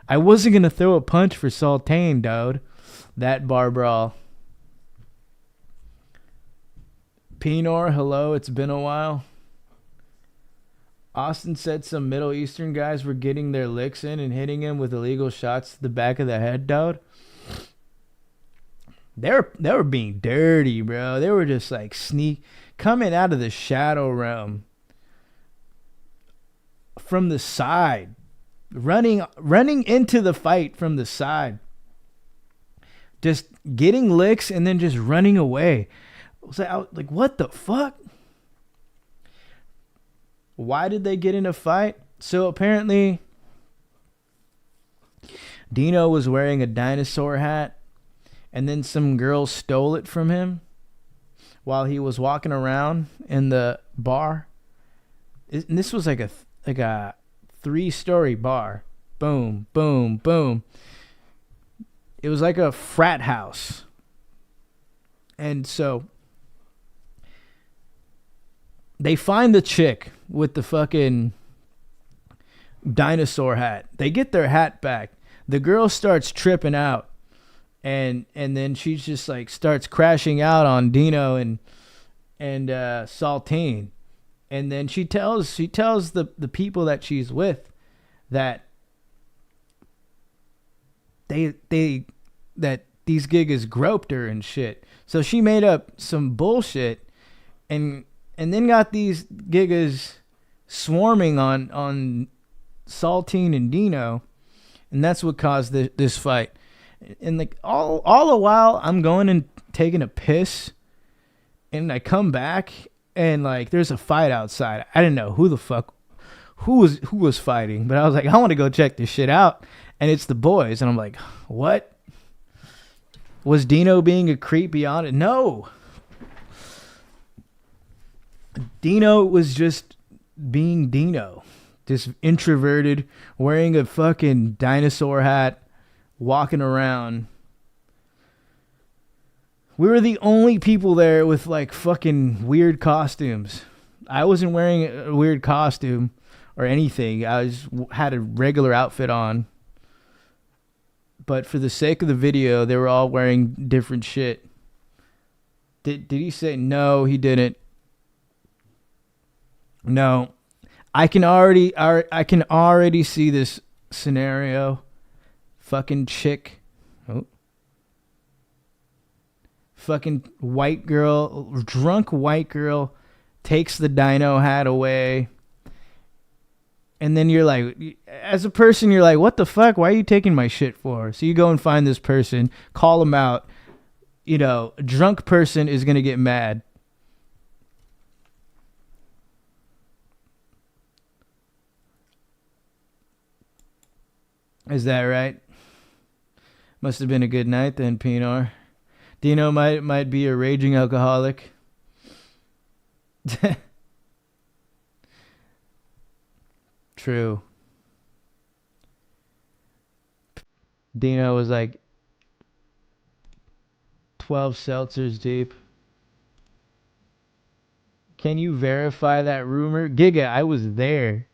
I wasn't gonna throw a punch for Saltane, dude. That bar brawl. Pinor, hello, it's been a while. Austin said some Middle Eastern guys were getting their licks in and hitting him with illegal shots to the back of the head, dude. They were being dirty, bro. They were just like coming out of the shadow realm from the side, running into the fight from the side, just getting licks and then just running away. I was like, what the fuck? Why did they get in a fight? So apparently Dino was wearing a dinosaur hat, and then some girl stole it from him while he was walking around in the bar. And this was like a 3-story bar. Boom, boom, boom. It was like a frat house. And so they find the chick with the fucking dinosaur hat. They get their hat back. The girl starts tripping out. And then she just like starts crashing out on Dino and Saltine. And then she tells the people that she's with that that these gigas groped her and shit. So she made up some bullshit and then got these gigas swarming on Saltine and Dino, and that's what caused this fight. And like all the while I'm going and taking a piss, and I come back and like there's a fight outside. I didn't know who was fighting, but I was like, I want to go check this shit out. And it's the boys, and I'm like, what? Was Dino being a creep beyond it? No. Dino was just being Dino. Just introverted, wearing a fucking dinosaur hat, walking around. We were the only people there with like fucking weird costumes. I wasn't wearing a weird costume or anything. I just had a regular outfit on. but for the sake of the video, they were all wearing different shit. Did he say no? He didn't. No, I can already see this scenario. Fucking chick. Oh. Fucking white girl, drunk white girl, takes the dino hat away. And then you're like, as a person, you're like, what the fuck? Why are you taking my shit for? So you go and find this person, call him out. You know, a drunk person is going to get mad. Is that right? Must have been a good night then, Pinar. Dino might be a raging alcoholic. True. Dino was like 12 seltzers deep. Can you verify that rumor? Giga, I was there.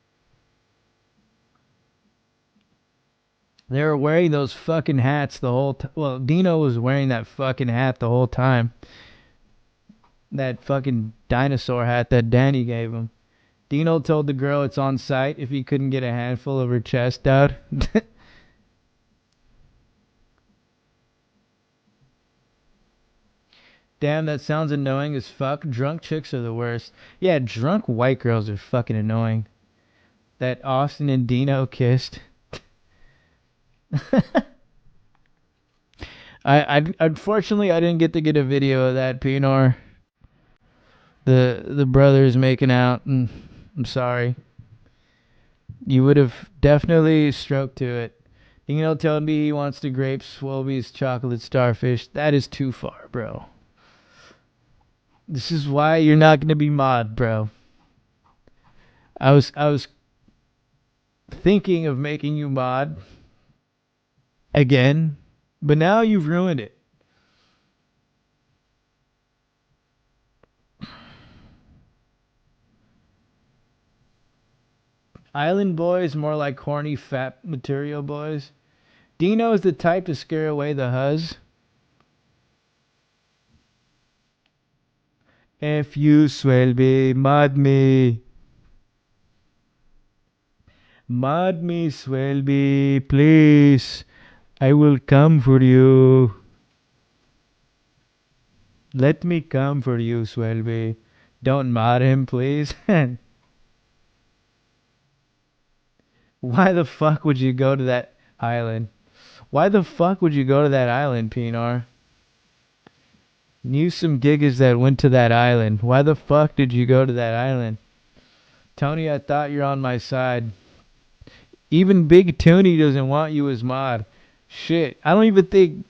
They were wearing those fucking hats the whole time. Well, Dino was wearing that fucking hat the whole time. That fucking dinosaur hat that Danny gave him. Dino told the girl it's on site if he couldn't get a handful of her chest out. Damn, that sounds annoying as fuck. Drunk chicks are the worst. Yeah, drunk white girls are fucking annoying. That Austin and Dino kissed. I unfortunately I didn't get to get a video of that, Pinar. The brothers making out, and I'm sorry. You would have definitely stroked to it. Dino told me he wants to grape Swolby's chocolate starfish. That is too far, bro. This is why you're not gonna be mod, bro. I was thinking of making you mod again, but now you've ruined it. Island boys more like horny fat material boys. Dino is the type to scare away the huzz. F you, Swelby, mod me. Mod me, Swelby, please. I will come for you. Let me come for you, Swelby. Don't mod him, please. Why the fuck would you go to that island? Why the fuck would you go to that island, Pinar? Knew some gigas that went to that island. Why the fuck did you go to that island? Tony, I thought you're on my side. Even Big Tony doesn't want you as mod. Shit, I don't even think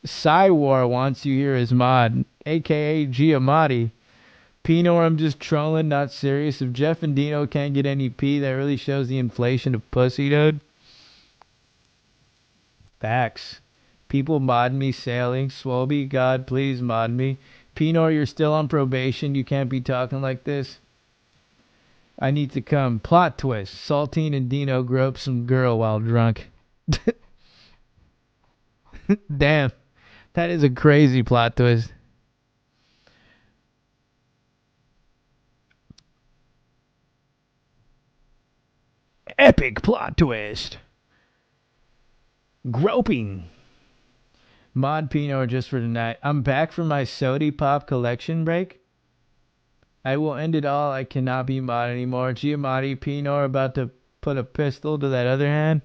Cywar wants you here as mod, aka Giamatti. Pinor, I'm just trolling, not serious. If Jeff and Dino can't get any P, that really shows the inflation of pussy, dude. Facts. People mod me sailing. Swoby, God, please mod me. Pinor, you're still on probation. You can't be talking like this. I need to come. Plot twist. Saltine and Dino grope some girl while drunk. Damn. That is a crazy plot twist. Epic plot twist. Groping. Mod Pinot just for tonight. I'm back from my Sody Pop collection break. I will end it all. I cannot be mod anymore. Giamatti, Pinot about to put a pistol to that other hand.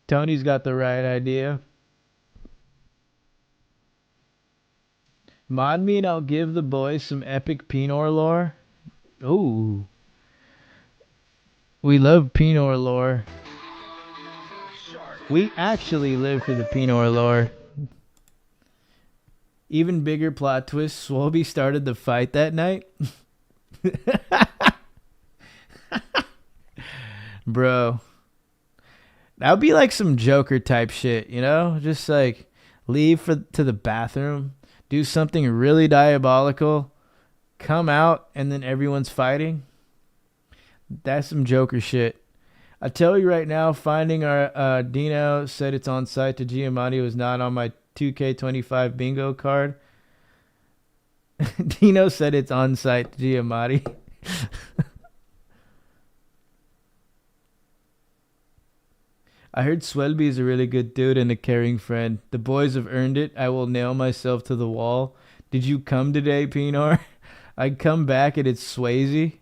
Tony's got the right idea. Mod me and I'll give the boys some epic Pinot lore. Ooh. We love Pinot lore. We actually live for the Pinot lore. Even bigger plot twist, Swolby started the fight that night. Bro. That would be like some Joker type shit, you know? Just like leave to the bathroom, do something really diabolical, come out and then everyone's fighting. That's some Joker shit. I tell you right now, finding our Dino said it's on site to Giamatti was not on my 2K25 bingo card. Dino said it's on site to Giamatti. I heard Swelby is a really good dude and a caring friend. The boys have earned it. I will nail myself to the wall. Did you come today, Pinor? I'd come back and it's Swayze.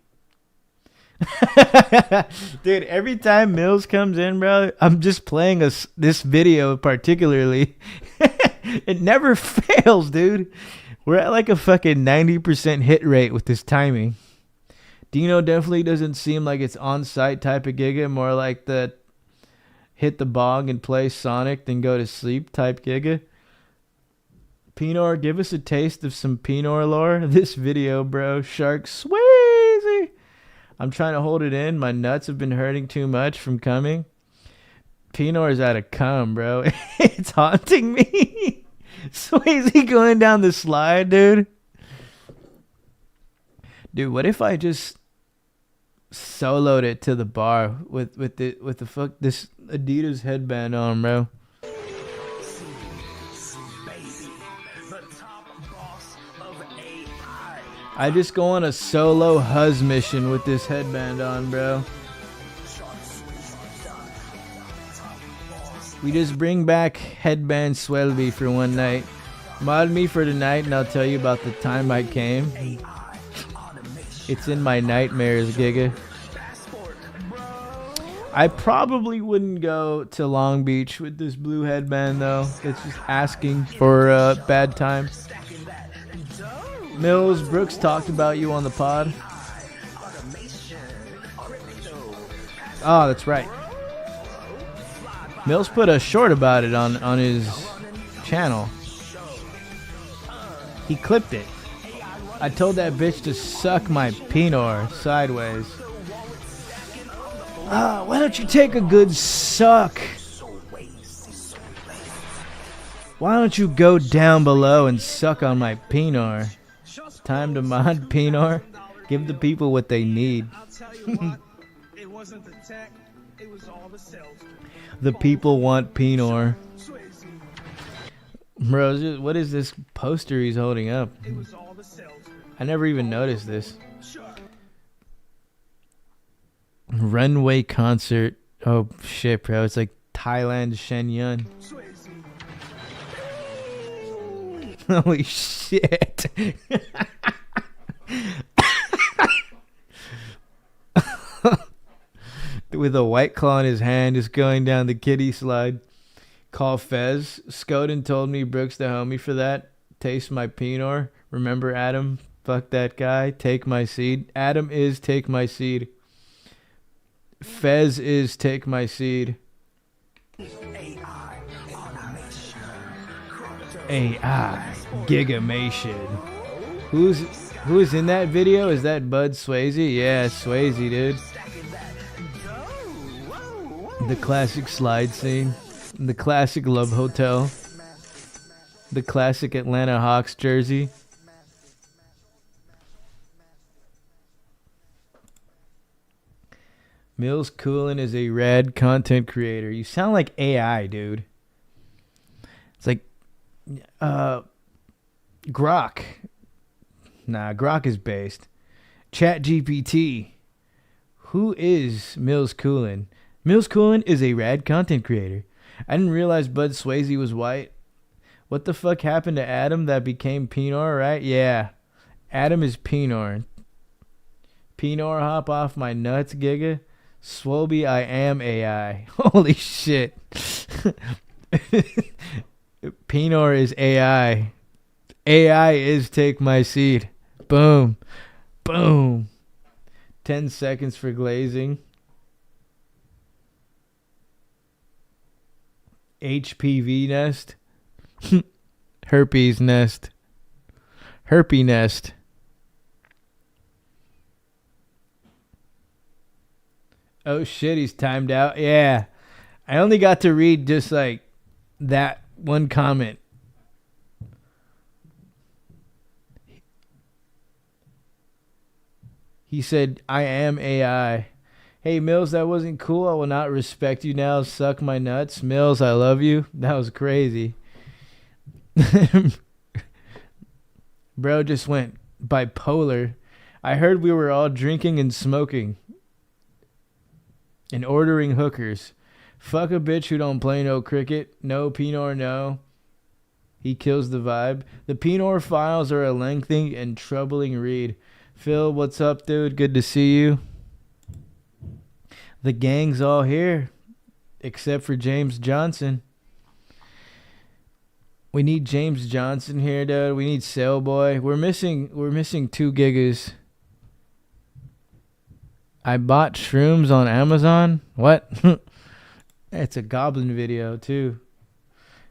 Dude, every time Mills comes in, bro, I'm just playing this video particularly. It never fails, dude. We're at like a fucking 90% hit rate with this timing. Dino definitely doesn't seem like it's on-site type of Giga, more like the hit the bong and play Sonic then go to sleep type Giga. Pinor, give us a taste of some Pinor lore. This video, bro. Shark Swayze. I'm trying to hold it in. My nuts have been hurting too much from coming. Pinor's out of cum, bro. It's haunting me. Swayze going down the slide, dude. Dude, what if I just soloed it to the bar with the fuck this Adidas headband on, bro? I just go on a solo Huz mission with this headband on, bro. We just bring back headband Swelby for one night. Mod me for tonight and I'll tell you about the time I came. It's in my nightmares, Giga. I probably wouldn't go to Long Beach with this blue headband though. It's just asking for a bad time. Mills, Brooks talked about you on the pod. Oh, that's right. Mills put a short about it on his channel. He clipped it. I told that bitch to suck my Pinor sideways. Why don't you take a good suck? Why don't you go down below and suck on my Pinor? Time to mod Pinor. Give the people what they need. It wasn't the tech, it was all the sales. The people want Pinor. Bro, what is this poster he's holding up? I never even noticed this. Runway concert. Oh shit, bro. It's like Thailand Shenyang. Holy shit. With a white claw in his hand, just going down the kiddie slide. Call Fez. Skoden told me Brooks the homie for that. Taste my Pinor. Remember Adam? Fuck that guy. Take my seed. Adam is take my seed. Fez is take my seed. AI Gigamation. Who's in that video? Is that Bud Swayze? Yeah, Swayze, dude. The classic slide scene. The classic Love Hotel. The classic Atlanta Hawks jersey. Mills Coolin is a rad content creator. You sound like AI, dude. It's like Grok. Nah, Grok is based. Chat GPT. Who is Mills Coolin? Mills Coolin is a rad content creator. I didn't realize Bud Swayze was white. What the fuck happened to Adam that became Pinor, right? Yeah. Adam is Pinor. Pinor hop off my nuts, Giga. Swolby, I am AI. Holy shit. Pinor is AI. AI is take my seed. Boom. Boom. 10 seconds for glazing. HPV nest. Herpes nest. Herpy nest. Oh shit, he's timed out. Yeah. I only got to read just like that one comment. He said, I am AI. Hey, Mills, that wasn't cool. I will not respect you now. Suck my nuts. Mills, I love you. That was crazy. Bro just went bipolar. I heard we were all drinking and smoking and ordering hookers. Fuck a bitch who don't play no cricket. No Pinor, no. He kills the vibe. The Pinor files are a lengthy and troubling read. Phil, what's up, dude? Good to see you. The gang's all here, except for James Johnson. We need James Johnson here, dude. We need Sailboy. We're missing 2 gigas. I bought shrooms on Amazon. What? It's a goblin video too.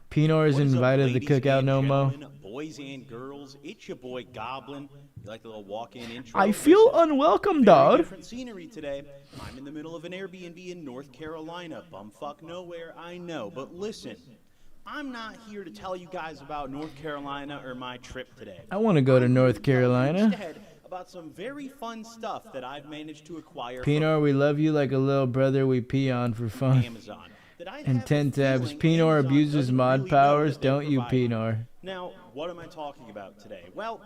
Pinor is invited to the cookout, no mo. Boys and girls, it's your boy Goblin. You like the little walk-in intro? I feel unwelcome, Very dog. different scenery today. I'm in the middle of an Airbnb in North Carolina. Bumfuck nowhere, I know. But listen, I'm not here to tell you guys about North Carolina or my trip today. I want to go to North Carolina. Instead, about some very fun stuff that I've managed to acquire Pinor, we love you like a little brother we pee on for from fun. Amazon. And 10 tabs. Pinor abuses mod powers, don't you, Pinor? Now, what am I talking about today? Well,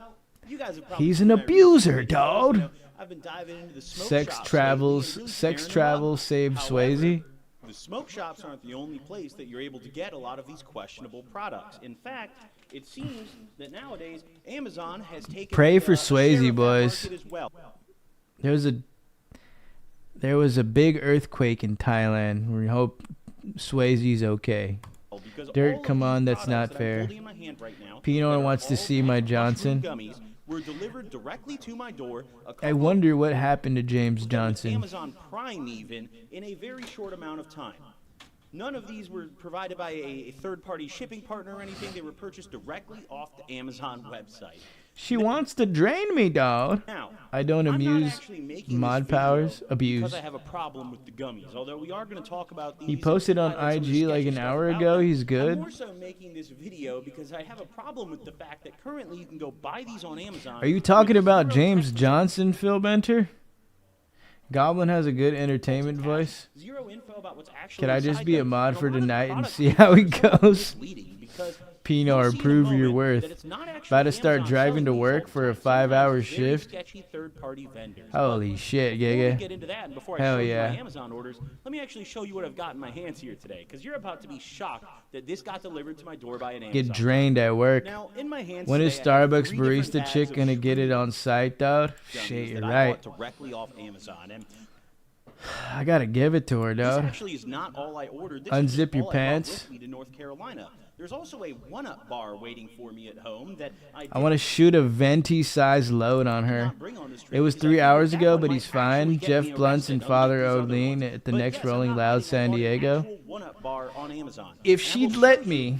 you guys have probably He's seen an my abuser, recent videos. dog. You know, I've been diving into the smoke Sex shops travels. lately and really Sex tearing them travels up. saved However, Swayze. the smoke shops aren't the only place that you're able to get a lot of these questionable products. In fact, it seems that nowadays Amazon has taken Pray for a share Swayze, of that boys. market as well. There was a big earthquake in Thailand. We hope Swayze's okay. Because all Dirt, of come these on, that's products not that I'm fair. holding in my hand right now Pinor that are wants to all see my mushroom Johnson. gummies were delivered directly to my door. I wonder what happened to James with Johnson. Amazon Prime even in a very short amount of time. None of these were provided by a third-party shipping partner or anything. They were purchased directly off the Amazon website. She wants to drain me, dog. Now, I don't I'm not abuse actually making mod this video powers. Abuse. because I have a problem with the gummies. Although we are going to talk about these. He posted on and highlight some of the IG like sketchy an stuff hour about ago. them. He's I'm good. more so making this video because I have a problem with the fact that currently you can go buy these on Amazon. Are you talking with about zero James tech- Johnson, Phil Benter? Goblin has a good entertainment voice. Zero info about what's actually Could I just inside be a them. mod And for lot of the tonight and products see are how it somewhat goes? misleading because Pinor, you'll see in a prove your moment worth. that it's not actually About to start Amazon driving to selling work these for a all the time. 5-hour Sometimes it's very shift. sketchy third-party vendors. Holy But shit, before we Giga. get into that, and before Hell I show yeah. you my Amazon orders, let me actually show you what I've got in my hands here today, because you're about to be shocked that this got delivered to my door by an Amazon. Get drained at work. Now, in my hands When is today, I have Starbucks 3 different barista bags chick of gonna get it Strim on site, dog? gummies Shit, you're that I right. bought directly off Amazon. And I gotta give it to her, this dog. actually is not all I ordered. This is Unzip just your all I brought pants. with me to North Carolina. There's also a one-up bar waiting for me at home that I want to shoot a venti-sized load on her. It was 3 hours ago, but he's fine. Jeff Blunts and Father O'Lean at the next Rolling Loud San Diego. If she'd let me,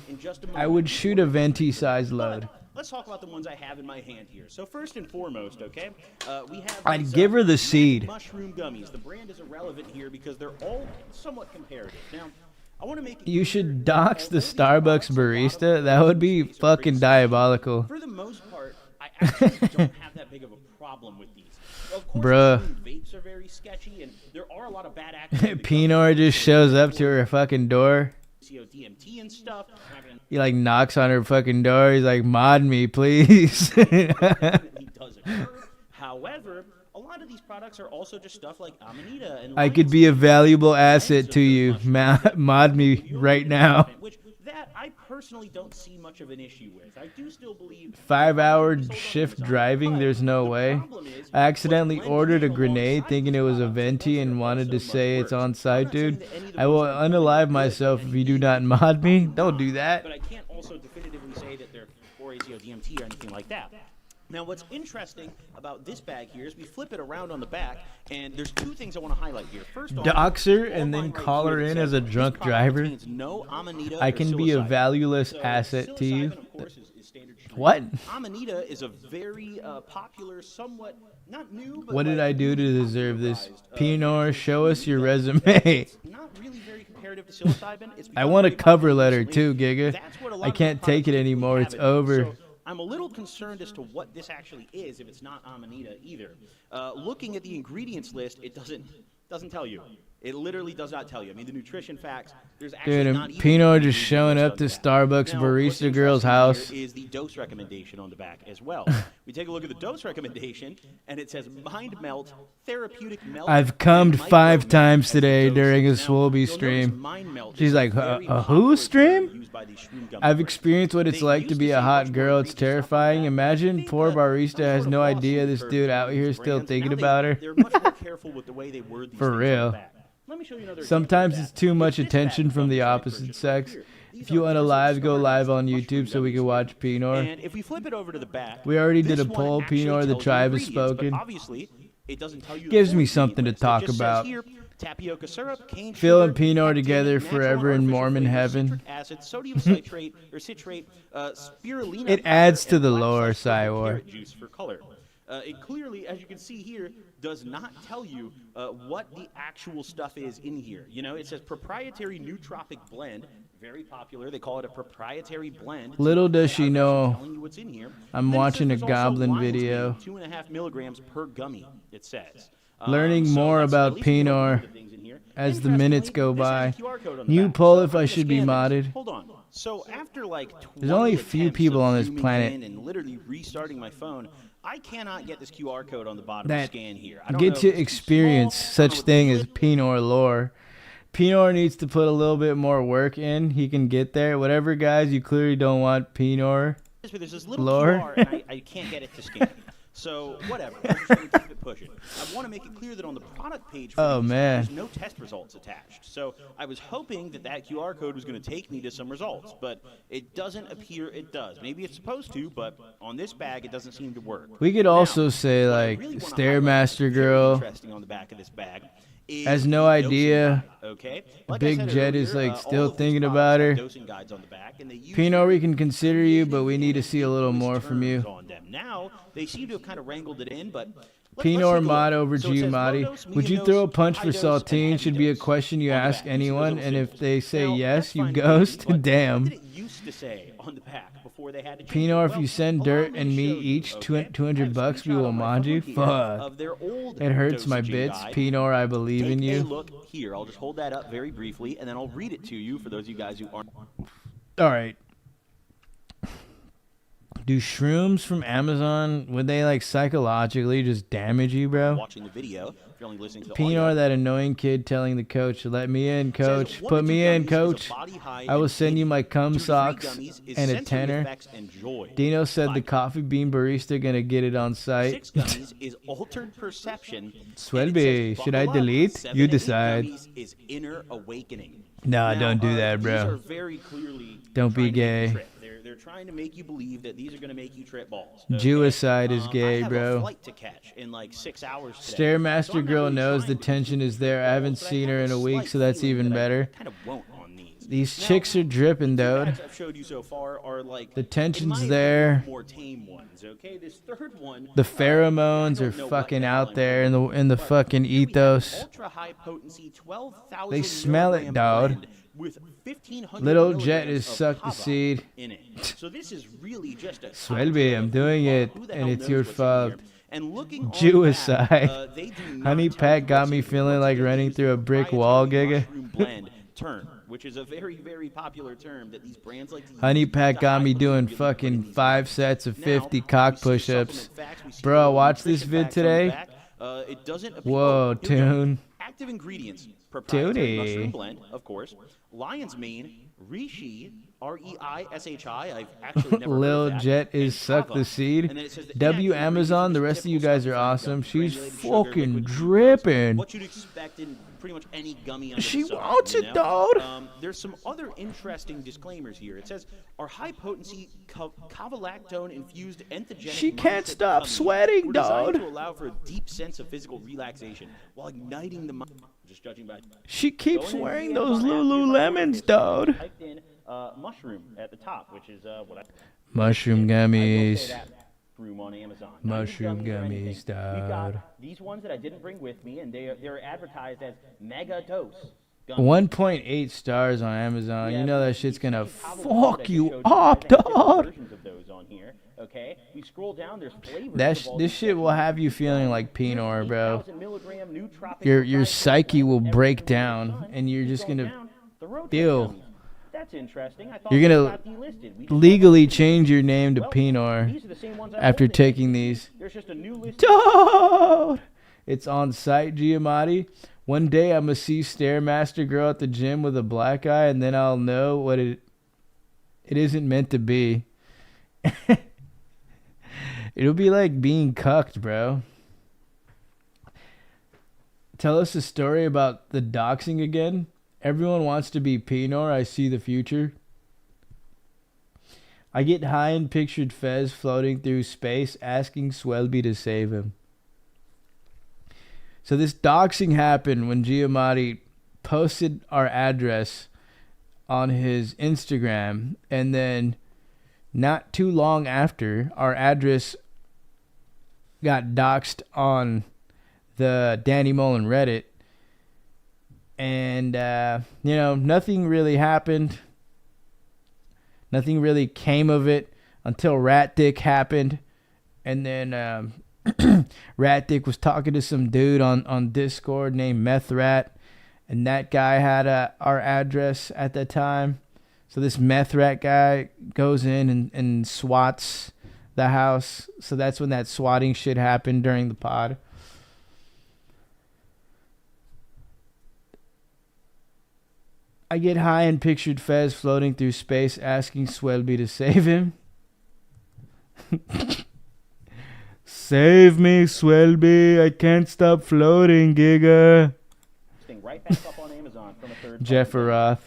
I would shoot a venti-sized load. Let's talk about the ones I have in my hand here. So first and foremost, okay, we have. I'd these, give her the seed. Mushroom gummies. The brand is irrelevant here because they're all somewhat comparative. Now, I want to make. You should dox the Starbucks barista. That would be fucking diabolical. For the most part, I actually don't have that big of a problem with these. Of course, Bruh. vapes are very sketchy, and there are a lot of bad actors. Pinor just shows up to her fucking door. DMT and stuff. He like knocks on her fucking door. He's like, mod me, please. Definitely does occur. However, a lot of these products are also just stuff like Amanita and I could be a valuable asset to you. Mod me right now. Which that I personally don't see much of an issue with. I do still believe 5-hour shift driving, there's no way. I accidentally ordered a grenade thinking it was a venti and wanted to say it's on site, dude. I will unalive myself if you do not mod me. Don't do that. But I can't also definitively say that they're for ACO DMT or anything like that. Now, what's interesting about this bag here is we flip it around on the back, and there's 2 things I want to highlight here. First off, Dox her all and then mine right call her here in that as a says, drunk "This product driver. contains no Amanita I or can be a psilocybin." valueless So, asset to you. psilocybin, of course, is standard shred. What? Amanita is a very popular, somewhat not new. But What did like I do to really deserve this? popularized, Pinor, show us your that resume. it's not really very comparative to psilocybin. It's I become want a very cover popular letter recently. too, Giga. That's what a lot I of the can't take products it anymore. have It's in them. over. So, I'm a little concerned as to what this actually is if it's not Amanita either. Looking at the ingredients list, it doesn't tell you. It literally does not tell you. I mean, the nutrition facts, there's actually Dude, not even Pinot just showing up to Starbucks now, barista what's girl's interesting house. here is the dose recommendation on the back as well. We take a look at the dose recommendation, and it says mind melt, therapeutic melt. I've cummed and 5 micro times melt as today the during a doses. Now, Swolby you'll notice stream. mind melt She's is like, very a who popular stream? term used by these shroom gummy I've brands. experienced what it's They like to used be say a hot much more girl. It's egregious stuff like terrifying. that. I Imagine think, poor barista some has sort no of idea lawsuit this occurred dude with out these here still brands. thinking Now about her. They're much more careful with the way they word these For things real. on the back. Let me show you another Sometimes example it's of too that. much This attention bag from the comes right opposite here. sex. Here. These If you are want to desert live, go starters live on mushroom YouTube so we gummies can watch here. Pinot. And if we flip it over to the back, We already did this a one poll. actually Pinot, the tells you tribe has ingredients, but spoken. obviously, it doesn't tell you the Gives full me something to ingredient list. It talk just says about. here, tapioca syrup, cane Phil sugar, and Pinot pectin, together natural and forever in artificial Mormon flavors, heaven. citric acid, sodium citrate or citrate, spirulina It powder, adds to and the black lore, sliced purple Cywar. carrot juice for color. It clearly, as you can see here, does not tell you what the actual stuff is in here. You know, it says proprietary nootropic blend, very popular. They call it a proprietary blend. Little does she Without know, telling you what's in here. I'm And then it watching says a there's also goblin lion's video. mane, 2.5 milligrams per gummy, it says. Learning more that's about at least we know one of Pinot the things in here. as the minutes go Interestingly, by. this has a QR code on the New back, poll so if I'm I gonna should be scan this. modded. Hold on. So after like 20 There's only a few attempts people of on this zooming planet in and literally restarting my phone, I cannot get this QR code on the bottom that to scan here. I don't get know to if it's too experience small, I such don't know what thing the as deal is. Pinot lore. Pinot needs to put a little bit more work in. He can get there. Whatever, guys, you clearly don't want Pinot. There's this little Lore. QR, and I can't get it to scan. So whatever. I'm just going to keep it pushing. I want to make it clear that on the product page for Oh, these, man. there's no test results attached. So I was hoping that that QR code was going to take me to some results, but it doesn't appear it does. Maybe it's supposed to, but on this bag it doesn't seem to work. We could Now, also say, what I like, really wanna Stairmaster highlight, Girl very interesting on the back of this bag, is has no the dosing idea. guide, okay? Like I Big said Jet is, earlier, like, all still of these thinking products about have her. dosing guides on the back, and they use Pinot, we can consider you, but we need to see a little more from you. on them. Now they seem to have kind of wrangled it in, but Pinot let's or take a Mod look. over So to it you, says low Madi. dose, Would you medium throw a dose, punch high for dose, and saltine? heavy Should be a dose question you on the ask back. These are anyone, those and if symbols. they say Now, yes, that's you fine, ghost. but what Damn. did it used to say on the back before they had to change Pinot, it? if Well, you send allow dirt me and to me show you, each okay? I $200 have a bucks, we screenshot will on my mod you. phone here Fuck. of their old It hurts my dosaging bits. guide. Pinot, I believe in Take a you. look here. I'll just hold that up very briefly, and then I'll read it to you for those of you guys who aren't All right. Do shrooms from Amazon, would they like psychologically just damage you, bro? watching the video. If you're only listening to the Pinot, audio. that annoying kid telling the coach, let me in, Says coach. one Put to two me in, gummies is a coach. body high I will and send you my cum 2 to 3 socks gummies is and a sensory tenner. effects and joy. Dino said the 5 coffee bean barista gonna get it on site. 6 gummies is altered perception. Swelby, and it says should I buckle up. delete? 7 You to 8 decide. gummies is inner awakening. Nah, Now, don't do that, These bro. are very clearly Don't be trying to make you gay. trip. They're trying to make you believe that these are going to make you trip balls. Jewicide is I gay, have bro. a flight to catch in like 6 hours today. So Stairmaster I'm not girl really knows trying the to make tension you is there. I trip haven't balls, but seen her have in a week, slight so that's feeling even that I better. kind of won't on these. These Now, chicks are dripping, the dude. bags I've showed you so far are like The in tension's my opinion, there. more tame ones. Okay, this third one. The I pheromones don't are know what fucking the hell out I'm there doing, in the but fucking here we have an ethos. Ultra high potency, 12,000 They smell it, milligram dude. blend with 1,500 Little Jet milligrams is of suck the kava seed. in it. So this is really just a Swelby, I'm doing it, Who the and hell it's knows your what's in fault. here? And looking on the Jewicide. back, they do not Honey tell Pat you got what's me in here. feeling Once like again, they running use through a the brick wall, proprietary giga. mushroom blend term, which is a very, very popular term that these brands like to use Honey to Pat got me hide doing what they really put in fucking these 5 products. sets of Now, 50 we cock see push-ups. supplement facts, we see Bro, the watch this nutrition vid facts on the today. back. It doesn't appear. Whoa, here we go. tune. Active ingredients: proprietary Tootie. mushroom blend, of course. Lion's mane, reishi, R-E-I-S-H-I. I've actually never Lil heard of that. Jet is and suck kava. the seed. And then it says the W inactive Amazon, ingredients the are rest of you typical guys are stuff awesome. gum, She's granulated sugar, fucking liquid glucose, dripping. What you'd expect in pretty much any gummy under She the sun, wants you it, know? dude. There's some other interesting disclaimers here. It says our high potency cavalactone infused entheogenic. She can't mindset stop gummies sweating, were designed dude. to allow for a deep sense of physical relaxation while igniting the mind. Just judging by. She keeps Going in wearing the those Amazon app, Lululemons, here's my dude. typed in mushroom at the top, which is what I. Mushroom I will say gummies. that room on Amazon. Mushroom Not even gummies or gummies, anything. We've got dude. these ones that I didn't bring with me, and they're advertised as mega dose. Gummies. 1.8 stars on Amazon. Yeah, You know that the shit's gonna Kava one that I fuck just you showed up, guys, I have different dog. versions of those on here. Okay, we scroll down. There's flavors. This shit will have you feeling like Pinot, bro. 8,000 milligram nootropic Your proprietary psyche will blend, break everything under the down, sun. and you're Keep just going gonna down, the road trip feel. gummies. That's interesting. I thought You're those gonna got delisted. We just legally thought those change your name to well, Pinot these are the same ones I'm after holding. taking these. There's just a new list. Dude! It's on site, Giamatti. One day I'm gonna see Stairmaster girl at the gym with a black eye, and then I'll know what it isn't meant to be. It'll be like being cucked, bro. Tell us a story about the doxing again. Everyone wants to be Pinot. I see the future. I get high and pictured Fez floating through space asking Swelby to save him. So this doxing happened when Giamatti posted our address on his Instagram, and then not too long after, our address got doxed on the Danny Mullen Reddit. And, nothing really happened. Nothing really came of it until Rat Dick happened. And then Rat Dick was talking to some dude on Discord named Meth Rat. And that guy had our address at the time. So this Meth Rat guy goes in and swats the house. So that's when that swatting shit happened during the pod. I get high and pictured Fez floating through space asking Swelby to save him. Save me, Swelby. I can't stop floating, Giga. Right back up on Amazon from a third Jeff Aroth.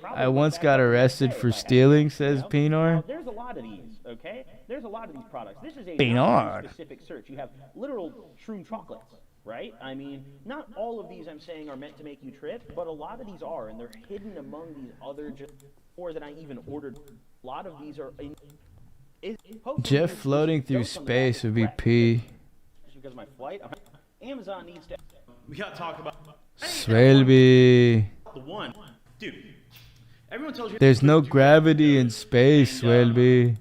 I once got arrested for stealing, says Pinot. There's a lot of these, okay? There's a lot of these products. This is a Pinot. specific search. You have literal shroom chocolates, right? I mean, not all of these I'm saying are meant to make you trip, but a lot of these are, and they're hidden among these other more than I even ordered. A lot of these are in. Jeff floating through space would be P. Because of my flight, Amazon needs to. We gotta talk about. Swelby. The one, dude. Everyone tells you there's no gravity in space, Swelby.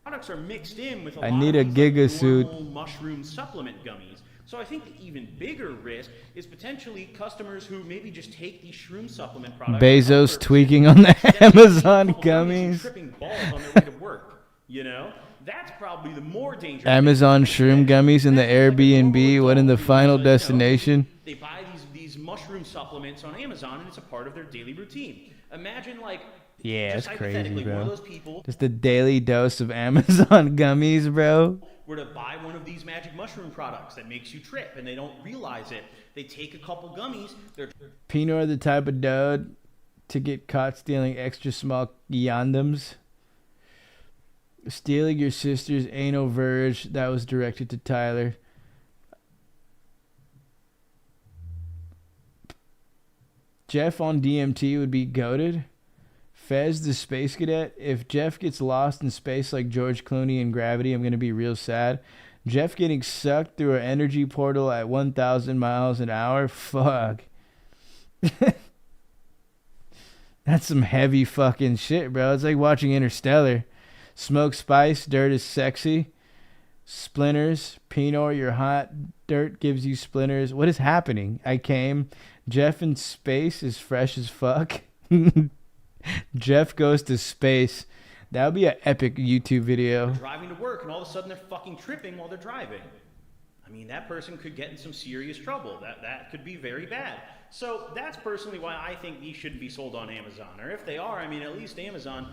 Products are mixed in with I need a giga suit. Mushroom supplement gummies. So I think the even bigger risk is potentially customers who maybe just take these shroom supplement products. Bezos tweaking on the Amazon gummies. Tripping balls on their way to work. You know, that's probably the more dangerous. Amazon shroom gummies in the Airbnb. What in the final destination? They buy these mushroom supplements on Amazon, and it's a part of their daily routine. Imagine, like, yeah, just that's crazy, hypothetically, one of bro. those people Just a daily dose of Amazon gummies, bro. Were to buy one of these magic mushroom products that makes you trip, and they don't realize it. They take a couple gummies. They're Pinot the type of dude to get caught stealing extra small yondems. Stealing your sister's anal verge. That was directed to Tyler. Jeff on DMT would be goated. Fez the space cadet. If Jeff gets lost in space like George Clooney in Gravity, I'm going to be real sad. Jeff getting sucked through an energy portal at 1,000 miles an hour. Fuck. That's some heavy fucking shit, bro. It's like watching Interstellar. Smoke spice, dirt is sexy. Splinters, Pinot, you're hot. Dirt gives you splinters. What is happening? I came. Jeff in space is fresh as fuck. Jeff goes to space. That would be an epic YouTube video. driving to work, and all of a sudden they're fucking tripping while they're driving. I mean, that person could get in some serious trouble. That could be very bad. So that's personally why I think these shouldn't be sold on Amazon. Or if they are, I mean, at least Amazon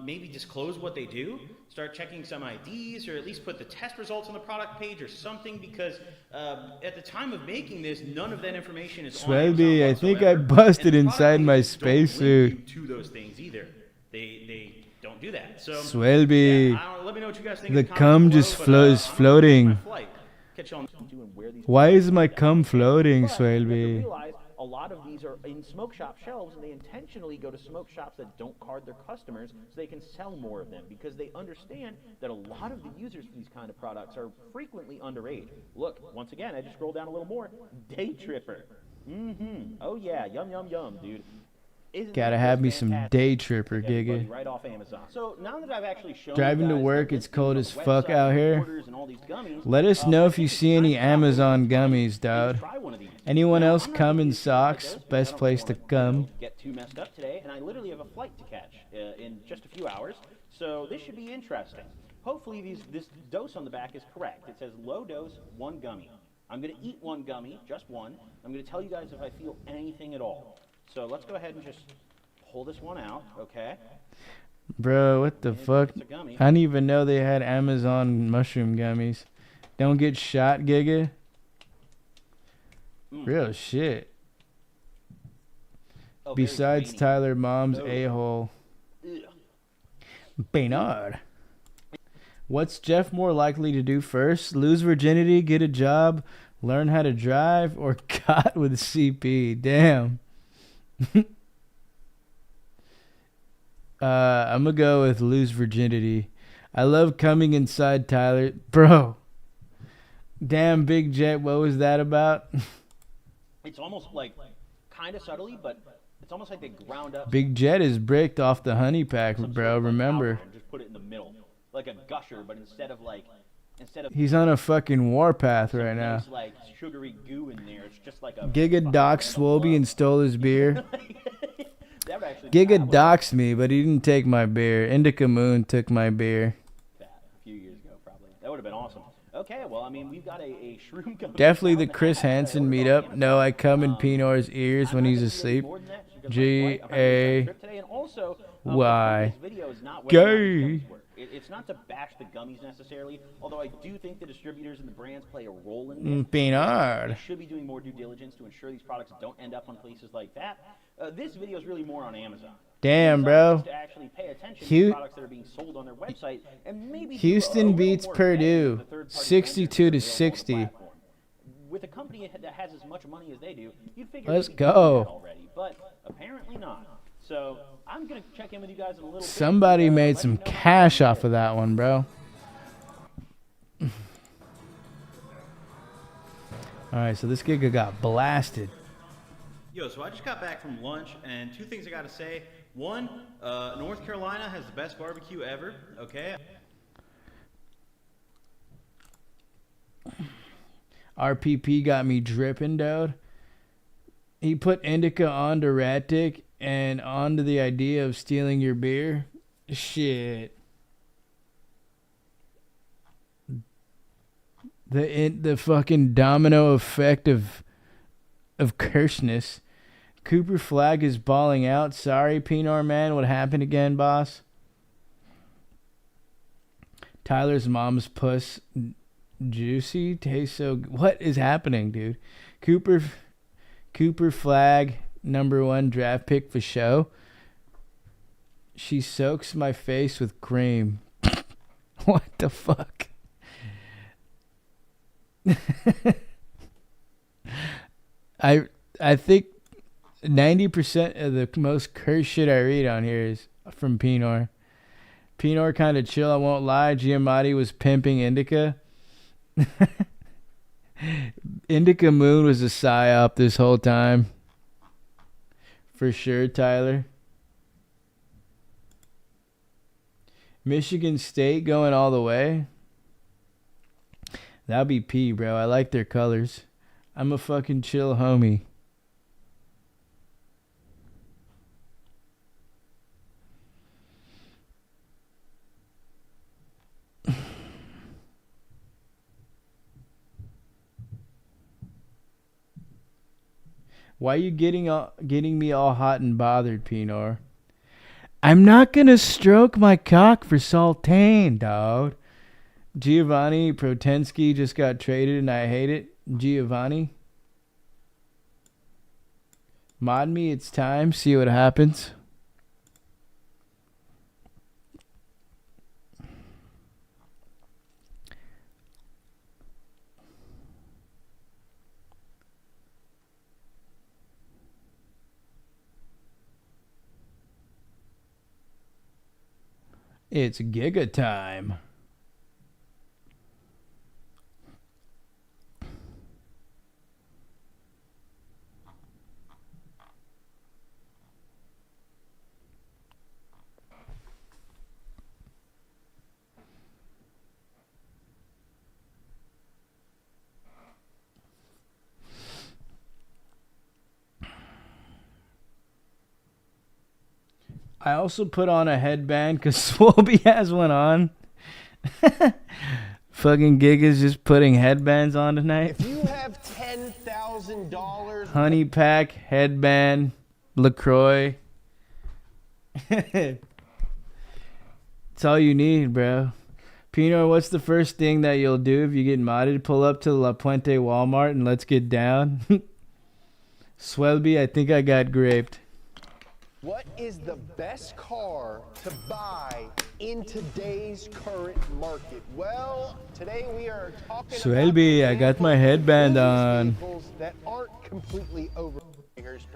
maybe disclose what they do. Start checking some IDs, or at least put the test results on the product page or something, because at the time of making this, none of that information is on Amazon Swelby, I think I whatsoever. busted And the inside product my pages don't link spacesuit. you to those things either. They don't do that. So Swelby, yeah, I don't know, let me know what you guys think. the in comments cum below, just but, is I'm gonna floating. catch my flight. Catch you on doing where these Why is my cum floating, but you have to Swelby? realize a lot of these are in smoke shop shelves, and they intentionally go to smoke shops that don't card their customers so they can sell more of them, because they understand that a lot of the users for these kind of products are frequently underage. Look, once again, I just scroll down a little more. Day tripper. Oh yeah, yum, yum, yum, dude. Isn't Gotta that have just me some fantastic? day tripper, Everybody Giga. right off Amazon. So now that I've actually shown Driving you to guys work, the it's cold listings as on the fuck website, out the here. orders, and all these gummies, Let us know I if you think it's see time any to stop, Amazon maybe try gummies, dog. one of these. Anyone Now, else I'm not come gonna in do shit like socks? this because Best I don't place to wanna, come. get too messed up today, and I literally have a flight to catch in just a few hours. So this should be interesting. Hopefully this dose on the back is correct. It says low dose, 1 gummy. I'm going to eat 1 gummy, just 1. I'm going to tell you guys if I feel anything at all. So let's go ahead and just pull this one out, okay? Bro, what the fuck? It's a gummy. I didn't even know they had Amazon mushroom gummies. Don't get shot, Giga. Real shit. Oh, very Besides grainy. Tyler, mom's Ugh. a-hole. Ugh. Baynard. What's Jeff more likely to do first? Lose virginity, get a job, learn how to drive, or caught with CP? Damn. I'm gonna go with lose virginity. I love coming inside Tyler. Bro. Damn, Big Jet, what was that about? It's almost like, kind of subtly, but it's almost like they ground up. Big Jet is bricked off the honey pack, some bro. sort of, like, Remember. powder and just put it in the middle, like a gusher, but instead of He's on a fucking warpath right now. nice, like sugary goo in there, it's just like a Giga fucking doxed random Swoby and stole his beer. That would actually be Giga fabulous. doxed me, but he didn't take my beer. Indica Moon took my beer. That a few years ago, probably. That would have been awesome. Okay, well, I mean, we've got a shroom company. Definitely down the in Chris Manhattan. Hansen They ordered meetup. on No, I come in Amazon. Pinor's ears when I'm he's not gonna do asleep. more than that because my flight, I'm G.A. on a trip today, and also, Y. this video is not whether or not these Gay. gummies work. It's not to bash the gummies necessarily, although I do think the distributors and the brands play a role in this. They Pinard. should be doing more due diligence to ensure these products don't end up on places like that. This video is really more on Amazon. Damn, Amazon bro. needs to actually pay attention Hu- to products that are being sold on their website and maybe do a Houston little beats more vetting Purdue, of the third-party 62 vendors to that are available on the 60. platform. With a company that has as much money as they do, you'd figure Let's they'd be doing go. that already, but apparently not. So I'm gonna check in with you guys in a little bit. Somebody made let some you know how cash it off is. of that one, bro. Alright, so this Giga got blasted. Yo, so I just got back from lunch, and 2 things I gotta say. One, North Carolina has the best barbecue ever, okay? RPP got me dripping, dude. He put indica onto Rat Dick and onto the idea of stealing your beer. Shit. The fucking domino effect of curseness. Cooper Flag is balling out. Sorry, Pinar man. What happened again, boss? Tyler's mom's puss juicy tastes so. What is happening, dude? Cooper Flag #1 draft pick for show. She soaks my face with cream. What the fuck? I think 90% of the most cursed shit I read on here is from Pinor. Pinor kind of chill, I won't lie. Giamatti was pimping Indica. Indica Moon was a psyop this whole time. For sure, Tyler. Michigan State going all the way. That'd be P, bro. I like their colors. I'm a fucking chill homie. Why you getting me all hot and bothered, Pinor? I'm not gonna stroke my cock for Sultane, dog. Giovanni Protensky just got traded and I hate it. Giovanni. Mod me, it's time. See what happens. It's Giga time. I also put on a headband because Swolby has one on. Fucking Giga's just putting headbands on tonight. If you have $10,000, Honey pack, headband, LaCroix. It's all you need, bro. Pino, what's the first thing that you'll do if you get modded? Pull up to La Puente Walmart and let's get down. Swelby, I think I got graped. what is the best car to buy in today's current market? Well, today we are talking Swelby, I got my headband on. vehicles that aren't completely over. Here's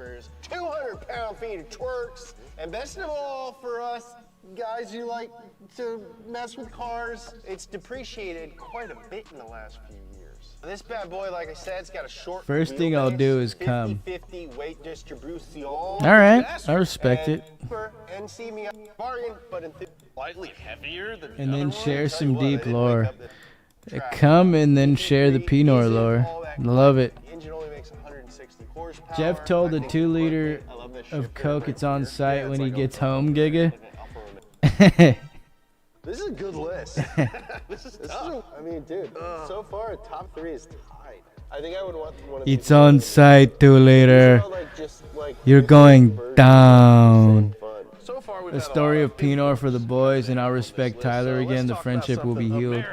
200 pound-feet of twerks, and best of all for us guys who like to mess with cars, it's depreciated quite a bit in the last few years. This bad boy, like I said, it's got a short First thing I'll do is come. 50-50 weight distribution. All right, I respect it. And see me bargain, but in slightly heavier than And then share some deep lore. Come and then share the Pinot lore. Love it. engine only makes 160 horsepower. Jeff told the 2 liter of Coke it's on site when he gets home, Giga. This is a good list. This is tough. I mean, dude, so far top 3 is tied. I think I would want one of It's on site 2 liter. You're going down. So far, A story of Pinot for the boys, and I'll respect Tyler again. The friendship will be healed.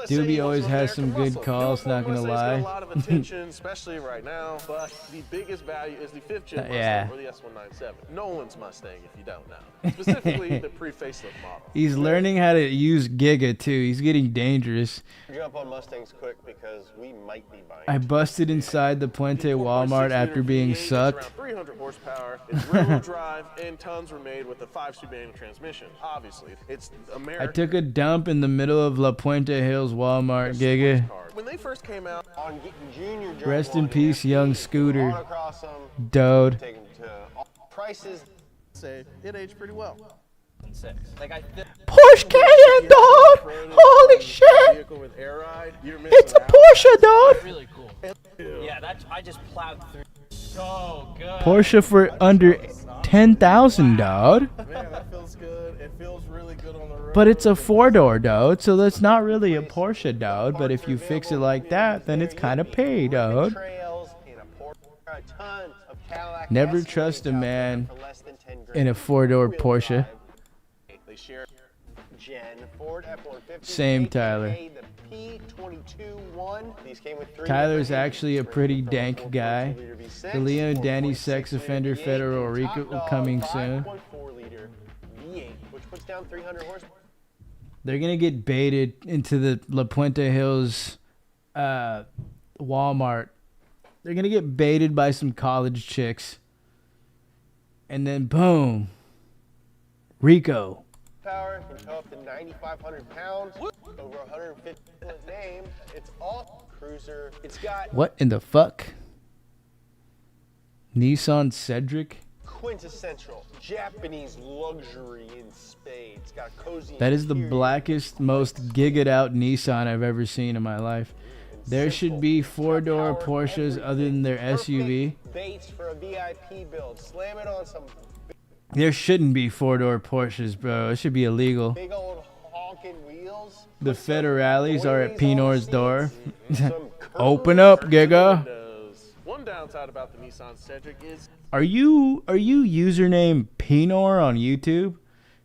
Doobie always has some good calls, not gonna A lie. lot of attention, especially right now, but the biggest value is the 5th gen Mustang Yeah. or the S197. Nolan's Mustang, if you don't know. Specifically the pre-facelift model. He's learning how to use Giga too. He's getting dangerous. Jump on Mustangs quick because we might be buying. I busted inside the Puente Walmart after being sucked. Around 300 horsepower. It's rear-wheel drive, and tons were made with the 5-speed manual transmission. Obviously, it's I American. took a dump in the middle of La Puente Hills Walmart, Giga. When they first came out, on Junior. Rest in peace, young Scooter. Autocross them, Dode. take them to all prices. say it aged pretty well. Porsche Cayenne, dog! Holy shit! Vehicle with air ride, you're It's a missing out. Porsche, dog! Really cool. Yeah, that's I just plowed through. So good. Porsche for under 10,000, dog. Man, that feels good. It feels really good on the road. But it's a 4-door, dog, so that's not really a Porsche, dog. But if you fix it like that, then it's kind of pay, dog. Trails in a Porsche, a ton of Cadillac Never SUVs trust a out there man for less than 10 grand. in a 4-door Porsche. They share Gen Ford F-150. Same, AKA Tyler. The P22-1. These came with 3 Tyler's different actually a engines, pretty from dank 4.2 guy. liter V6, The Leo Danny 4.6 sex liter offender V8, Federal and Rico top dog coming soon. 5.4 liter V8, which puts down 300 horsepower. They're gonna get baited into the La Puente Hills Walmart. They're gonna get baited by some college chicks. And then boom. Rico. Power can go up to 9,500 pounds, over 150 name. It's all cruiser. It's got What in the fuck? Nissan Cedric? quintessential Japanese luxury in spades. It's got a cozy. That is the interior. blackest, most gigged out Nissan I've ever seen in my life. There should be 4-door Porsches other than their SUV. Baits for a VIP build. Slam it on some There shouldn't be 4-door Porsches, bro. It should be illegal. big old honking wheels. The Federales are at Pinor's door. Some Open up, Giga. One downside about the Nissan Cedric is Are you username Pinor on YouTube?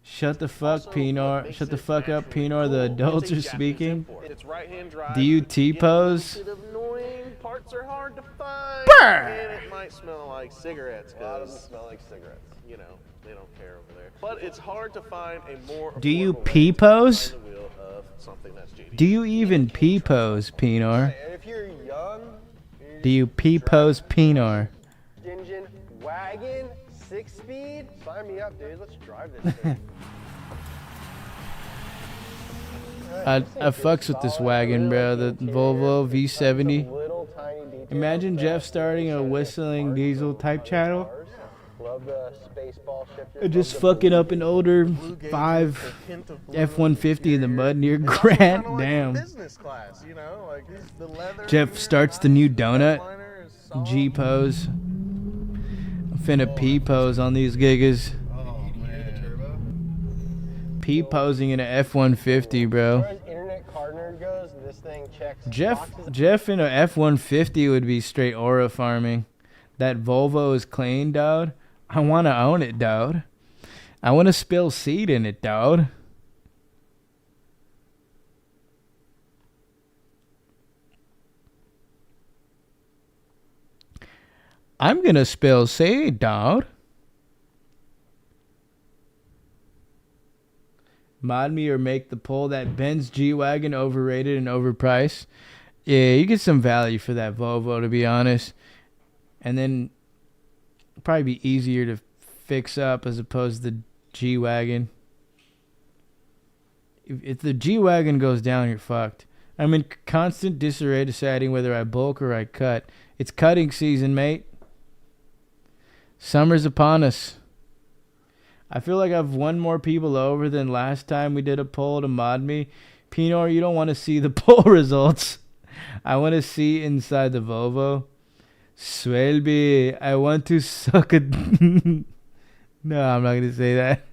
Shut the fuck, Pinor. Shut the fuck up, Pinor. The adults are speaking. it's right-hand drive. Do you T-pose? Bit of annoying parts are hard to find. Brr! And it might smell like cigarettes. A lot of them 'cause, smell like cigarettes. you know, they don't care over there. But it's hard to find a more Do you affordable way P-pose? to find the wheel of something that's JDM. Do you even P-pose, Pinor? And if you're young, Do you P-pose, Pinor? engine wagon, 6-speed, sign me up, dude. Let's drive this thing. I fucks with this wagon, bro. The Volvo V70. Little tiny details. Imagine Jeff starting a whistling diesel type channel. Love the space ball shifter. Just fucking up an older 5 F-150 in the mud near Grant. Damn. Business class, you know, like the leather. Jeff starts the new donut. G-pose. I'm finna P-pose on these gigas. Oh man. P posing in a F-150, bro. As far as internet car nerd goes, this thing checks boxes. Jeff in a F-150 would be straight aura farming. That Volvo is clean, dude. I want to own it, dude. I want to spill seed in it, dude. I'm going to spill seed, dude. Mod me or make the poll. That Benz G-Wagon overrated and overpriced. Yeah, you get some value for that Volvo, to be honest. And then probably be easier to fix up as opposed to the G-Wagon. If the G-Wagon goes down, you're fucked. I'm in constant disarray deciding whether I bulk or I cut. It's cutting season, mate. Summer's upon us. I feel like I've won more people over than last time we did a poll to mod me. Pinor, you don't want to see the poll results. I want to see inside the Volvo. Swelby, I want to suck a... No, I'm not going to say that.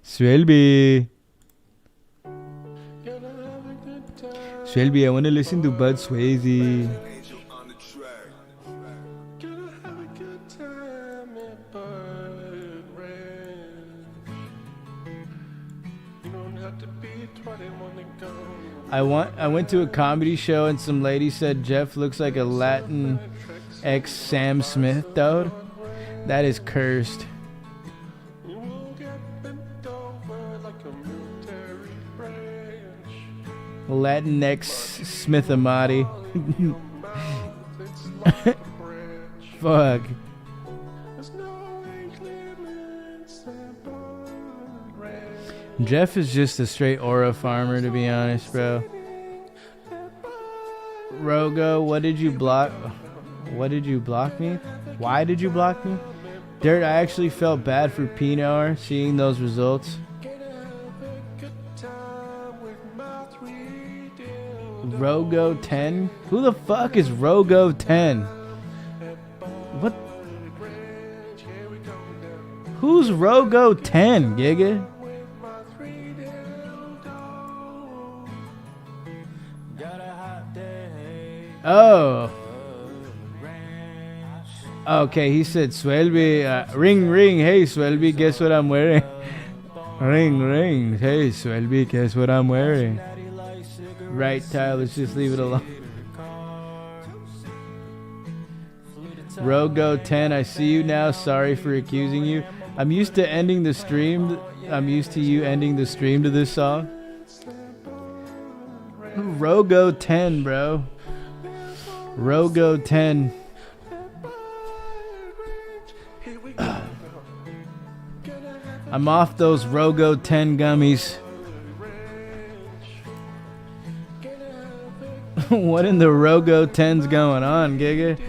Swelby. Swelby, I want to listen to Bud Swayze. I went to a comedy show and some lady said Jeff looks like a Latin ex Sam Smith, dude. That is cursed. Latinx Smith Amati. Fuck. Jeff is just a straight aura farmer, to be honest, bro. Rogo, what did you block? What did you block me? Why did you block me? Dirt, I actually felt bad for Pinor seeing those results. Rogo 10? Who the fuck is Rogo 10? What? Who's Rogo 10, Giga? Oh. Okay, he said Swelby. Ring, ring. Hey, Swelby, guess what I'm wearing? Ring, ring. Hey, Swelby, guess what I'm wearing? Right, Tyler, let's just leave it alone. Rogo 10, I see you now. Sorry for accusing you. I'm used to ending the stream. I'm used to you ending the stream to this song. Rogo 10, bro. Rogo 10. I'm off those Rogo 10 gummies. What in the Rogo 10's going on, Giga?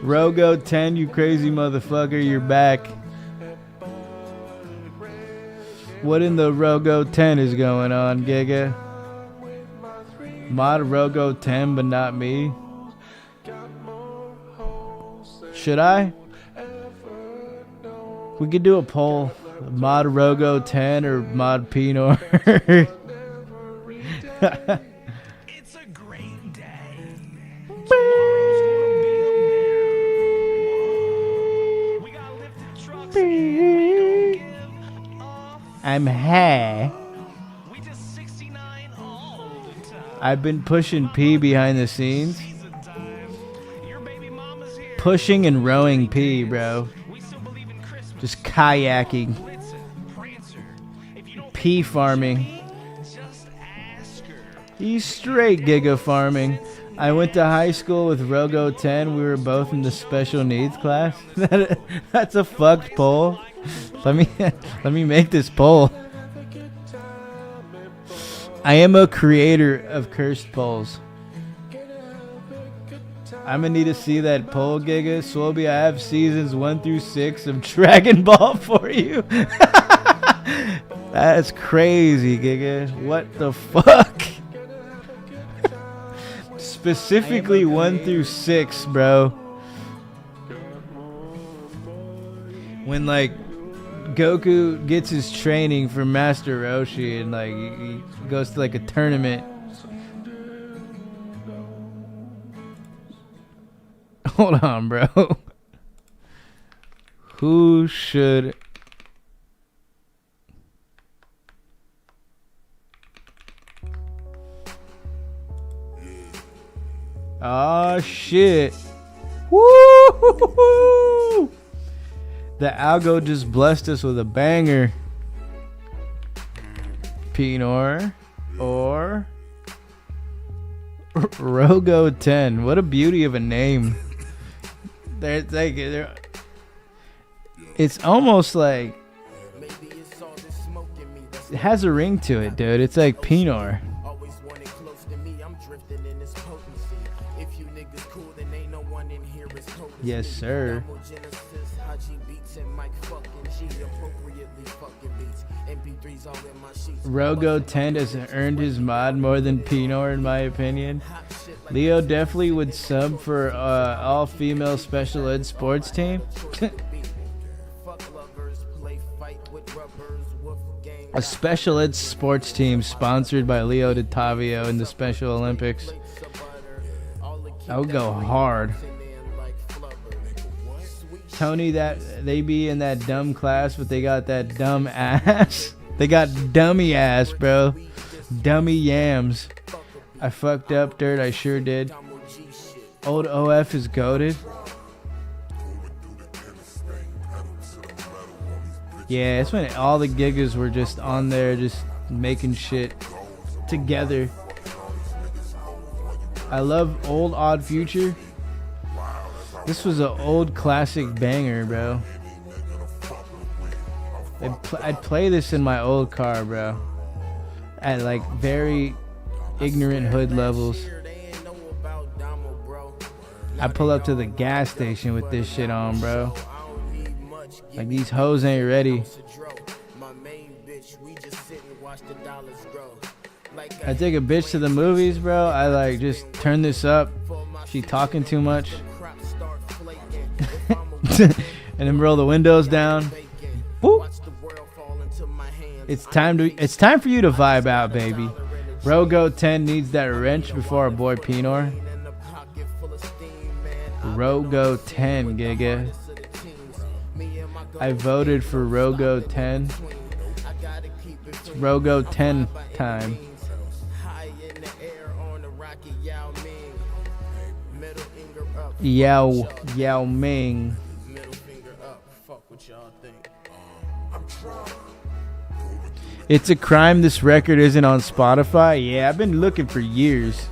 Rogo 10, you crazy motherfucker, you're back. What in the Rogo 10 is going on, Giga? Mod Rogo 10, but not me. Should I? We could do a poll. Mod Rogo 10 or Mod Pinor. It's a great day. We got lifted trucks. I'm high. I've been pushing P behind the scenes. Pushing and rowing P, bro. Just kayaking. P farming. He's straight Giga farming. I went to high school with Rogo 10. We were both in the special needs class. That's a fucked poll. Let me make this poll. I am a creator of cursed polls. I'm gonna need to see that poll, Giga. Swolby, I have seasons 1 through 6 of Dragon Ball for you. That's crazy, Giga. What the fuck? Specifically 1 through 6, bro. When like Goku gets his training from Master Roshi and like he goes to like a tournament. Hold on, bro. Who should... Oh shit. Woo! The algo just blessed us with a banger. Pinor or Rogo 10. What a beauty of a name. It's almost like it has a ring to it, dude. It's like Pinor. Yes, sir. Rogo 10 has earned his mod more than Pinor, in my opinion. Leo definitely would sub for all-female special ed sports team. A special ed sports team sponsored by Leo DiTavio in the Special Olympics. I would go hard. Tony, that they be in that dumb class, but they got that dumb ass. They got dummy ass, bro. Dummy yams. I fucked up, dirt. I sure did. Old OF is goated. Yeah, it's when all the gigas were just on there, just making shit together. I love old Odd Future. This was an old classic banger, bro. I'd play this in my old car, bro. At like very ignorant hood levels. I pull up to the gas station with this shit on, bro. Like these hoes ain't ready. I take a bitch to the movies, bro. I like just turn this up. She talking too much. And then roll the windows down. Boop. It's time for you to vibe out, baby. Rogo 10 needs that wrench before our boy Pinor. Rogo 10, giga. I voted for Rogo 10. It's Rogo 10 time. Yao Ming. It's a crime this record isn't on Spotify. Yeah, I've been looking for years.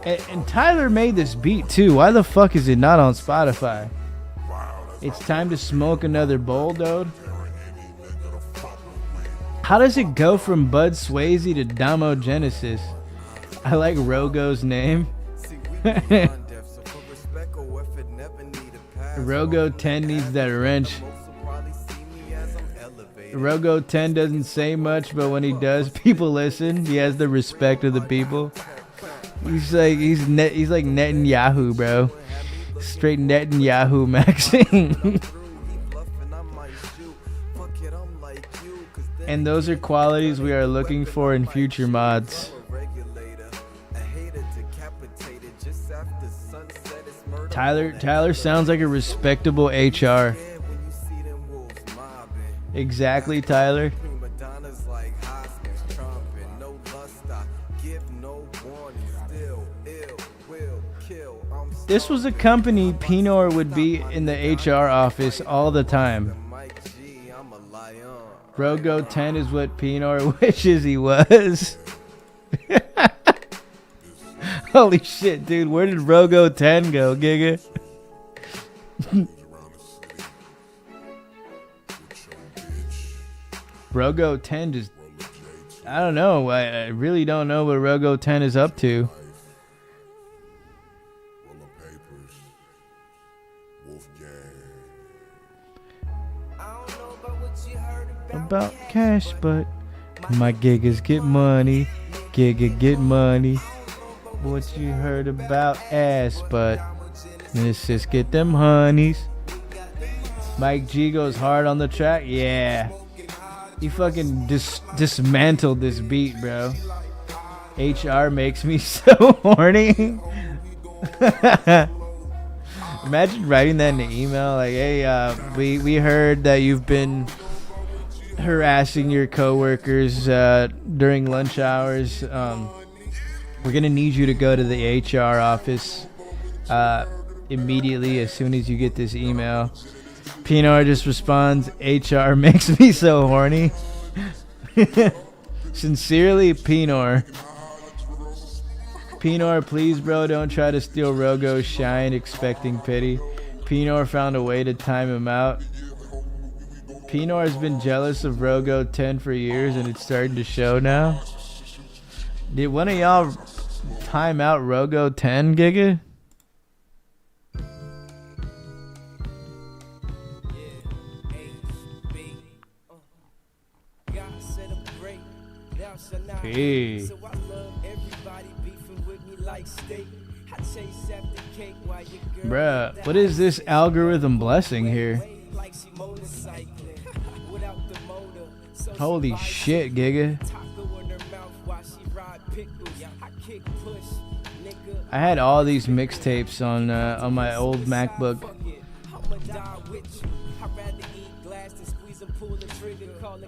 And Tyler made this beat too. Why the fuck is it not on Spotify? It's time to smoke another bowl, dude. How does it go from Bud Swayze to Damo Genesis? I like Rogo's name. Rogo 10 needs that wrench. Rogo 10 doesn't say much, but when he does, people listen. He has the respect of the people. He's like Netanyahu, bro. Straight Netanyahu maxing. And those are qualities we are looking for in future mods. Tyler sounds like a respectable HR. Exactly, Tyler. This was a company Pinor would be in the HR office all the time. Rogo 10 is what Pinor wishes he was. Holy shit, dude. Where did Rogo 10 go, Giga? Rogo 10 just... I don't know. I really don't know what Rogo 10 is up to. About cash, but my gigas get money. Giga get money. What you heard about ass, but let's just get them honeys. Mike G goes hard on the track. Yeah. He fucking dismantled this beat, bro. HR makes me so horny. Imagine writing that in an email like, hey, we heard that you've been harassing your coworkers during lunch hours. We're gonna need you to go to the HR office immediately as soon as you get this email. Pinar just responds, HR makes me so horny. Sincerely, Pinar. Pinar, please, bro, don't try to steal Rogo's shine expecting pity. Pinar found a way to time him out. Pinar's been jealous of Rogo 10 for years, and it's starting to show now. Did one of y'all time out Rogo 10, Giga? Hey. Bruh, what is this algorithm blessing here? Holy shit, Giga. I had all these mixtapes on my old MacBook.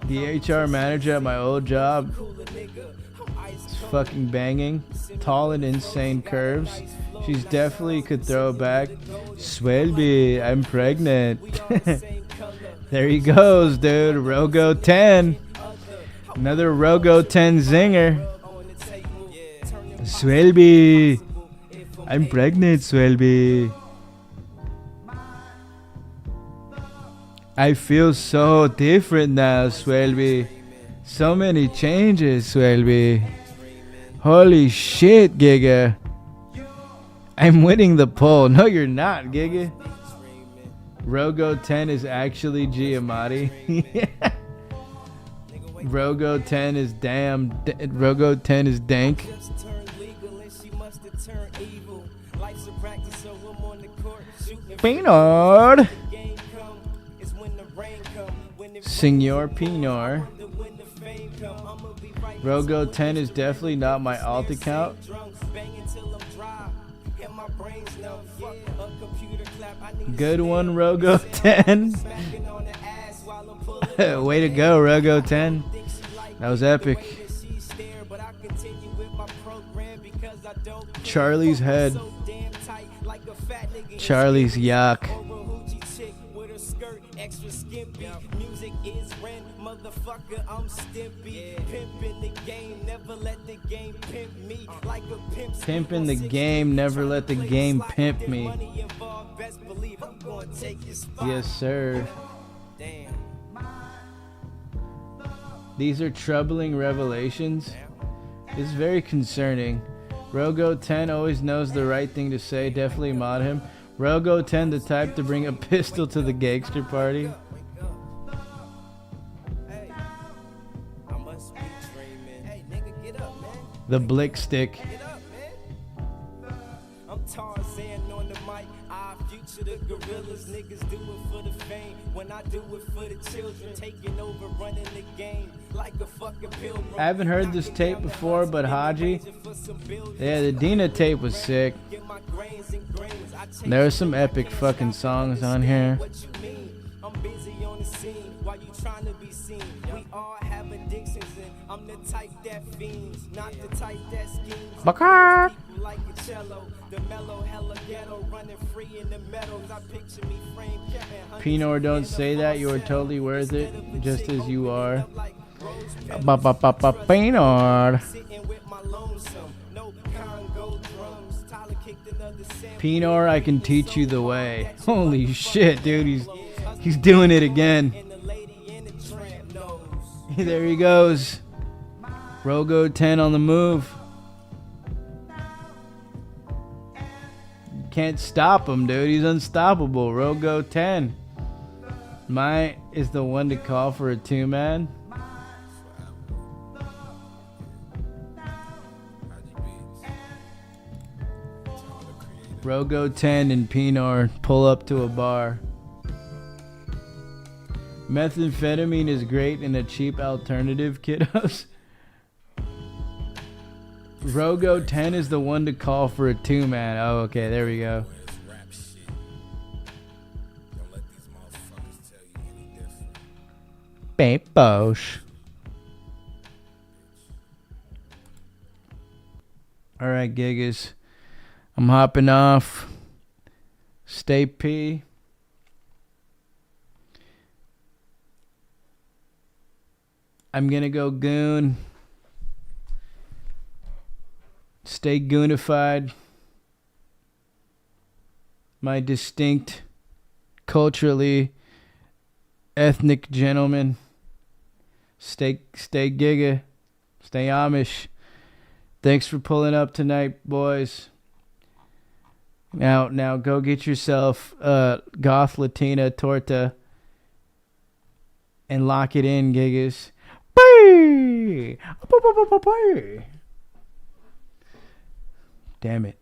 The HR manager at my old job is fucking banging. Tall and insane curves. She's definitely could throw back. Swelby, I'm pregnant. There he goes, dude. Rogo 10. Another Rogo 10 zinger. Swelby, I'm pregnant, Swelby. I feel so different now, Swelby. So many changes, Swelby. Holy shit, Giga. I'm winning the poll. No, you're not, Giga. Rogo 10 is actually Giamatti. Rogo 10 is damn. Rogo 10 is dank. Pinard. Senor Pinar. Rogo 10 is definitely not my alt account. Good one, Rogo 10. Way to go, Rogo 10. That was epic. Charlie's head. Charlie's yuck. Pimpin' the game, never let the game pimp me. Yes, sir. These are troubling revelations. This is very concerning. Rogo 10 always knows the right thing to say. Definitely mod him. Rogo 10, the type to bring a pistol to the gangster party. The blick stick. I'm Tarzan on the mic. I future the gorillas. Niggas do it for the fame. When I do it for the children, taking over, running the game like a fucking pilgrim. I haven't heard this tape before, but Haji. Yeah, the Dina tape was sick. There are some epic fucking songs on here. I'm busy on the scene while you trying to be seen. We all have addictions and I'm the type that fiends, not the type that schemes. Baka. Like a cello, the mellow hella ghetto running free in the meadows. I picture me framed. Pinor, don't say that. You are totally worth it, just as you are. Pinor. Pinor, I can teach you the way. Holy shit, dude. He's doing it again. There he goes. Rogo 10 on the move. Can't stop him, dude. He's unstoppable. Rogo 10. Mai is the one to call for a two-man. Rogo 10 and Pinor pull up to a bar. Methamphetamine is great and a cheap alternative, kiddos. Rogo 10 is the one to call for a 2-man. Oh, okay, there we go. Bosh. All right, Gigas. I'm hopping off. Stay P. I'm going to go goon. Stay goonified. My distinct, culturally ethnic gentleman. Stay Giga. Stay Amish. Thanks for pulling up tonight, boys. Now go get yourself Goth Latina torta and lock it in, Gigas. Damn it.